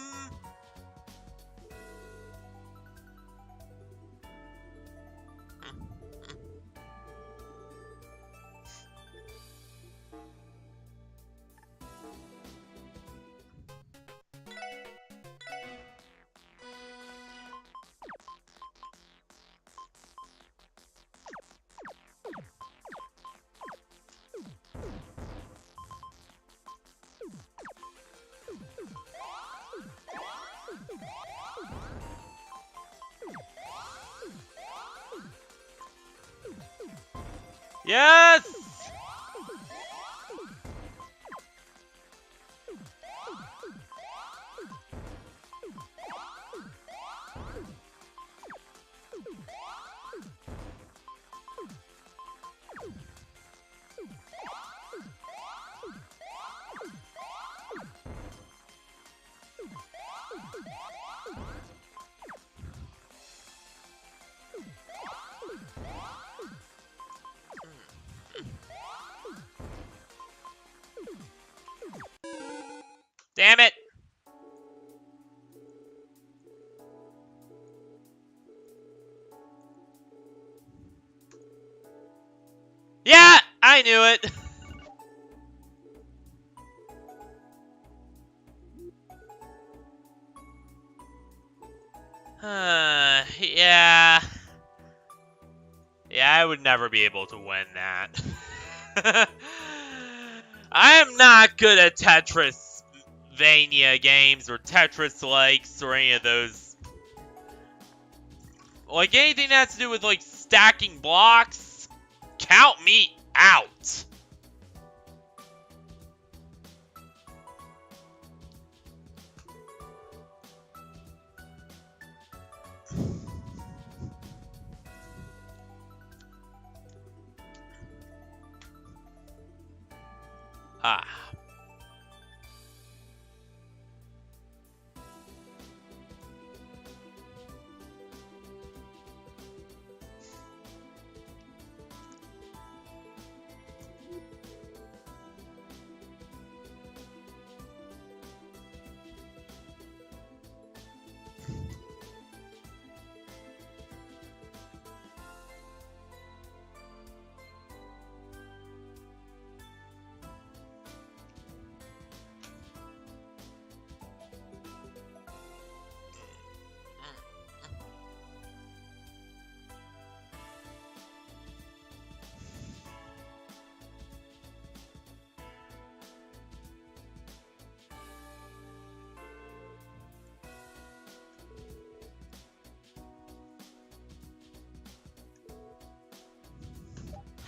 Yes! Damn it! I knew it. Yeah. Yeah, I would never be able to win that. I am not good at Tetris-vania games or Tetris-likes or any of those. Like, anything that has to do with, like, stacking blocks, count me out. Ah.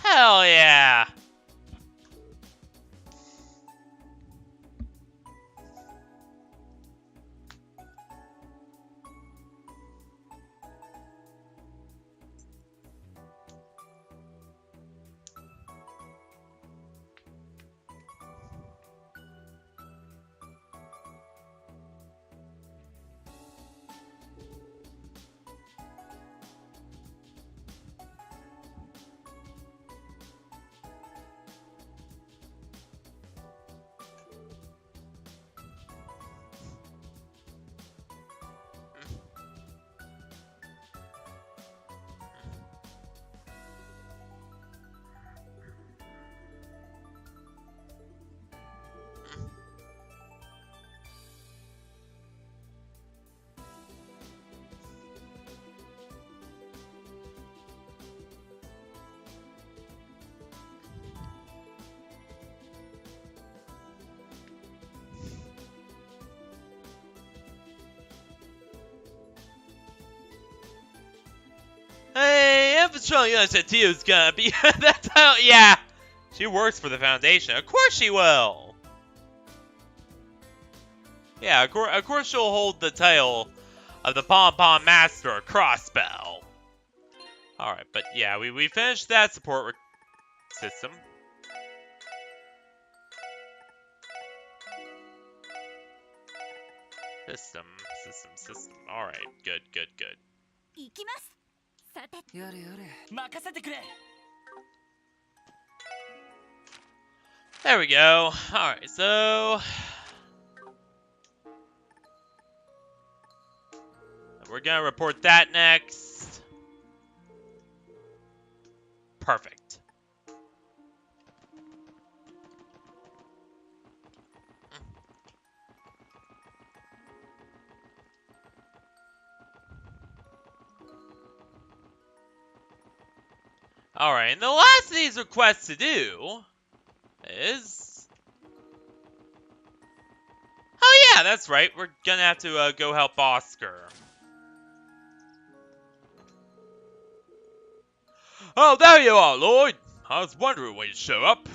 Hell yeah. Hey, Infantry Unit is gonna be. That's how. Yeah. She works for the Foundation. Of course she will. Yeah, of course she'll hold the title of the Pom Pom Master Crossbow. Alright, but yeah, we finished that support system. System. Alright, good. There we go. Alright, so we're gonna report that next. Perfect. Alright, and the last of these requests to do is... Oh yeah, that's right. We're gonna have to go help Oscar. Oh, there you are, Lloyd. I was wondering when you'd show up.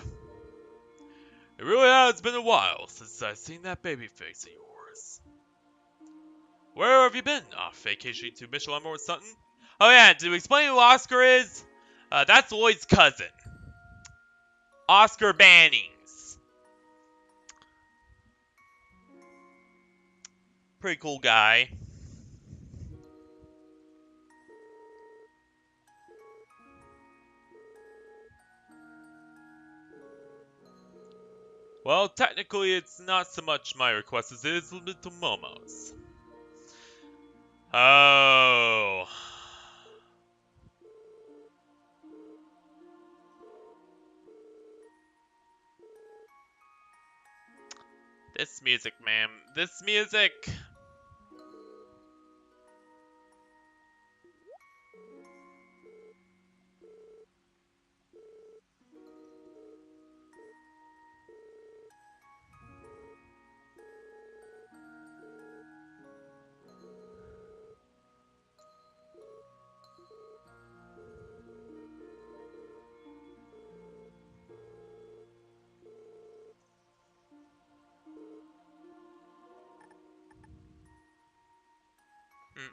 It really has been a while since I've seen that baby face of yours. Where have you been? Vacationing to Michelin or something? Oh yeah, to explain who Oscar is, that's Lloyd's cousin. Oscar Bannings. Pretty cool guy. Well, technically it's not so much my request as it is little Momo's. Oh. This music, man. This music. Mm.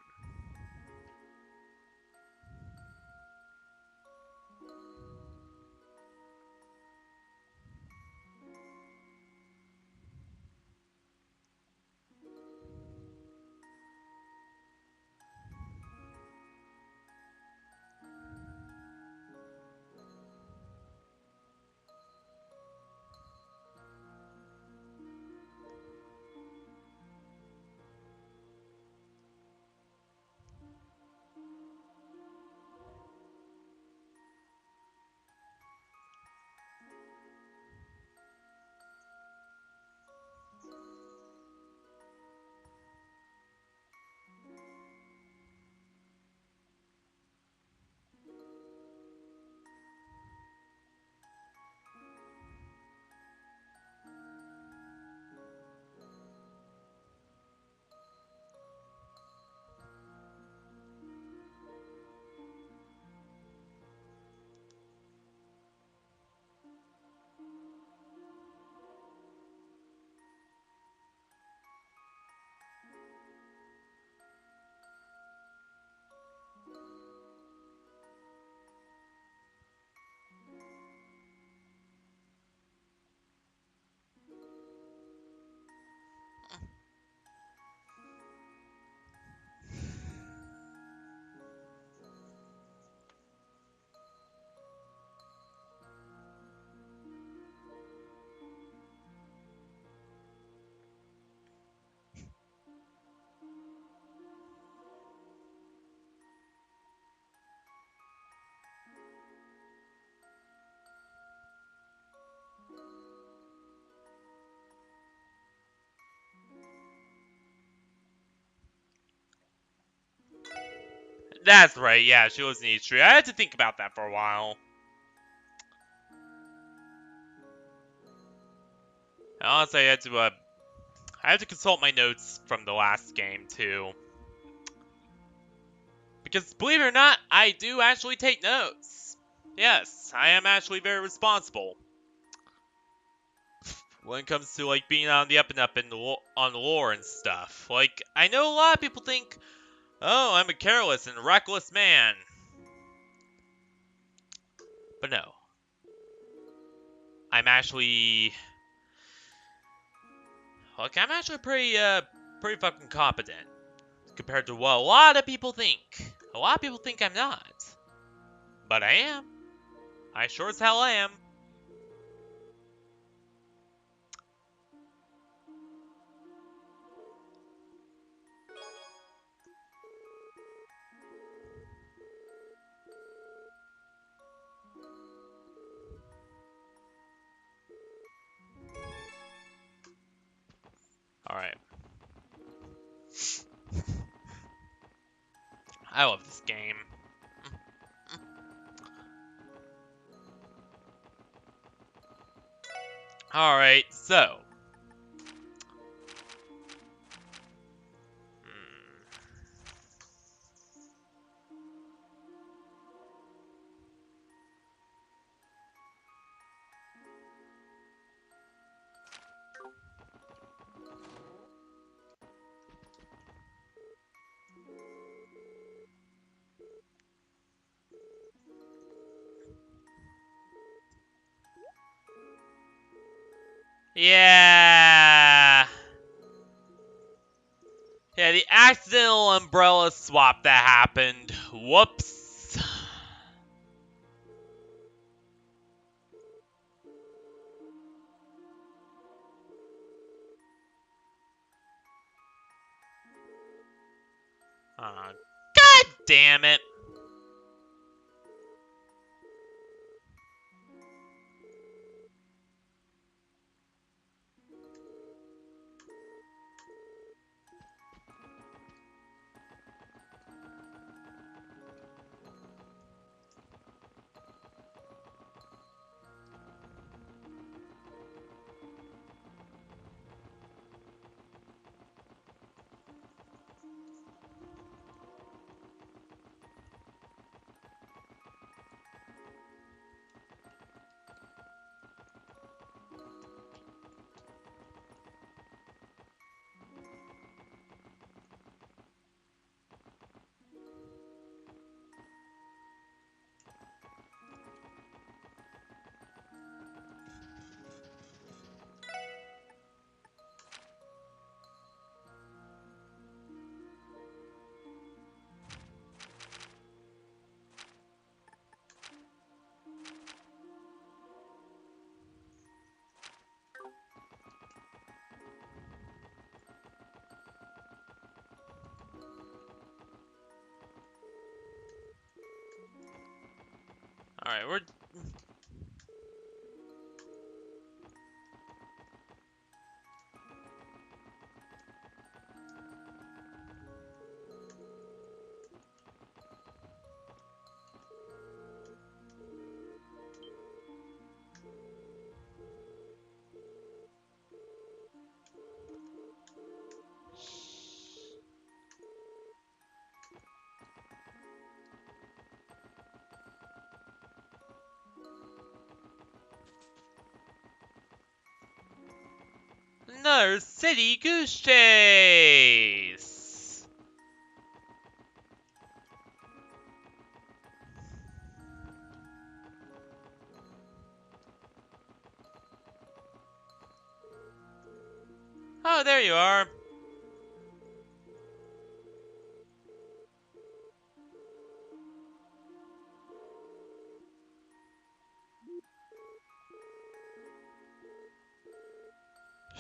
That's right, yeah, she was in East Street. I had to think about that for a while. And honestly, I had to consult my notes from the last game, too. Because, believe it or not, I do actually take notes. Yes, I am actually very responsible. When it comes to, like, being on the up and up and on the lore and stuff. Like, I know a lot of people think, oh, I'm a careless and reckless man. But no. I'm actually... Like, I'm actually pretty fucking competent. Compared to what a lot of people think. A lot of people think I'm not. But I am. I sure as hell am. Alright. I love this game. Alright, so. Yeah. Yeah, the accidental umbrella swap that happened. Whoops. God damn it. Alright, we're... Another city goose chase! Oh, there you are.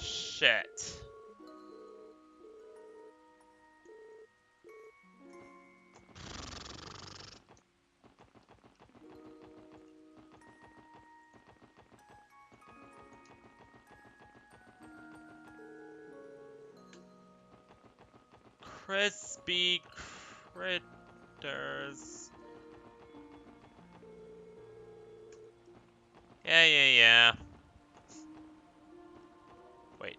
Shit. Crispy critters. Yeah. Wait.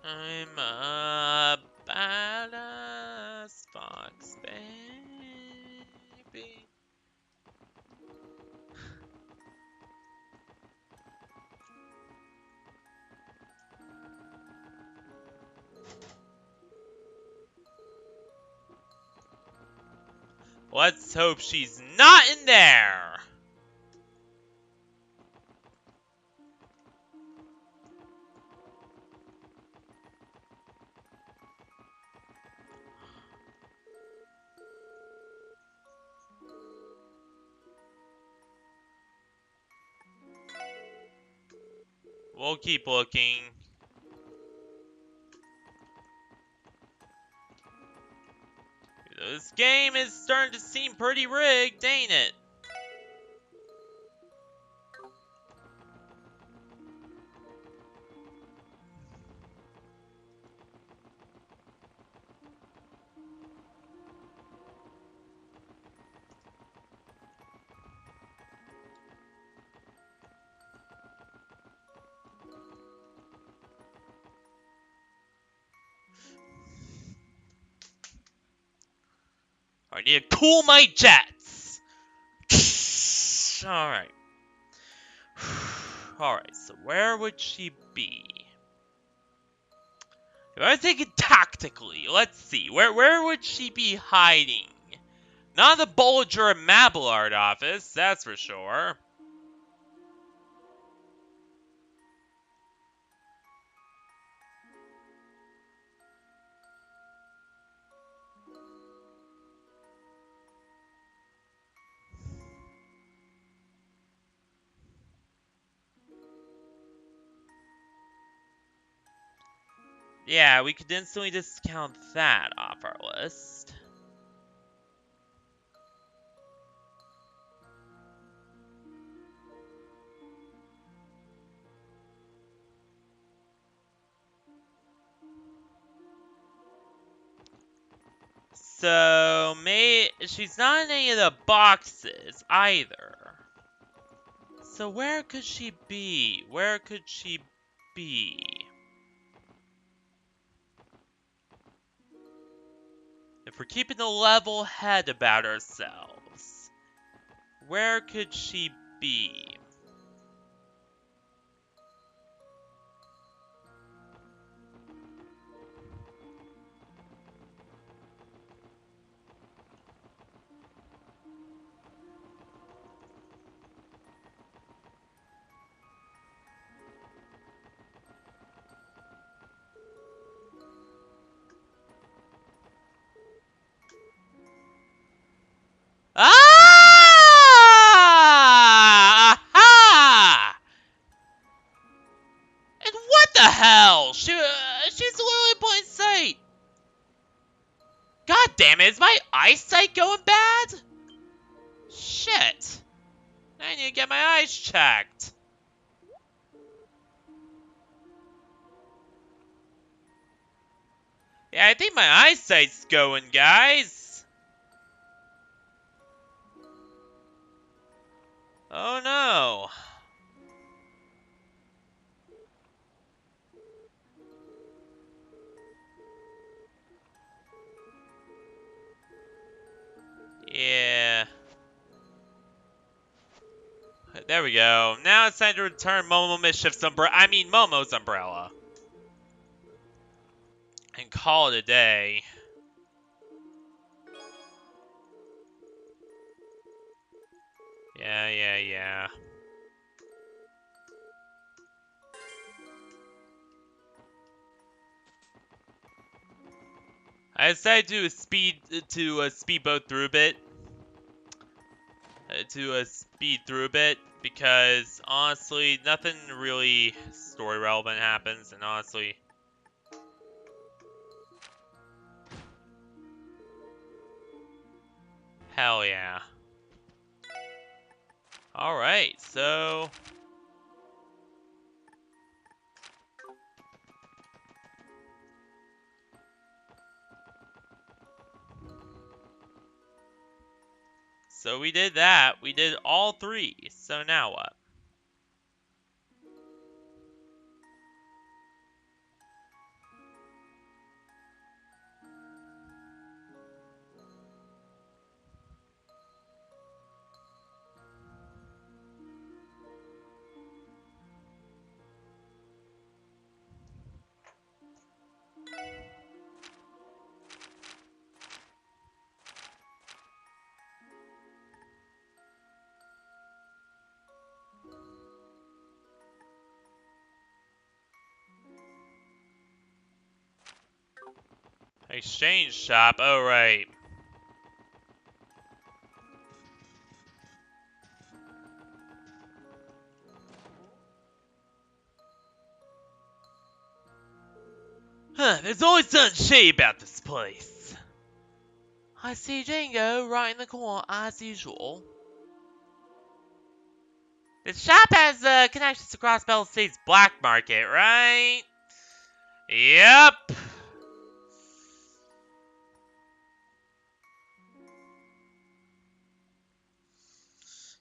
I'm a badass fox baby. Let's hope she's not in there. We'll keep looking. This game is starting to seem pretty rigged, ain't it? I need to cool my jets. Alright. Alright, so where would she be? If I'm thinking tactically, let's see. Where would she be hiding? Not the Bollinger and Mabillard office, that's for sure. Yeah, we could instantly discount that off our list. So, she's not in any of the boxes either. So where could she be? Where could she be? If we're keeping a level head about ourselves, where could she be? Ah! damn it, is my eyesight going bad? Shit. I need to get my eyes checked. Yeah, I think my eyesight's going, guys. Oh no. Yeah. There we go. Now it's time to return Momo's umbrella. And call it a day. Yeah. I decided to speedboat through a bit. Speed through a bit because honestly, nothing really story relevant happens, and honestly, hell yeah. All right, so we did that. We did all three. So now what? Exchange shop. Oh right. Huh, there's always something shady about this place. I see Django right in the corner as usual. The shop has connections to Crossbell State's black market, right? Yep.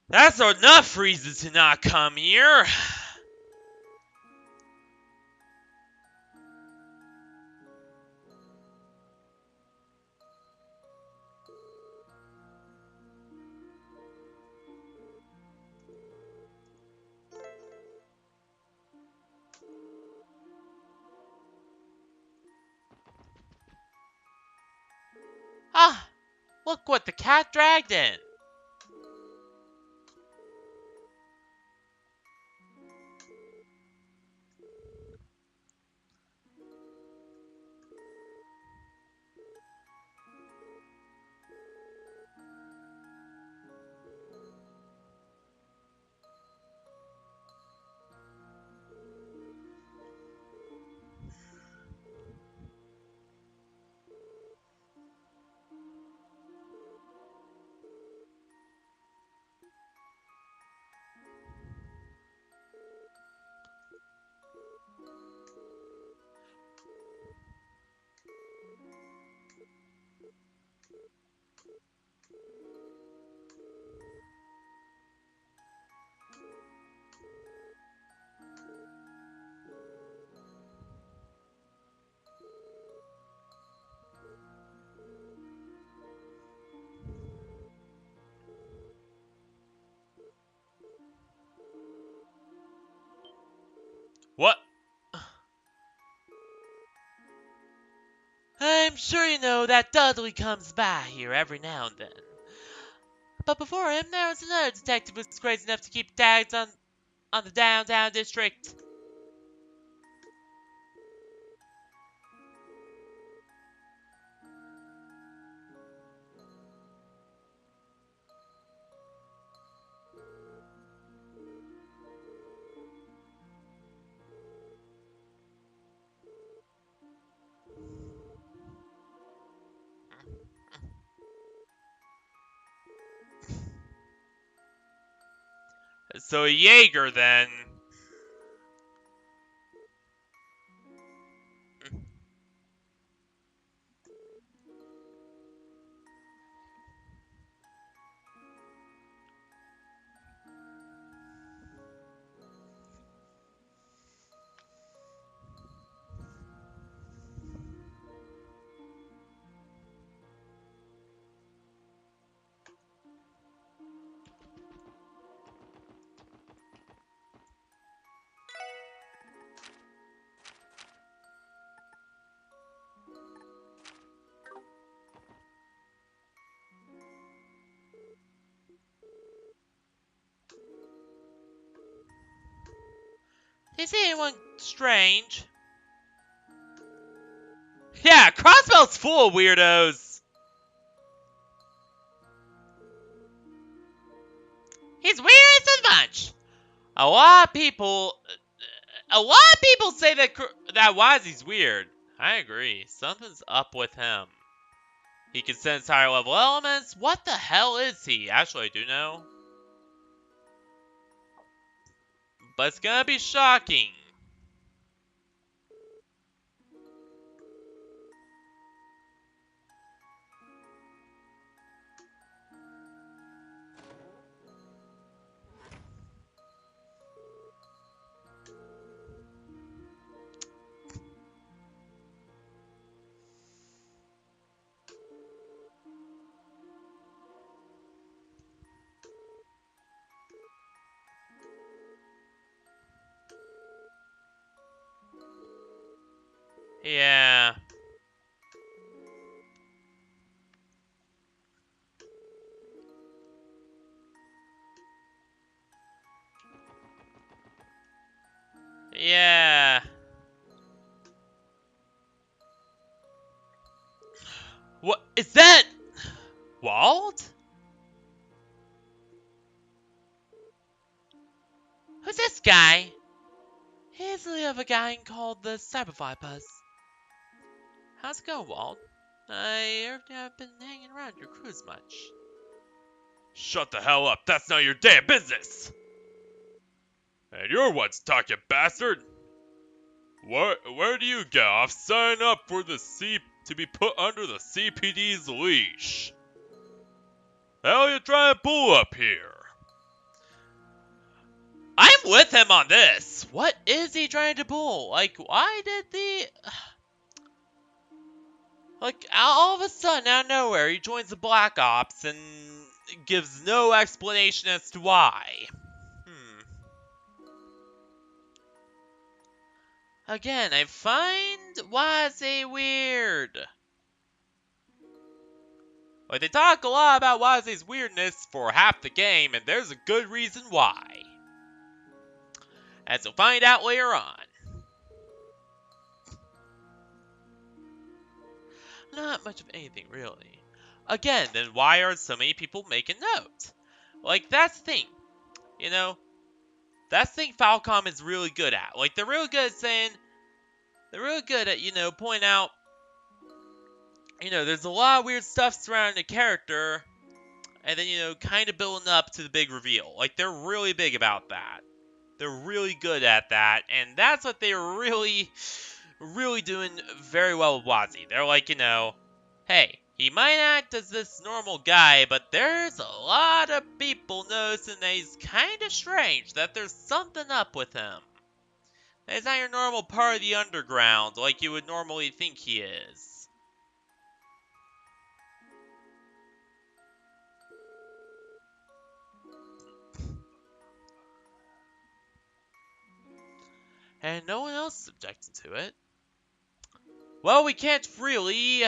That's enough reason to not come here. Ah, look what the cat dragged in. What? I'm sure you know that Dudley comes by here every now and then. But before him, there was another detective who was crazy enough to keep tabs on the downtown district. So a Jaeger then. Do you see anyone strange? Yeah, Crossbell's full of weirdos. He's weird as a bunch. A lot of people say that Wazzy's weird. I agree. Something's up with him. He can sense higher level elements. What the hell is he? Actually, I do know. But it's gonna be shocking. Yeah. Yeah. What is that? Walt? Who's this guy? He's the leader of a gang called the Cyber Vipers. How's it going, Walt? I heard you have been hanging around your crews much. Shut the hell up. That's not your damn business. And you're what's talking, bastard. Where do you get off? Sign up for to be put under the CPD's leash. The hell you trying to pull up here? I'm with him on this. What is he trying to pull? Like, why did the... Like, all of a sudden, out of nowhere, he joins the Black Ops and gives no explanation as to why. Again, I find Wazzy weird. Like, they talk a lot about Wazzy's weirdness for half the game, and there's a good reason why. As you'll find out later on. Not much of anything, really. Again, then why are so many people making note? Like, that's the thing. You know? That's the thing Falcom is really good at. Like, they're really good at saying... They're really good at, pointing out... there's a lot of weird stuff surrounding the character... And then, kind of building up to the big reveal. Like, they're really big about that. They're really good at that. And that's what they're really doing very well with Wazzy. They're like, hey, he might act as this normal guy, but there's a lot of people noticing that he's kind of strange, that there's something up with him. That he's not your normal part of the underground like you would normally think he is. And no one else is objecting to it. Well, we can't really.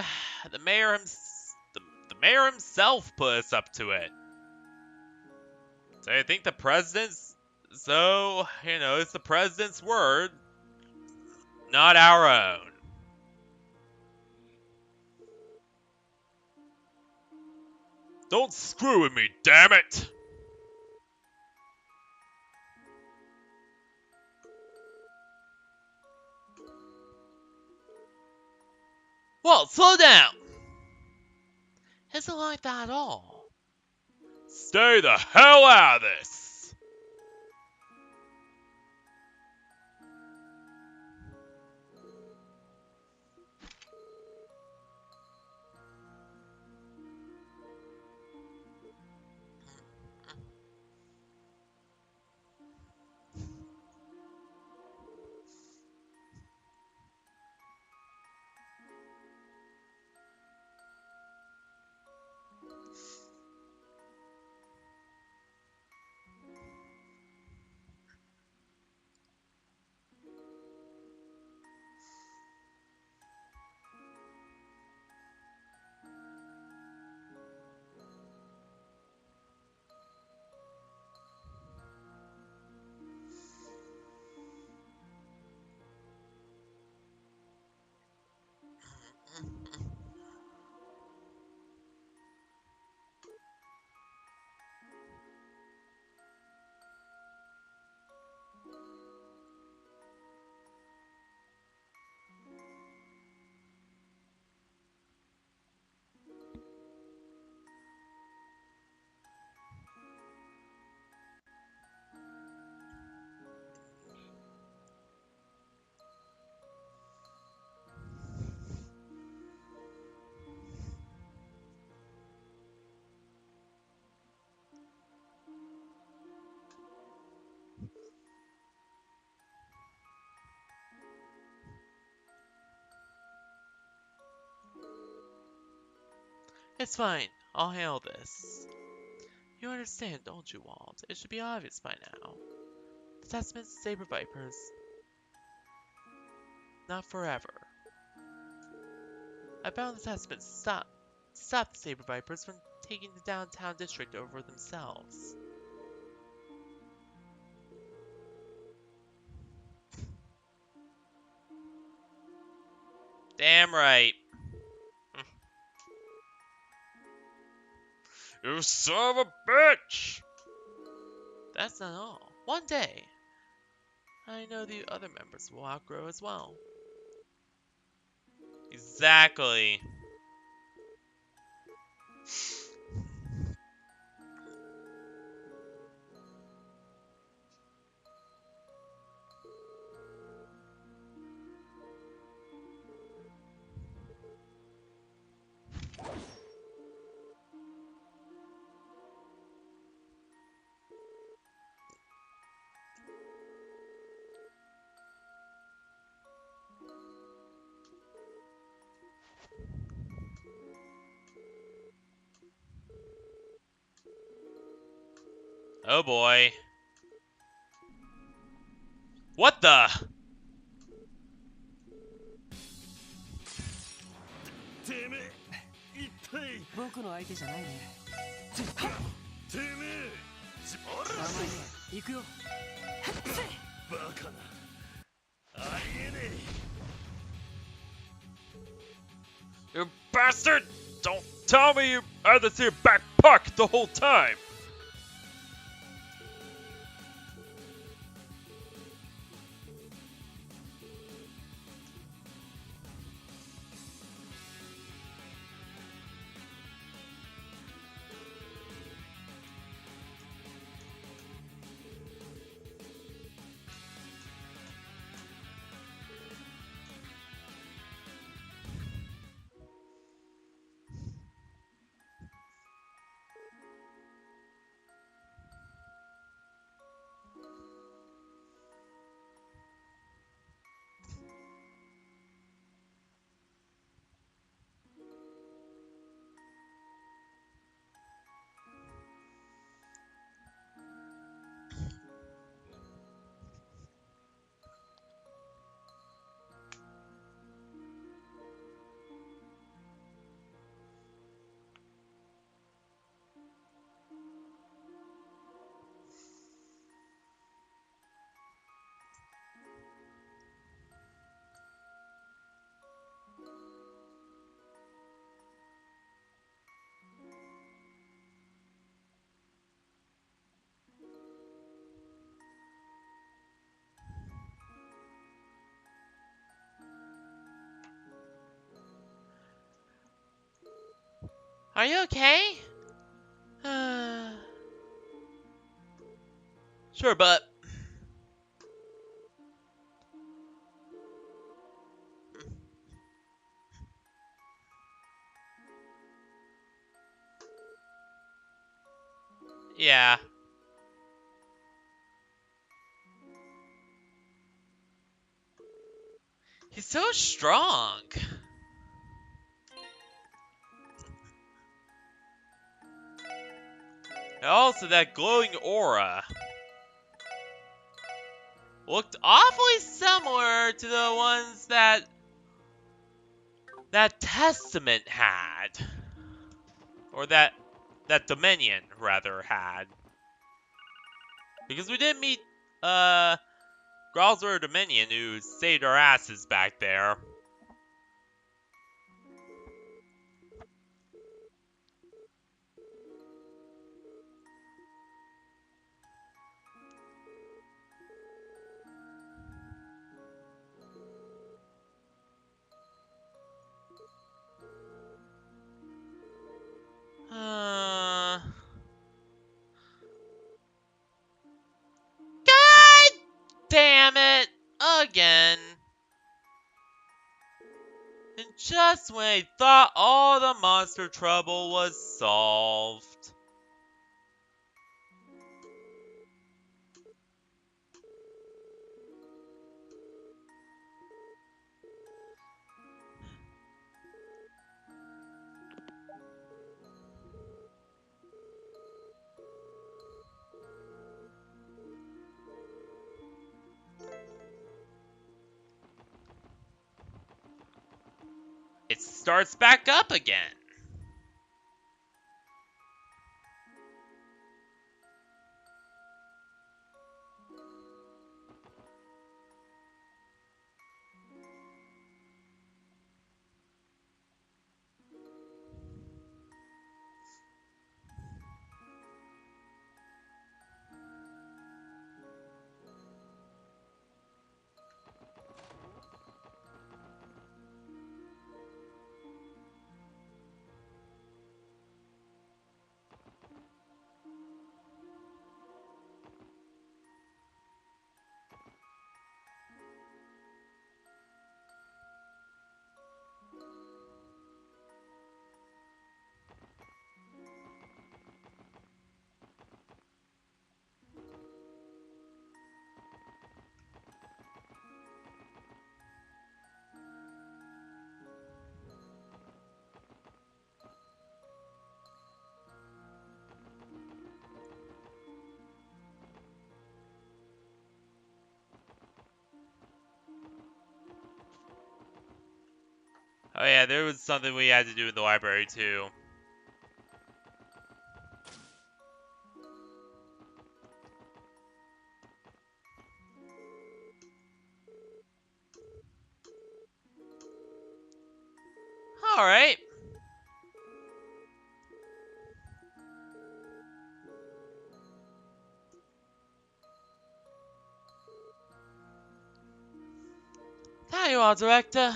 The mayor himself put us up to it. So I think the president's... So, it's the president's word, not our own. Don't screw with me, damn it! Walt, slow down! Isn't like that at all. Stay the hell out of this! It's fine. I'll handle this. You understand, don't you, Walt? It should be obvious by now. The testament to Saber Vipers. Not forever. I found the testament to stop the Saber Vipers from taking the downtown district over themselves. Damn right. You son of a bitch! That's not all. One day, I know the other members will outgrow as well. Exactly. Oh boy. What the? てめえ一体僕の相手じゃないね。てめえ名前行くよ。バカなありえね You bastard! Don't tell me you had this in your back pocket the whole time! Are you okay? Sure, but yeah. He's so strong. And also, that glowing aura Looked awfully similar to the ones that Testament had. or that Dominion rather had. Because we didn't meet Growl's Dominion who saved our asses back there. God damn it! Again. And just when I thought all the monster trouble was solved. starts back up again. Oh yeah, there was something we had to do in the library too. Alright. There you are, Director.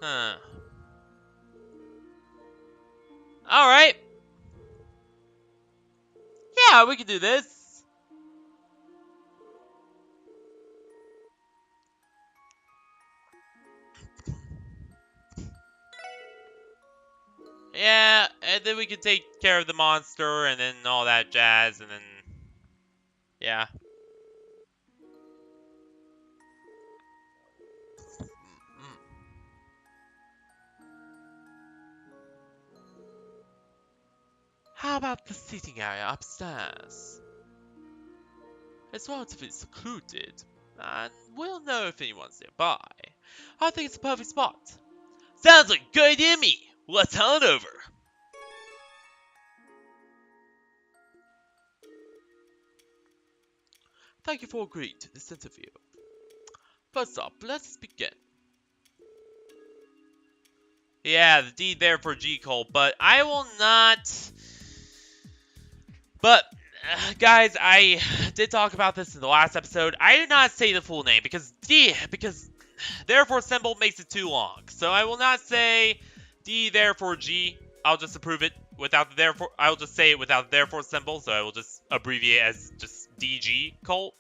Huh. Alright. Yeah, we can do this. Yeah, and then we can take care of the monster and then all that jazz and then... Yeah. How about the seating area upstairs? It's relatively secluded, and we'll know if anyone's nearby. I think it's a perfect spot. Sounds like a good idea to me. Let's head over. Thank you for agreeing to this interview. First up, let's begin. Yeah, the D there for G Cole, but I will not... But, guys, I did talk about this in the last episode. I did not say the full name because therefore symbol makes it too long. So I will not say D therefore G. I'll just approve it without the therefore. I'll just say it without the therefore symbol. So I will just abbreviate it as just DG Colt.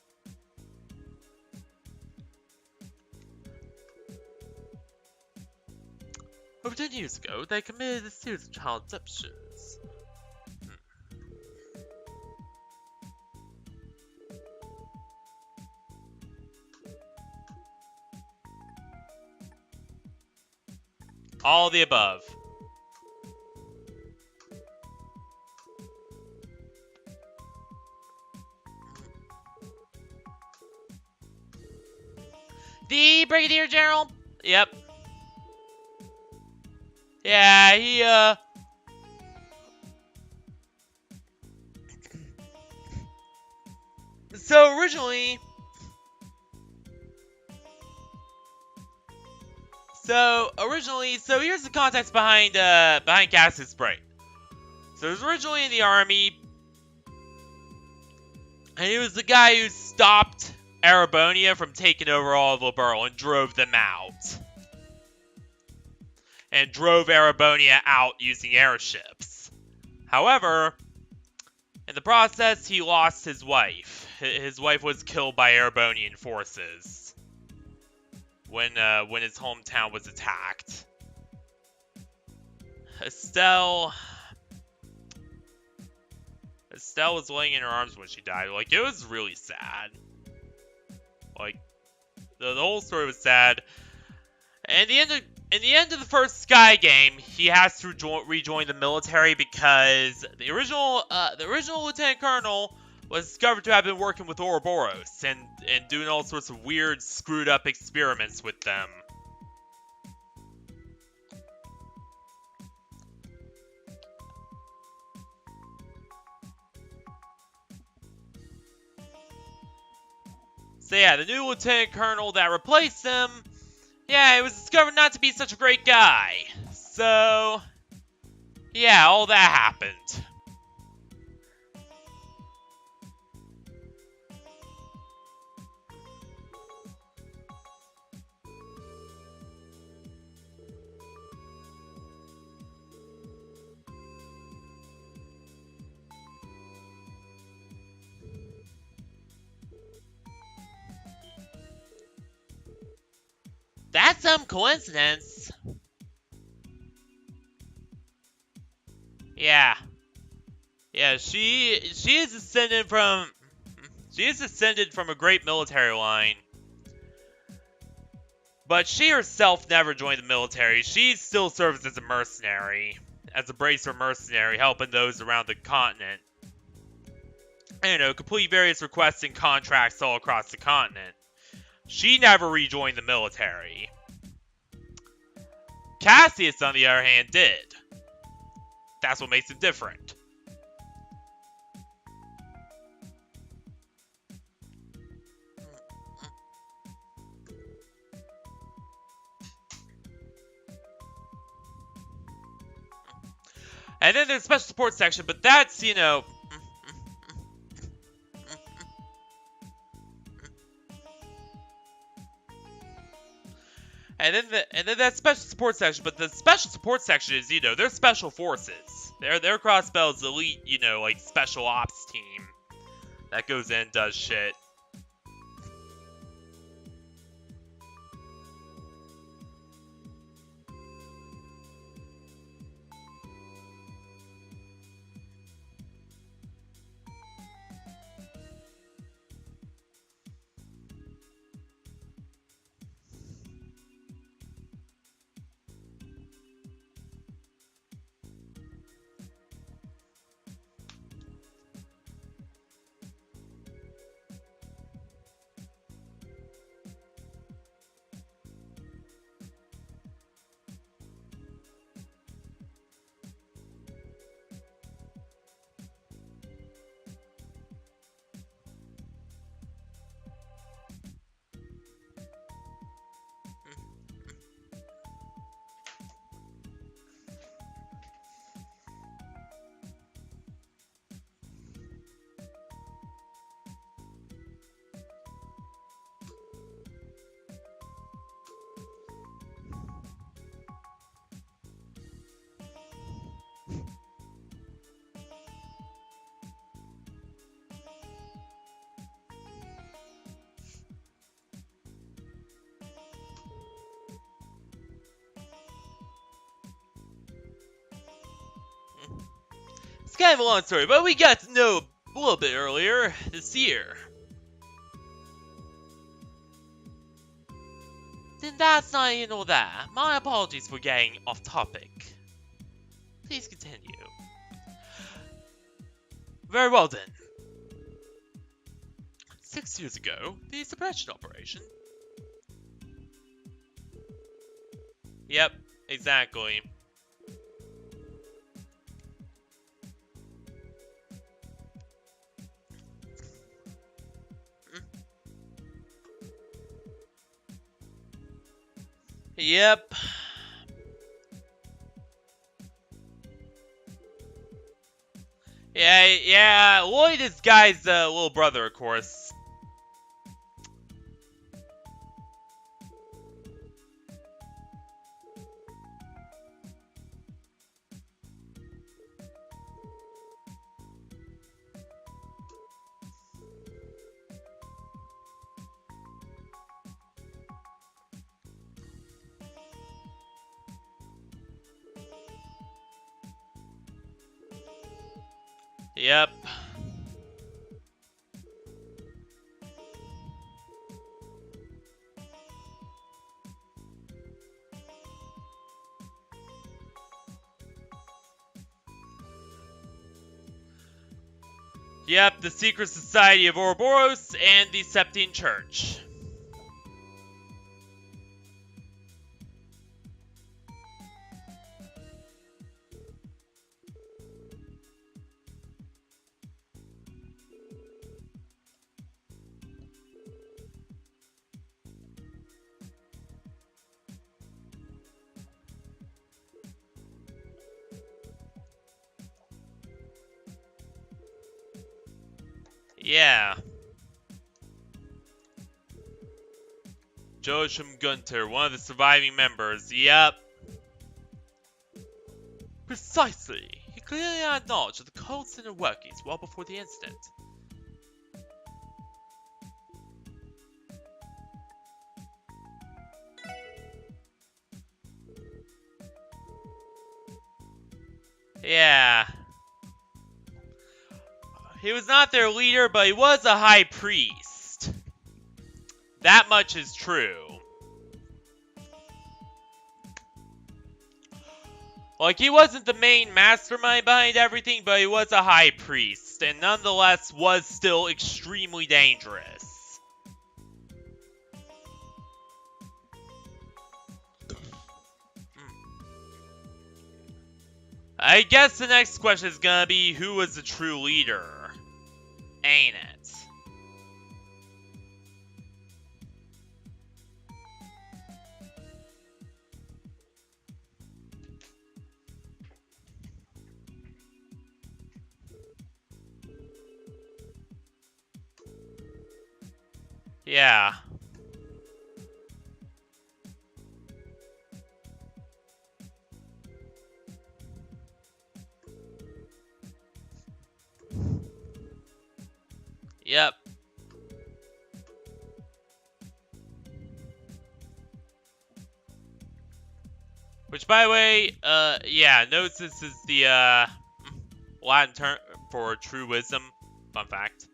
Over 10 years ago, they committed a series of child abductions. All the above. The Brigadier General? Yep. Yeah, he, So originally... So here's the context behind Cassius Sprite. So he was originally in the army, and he was the guy who stopped Arabonia from taking over all of Liberl and drove them out. And drove Arabonia out using airships. However, in the process, he lost his wife. His wife was killed by Arabonian forces. when his hometown was attacked. Estelle was laying in her arms when she died. Like, it was really sad. Like, the whole story was sad. And in the end of the first Sky game, he has to rejoin the military because the original lieutenant colonel was discovered to have been working with Ouroboros and doing all sorts of weird, screwed up experiments with them. So yeah, the new lieutenant colonel that replaced him, yeah, it was discovered not to be such a great guy. So, yeah, all that happened. That's some coincidence. Yeah. Yeah, she is descended from a great military line. But she herself never joined the military. She still serves as a mercenary, as a bracer mercenary, helping those around the continent. You know, complete various requests and contracts all across the continent. She never rejoined the military. Cassius, on the other hand, did. That's what makes him different. And then there's special support section, but that's, you know... And then that special support section, but the special support section is, you know, they're special forces. They're Crossbell's elite, you know, like, special ops team that goes in and does shit. It's kind of a long story, but we got to know a little bit earlier this year. Then that's not even all that. My apologies for getting off topic. Please continue. Very well then. 6 years ago, the suppression operation. Yep, exactly. Yep. Yeah, Lloyd is Guy's little brother, of course. Yep. Yep, the secret society of Ouroboros and the Septine Church. Yeah. Joachim Gunter, one of the surviving members. Yep. Precisely. He clearly had knowledge of the cult's inner workings well before the incident. Yeah. He was not their leader, but he was a high priest. That much is true. Like, he wasn't the main mastermind behind everything, but he was a high priest, and nonetheless was still extremely dangerous. I guess the next question is gonna be, who was the true leader? Ain't it? Yeah. Yep. Which, by the way, yeah, notice this is the, Latin term for true wisdom. Fun fact.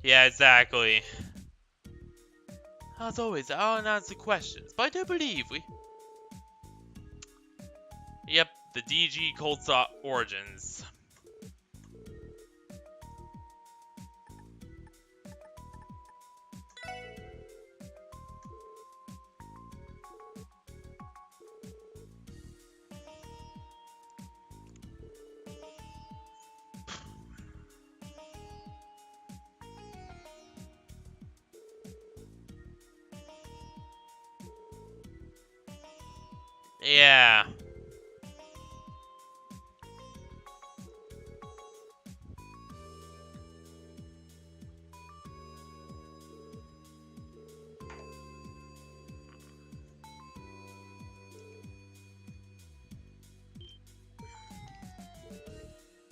Yeah, exactly. As always, I'll announce the questions, but I do believe we... Yep, the DG Colt's origins. Yeah.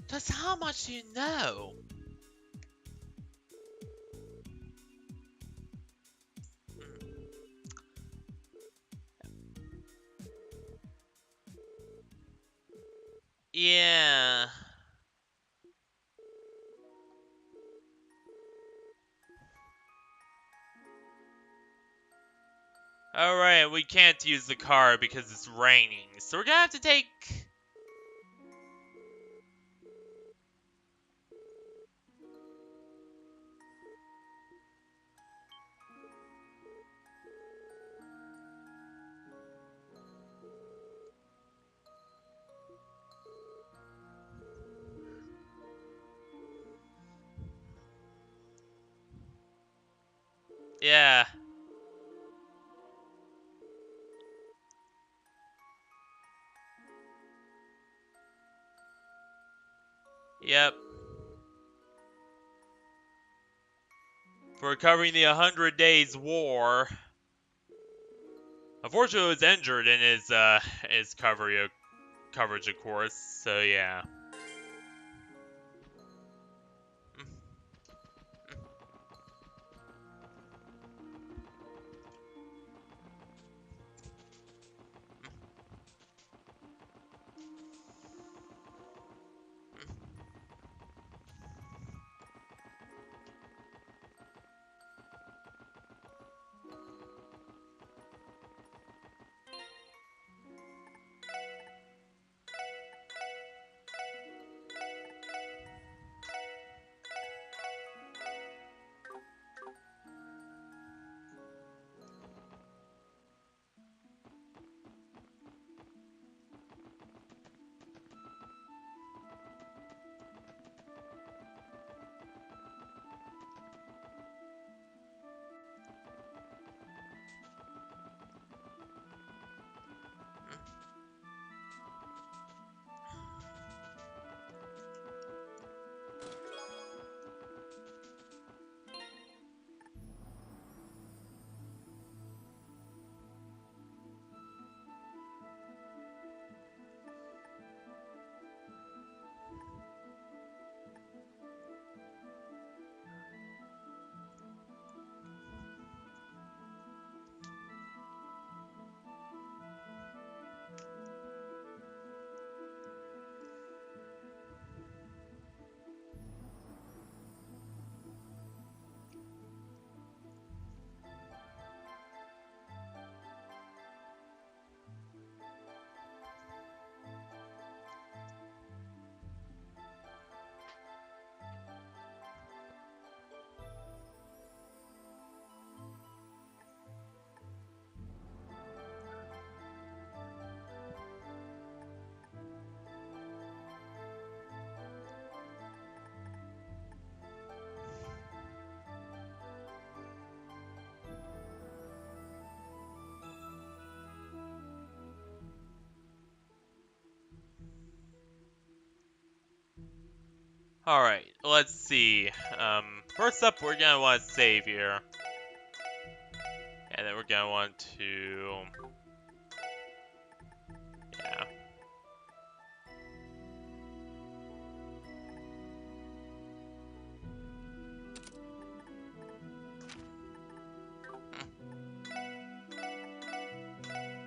Just how much do you know? Yeah. Alright, we can't use the car because it's raining, so we're gonna have to take... Yeah. Yep. For covering the 100 Days War. Unfortunately, he was injured in his coverage, of course, so yeah. Alright, let's see. First up, we're gonna want to save here. And then we're gonna want to... Yeah.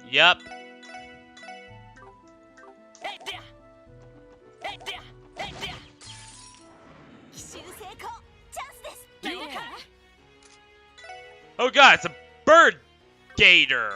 Yep. Oh god, it's a bird gator!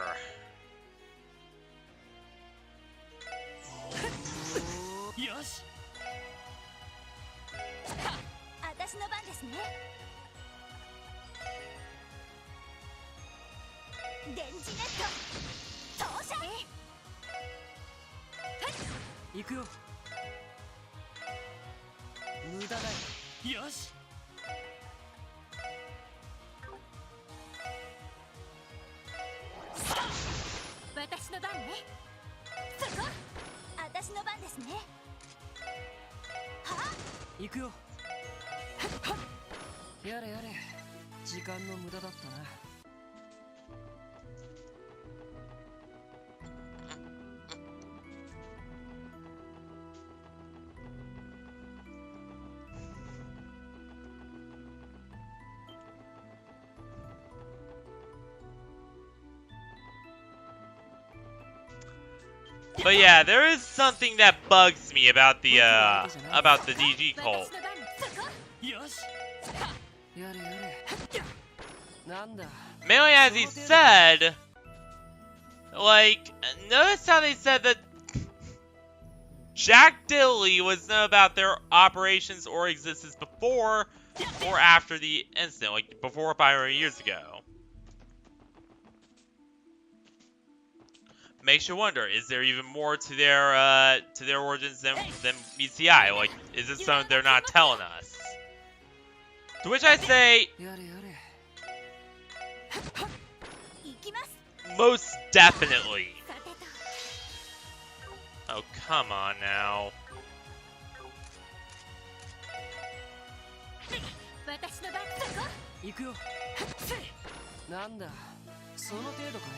But yeah, there is something that bugs me about the DG cult. よしやれやれなんだ Mainly as he said, like, notice how they said that Jack Dilly was known about their operations or existence before or after the incident, like before 500 years ago. Makes you wonder, is there even more to their origins than BCI? Like, is this something they're not telling us? To which I say, やれやれ most definitely. Oh, come on now. 行くよなんだその程度かい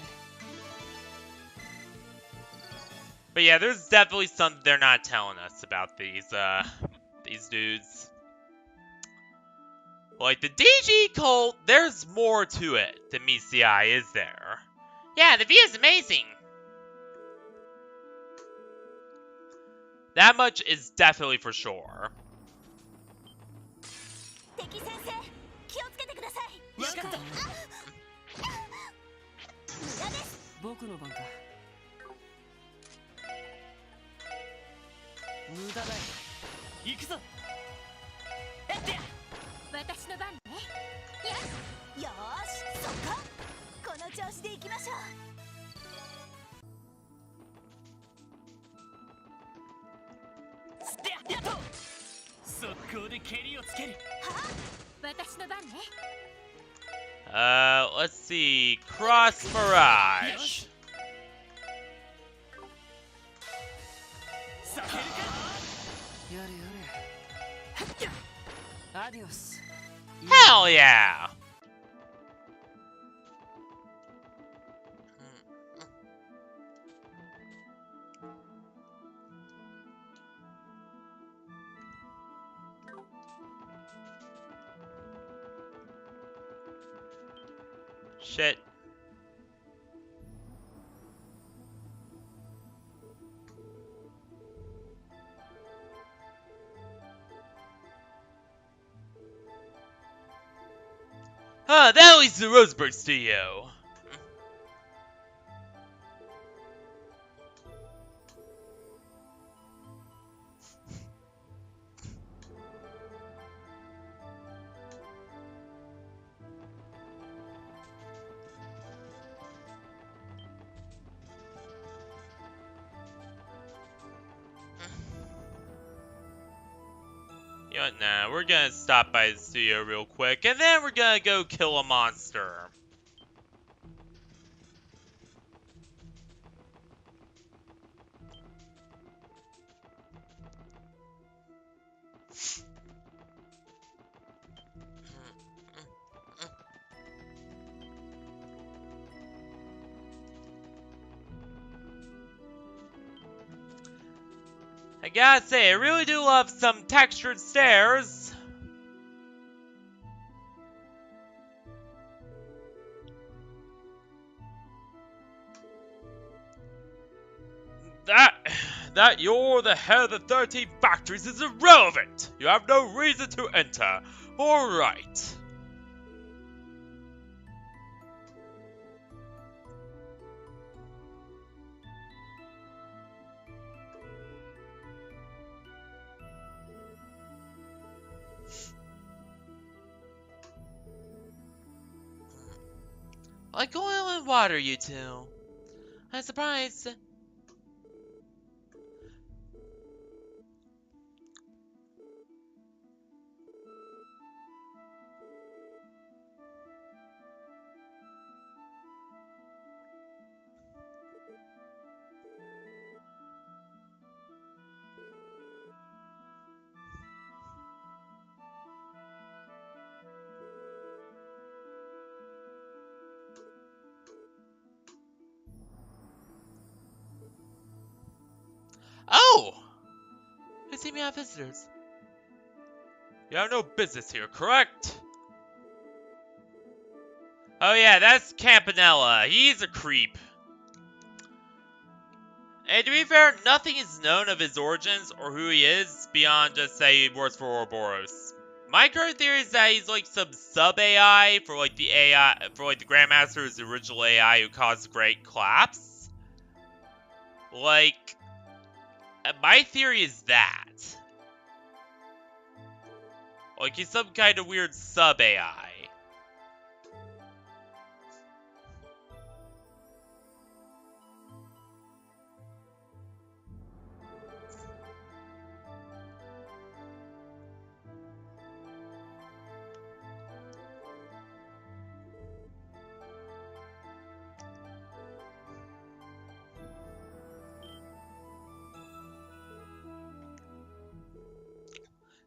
But yeah, there's definitely something they're not telling us about these dudes. Like, the DG cult, there's more to it than meets the eye, is there? Yeah, the view is amazing. That much is definitely for sure. 敵先生気をつけてくださいわかった僕の番か無駄だよ行くぞ私の番ねよしそここの調子で行きましょうステッと速攻で蹴りをつけるは私の番ね Let's see. Cross Mirage. 避けるかやれやれアディオス Hell yeah! Shit. Huh, that leads to the Roseburg studio. You know what, nah, we're gonna stop by the studio real quick, and then we're gonna go kill a monster. I gotta say, I really do love some textured stairs. That you're the head of the 13 factories is irrelevant. You have no reason to enter. Alright. Like oil and water, you two. I'm surprised. Oh! You see me have visitors. You have no business here, correct? Oh yeah, that's Campanella. He's a creep. And to be fair, nothing is known of his origins or who he is beyond just say he works for Ouroboros. My current theory is that he's like some sub-AI for like the AI, for like the Grandmaster's original AI who caused the Great Collapse. Like, my theory is that. Like, he's some kind of weird sub-AI.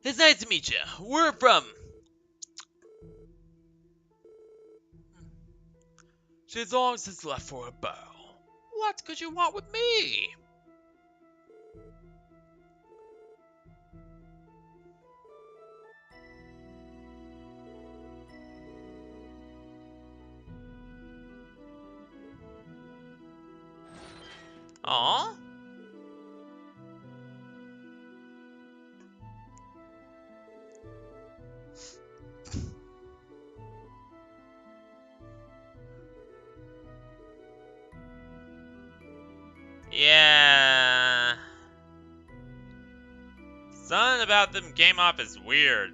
It's nice to meet you. We're from... She's long since left for a bow. What could you want with me? Aw? Yeah. Something about them came off as weird.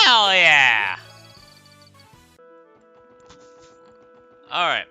Hell yeah! Alright.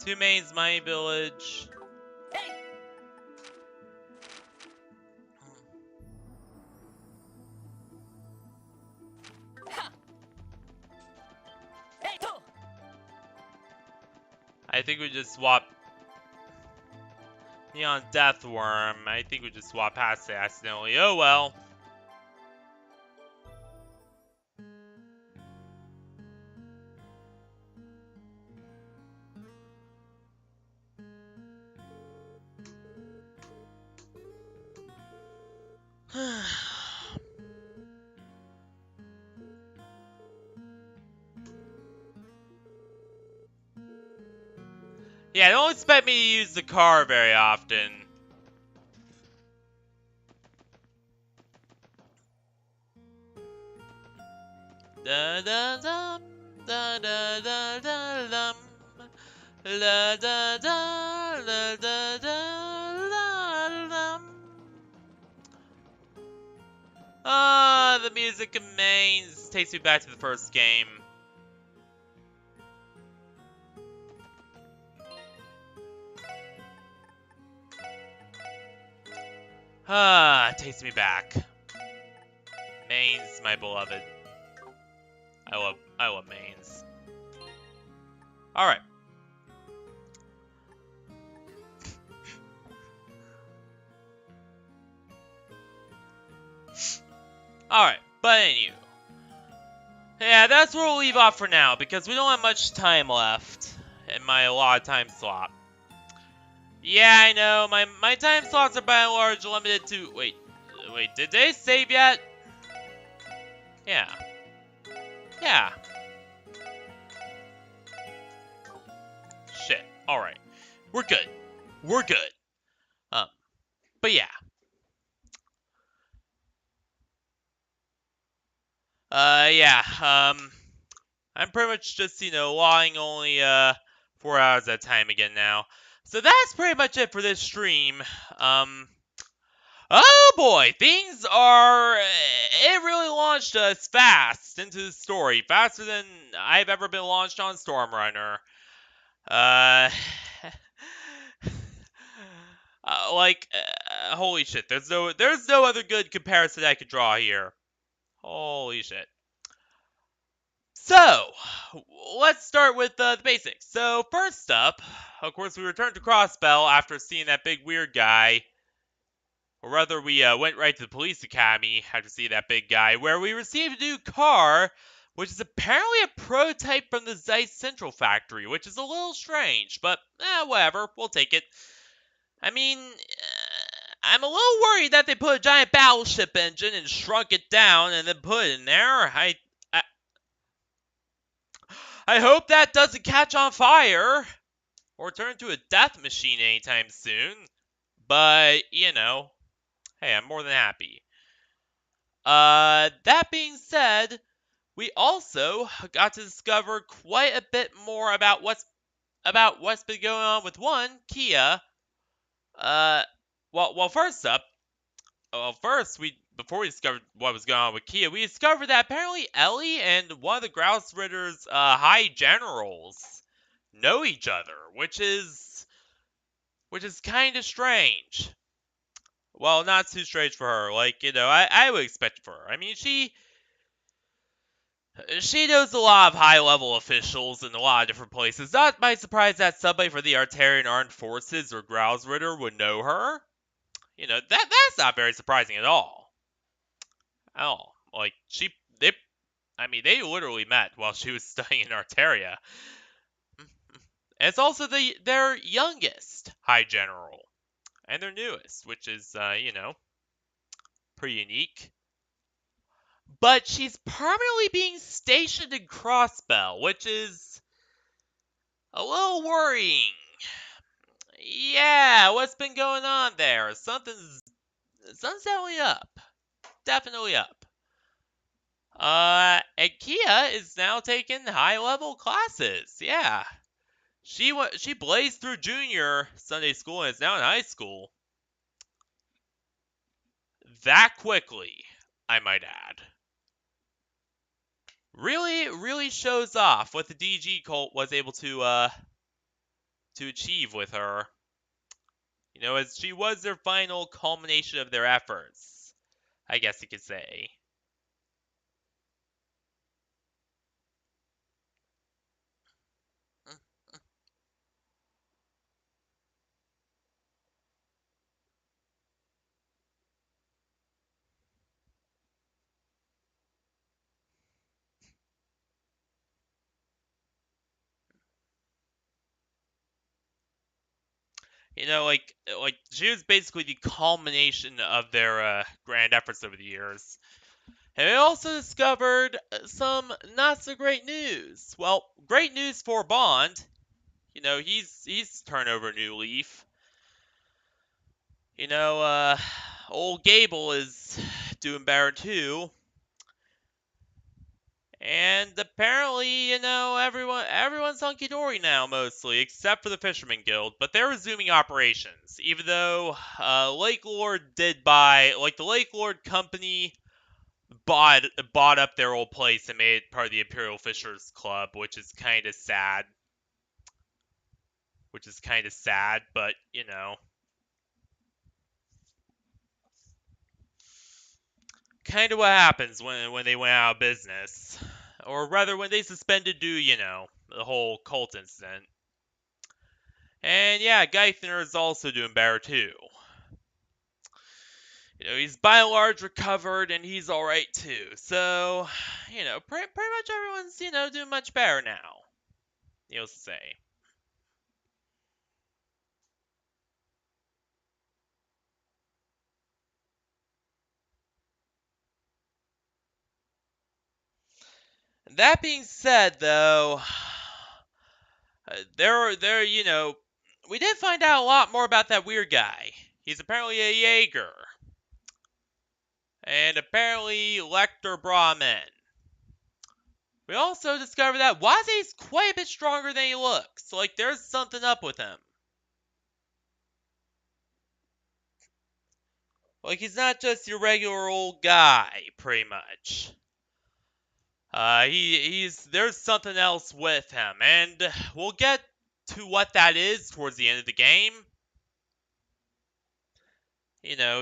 Two mains, my village. I think we just swap Neon Deathworm. I think we just swap past it accidentally. Oh well. Yeah, don't expect me to use the car very often. Da da dum, da da da da dum, la da da, la da da, la dum. Ah, the music of mains takes me back to the first game. Ah, it takes me back. Mains, my beloved. I love mains. Alright. Alright, but anyway. Yeah, that's where we'll leave off for now, because we don't have much time left in my allotted time slot. Yeah, I know, my time slots are by and large limited to... Wait, did they save yet? Yeah. Yeah. Shit. Alright. We're good. We're good. But yeah. Yeah, I'm pretty much just, logging only, 4 hours at a time again now. So that's pretty much it for this stream. Oh boy, things are, it really launched us fast into the story, faster than I've ever been launched on Stormrunner. Uh, holy shit, there's no other good comparison I could draw here. Holy shit. So, let's start with the basics. So, first up, of course, we returned to Crossbell after seeing that big weird guy. Or rather, we went right to the police academy after seeing that big guy, where we received a new car, which is apparently a prototype from the Zeiss Central factory, which is a little strange, but whatever, we'll take it. I mean, I'm a little worried that they put a giant battleship engine and shrunk it down and then put it in there. I hope that doesn't catch on fire or turn into a death machine anytime soon. But, hey, I'm more than happy. That being said, we also got to discover quite a bit more about what's been going on with Kia. Before we discovered what was going on with Kia, we discovered that apparently Ellie and one of the Grouse Ritter's high generals know each other, which is kind of strange. Well, not too strange for her. I would expect it for her. I mean, she knows a lot of high-level officials in a lot of different places. Not by surprise that somebody from the Artarian Armed Forces or Grouse Ritter would know her. That's not very surprising at all. At all. They literally met while she was studying in Artaria. And it's also their youngest High General. And their newest, which is, pretty unique. But she's permanently being stationed in Crossbell, which is a little worrying. Yeah, what's been going on there? Something's definitely up. Definitely up. And Kia is now taking high-level classes. Yeah. She blazed through junior Sunday school and is now in high school. That quickly, I might add. Really shows off what the DG cult was able to achieve with her. As she was their final culmination of their efforts, I guess you could say. She was basically the culmination of their grand efforts over the years. And we also discovered some not so great news. Well, great news for Bond. He's turned over a new leaf. Old Gable is doing better too. And apparently, everyone's hunky-dory now, mostly, except for the Fisherman Guild. But they're resuming operations, even though Lake Lord did buy, the Lake Lord Company bought up their old place and made it part of the Imperial Fishers Club, which is kind of sad. But, kind of what happens when they went out of business. Or rather, when they suspended due, the whole cult incident. And yeah, Geithner is also doing better too. He's by and large recovered, and he's alright too. So, pretty much everyone's, doing much better now. Needless to say. That being said, though, we did find out a lot more about that weird guy. He's apparently a Jaeger. And apparently Lecter Brahmin. We also discovered that Waze's quite a bit stronger than he looks. Like, there's something up with him. Like, he's not just your regular old guy, pretty much. There's something else with him, and we'll get to what that is towards the end of the game.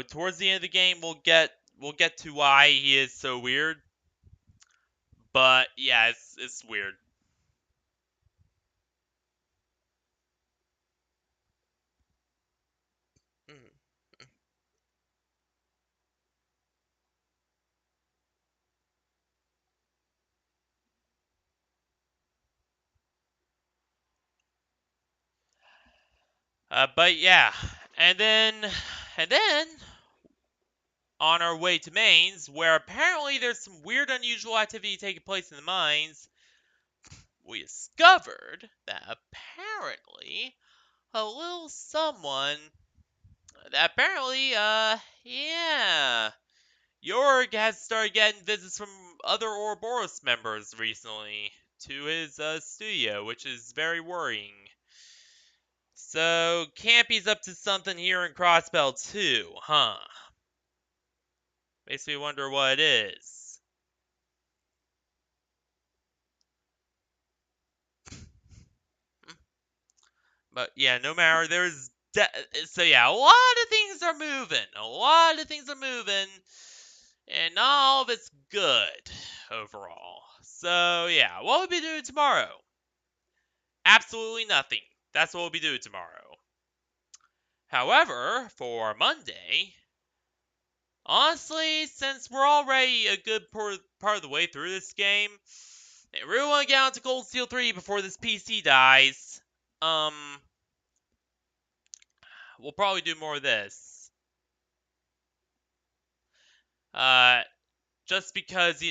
Towards the end of the game, we'll get to why he is so weird. But yeah, it's weird. But yeah, and then on our way to Mainz, where apparently there's some weird, unusual activity taking place in the mines, we discovered that apparently a little someone that apparently, yeah, Jorg has started getting visits from other Ouroboros members recently to his studio, which is very worrying. So, Campy's up to something here in Crossbell too, huh? Makes me wonder what it is. But yeah, no matter, so yeah, a lot of things are moving. A lot of things are moving. And not all of it's good overall. So yeah, what will we be doing tomorrow? Absolutely nothing. That's what we'll be doing tomorrow. However, for Monday, honestly, since we're already a good part of the way through this game, I really want to get on to Cold Steel 3 before this PC dies. We'll probably do more of this. Just because,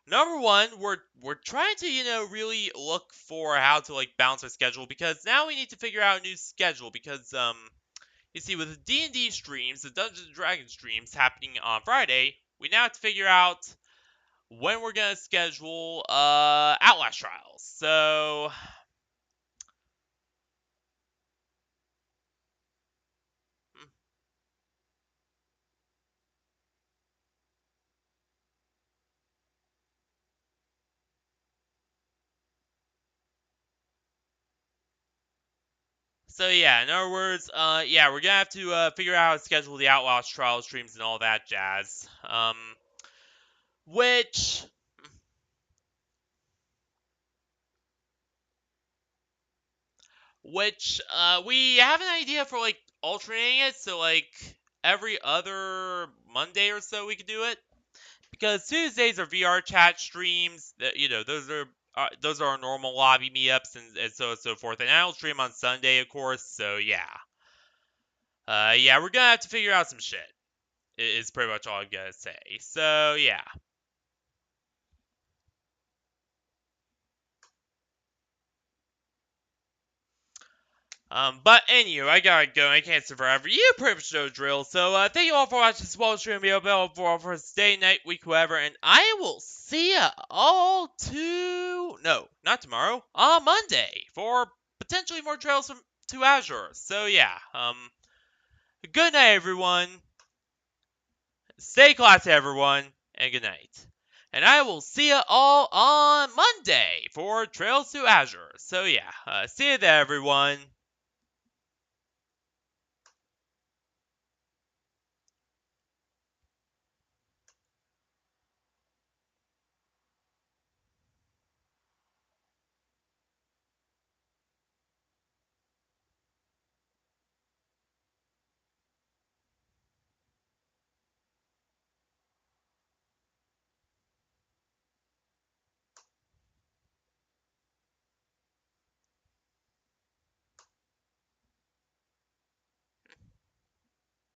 number one, we're trying to, really look for how to like balance our schedule, because now we need to figure out a new schedule, because you see, with the D&D streams, the Dungeons and Dragons streams happening on Friday, we now have to figure out when we're gonna schedule Outlast Trials. So yeah, in other words, yeah, we're gonna have to figure out how to schedule the Outlast Trials streams and all that jazz. Which we have an idea for like alternating it, so like every other Monday or so we could do it, because Tuesdays are VR chat streams. That those are our normal lobby meetups and so forth, and I'll stream on Sunday, of course. So yeah, yeah, we're gonna have to figure out some shit. Is pretty much all I'm gonna say. So yeah. But anyway, I gotta go. I can't sit forever. You pretty much know the drill. So, thank you all for watching this small stream. Be available for us day, night, week, whatever. And I will see ya all no, not tomorrow, on Monday for potentially more trails to Azure. So yeah, good night, everyone. Stay classy, everyone, and good night. And I will see ya all on Monday for Trails to Azure. So yeah, see you there, everyone.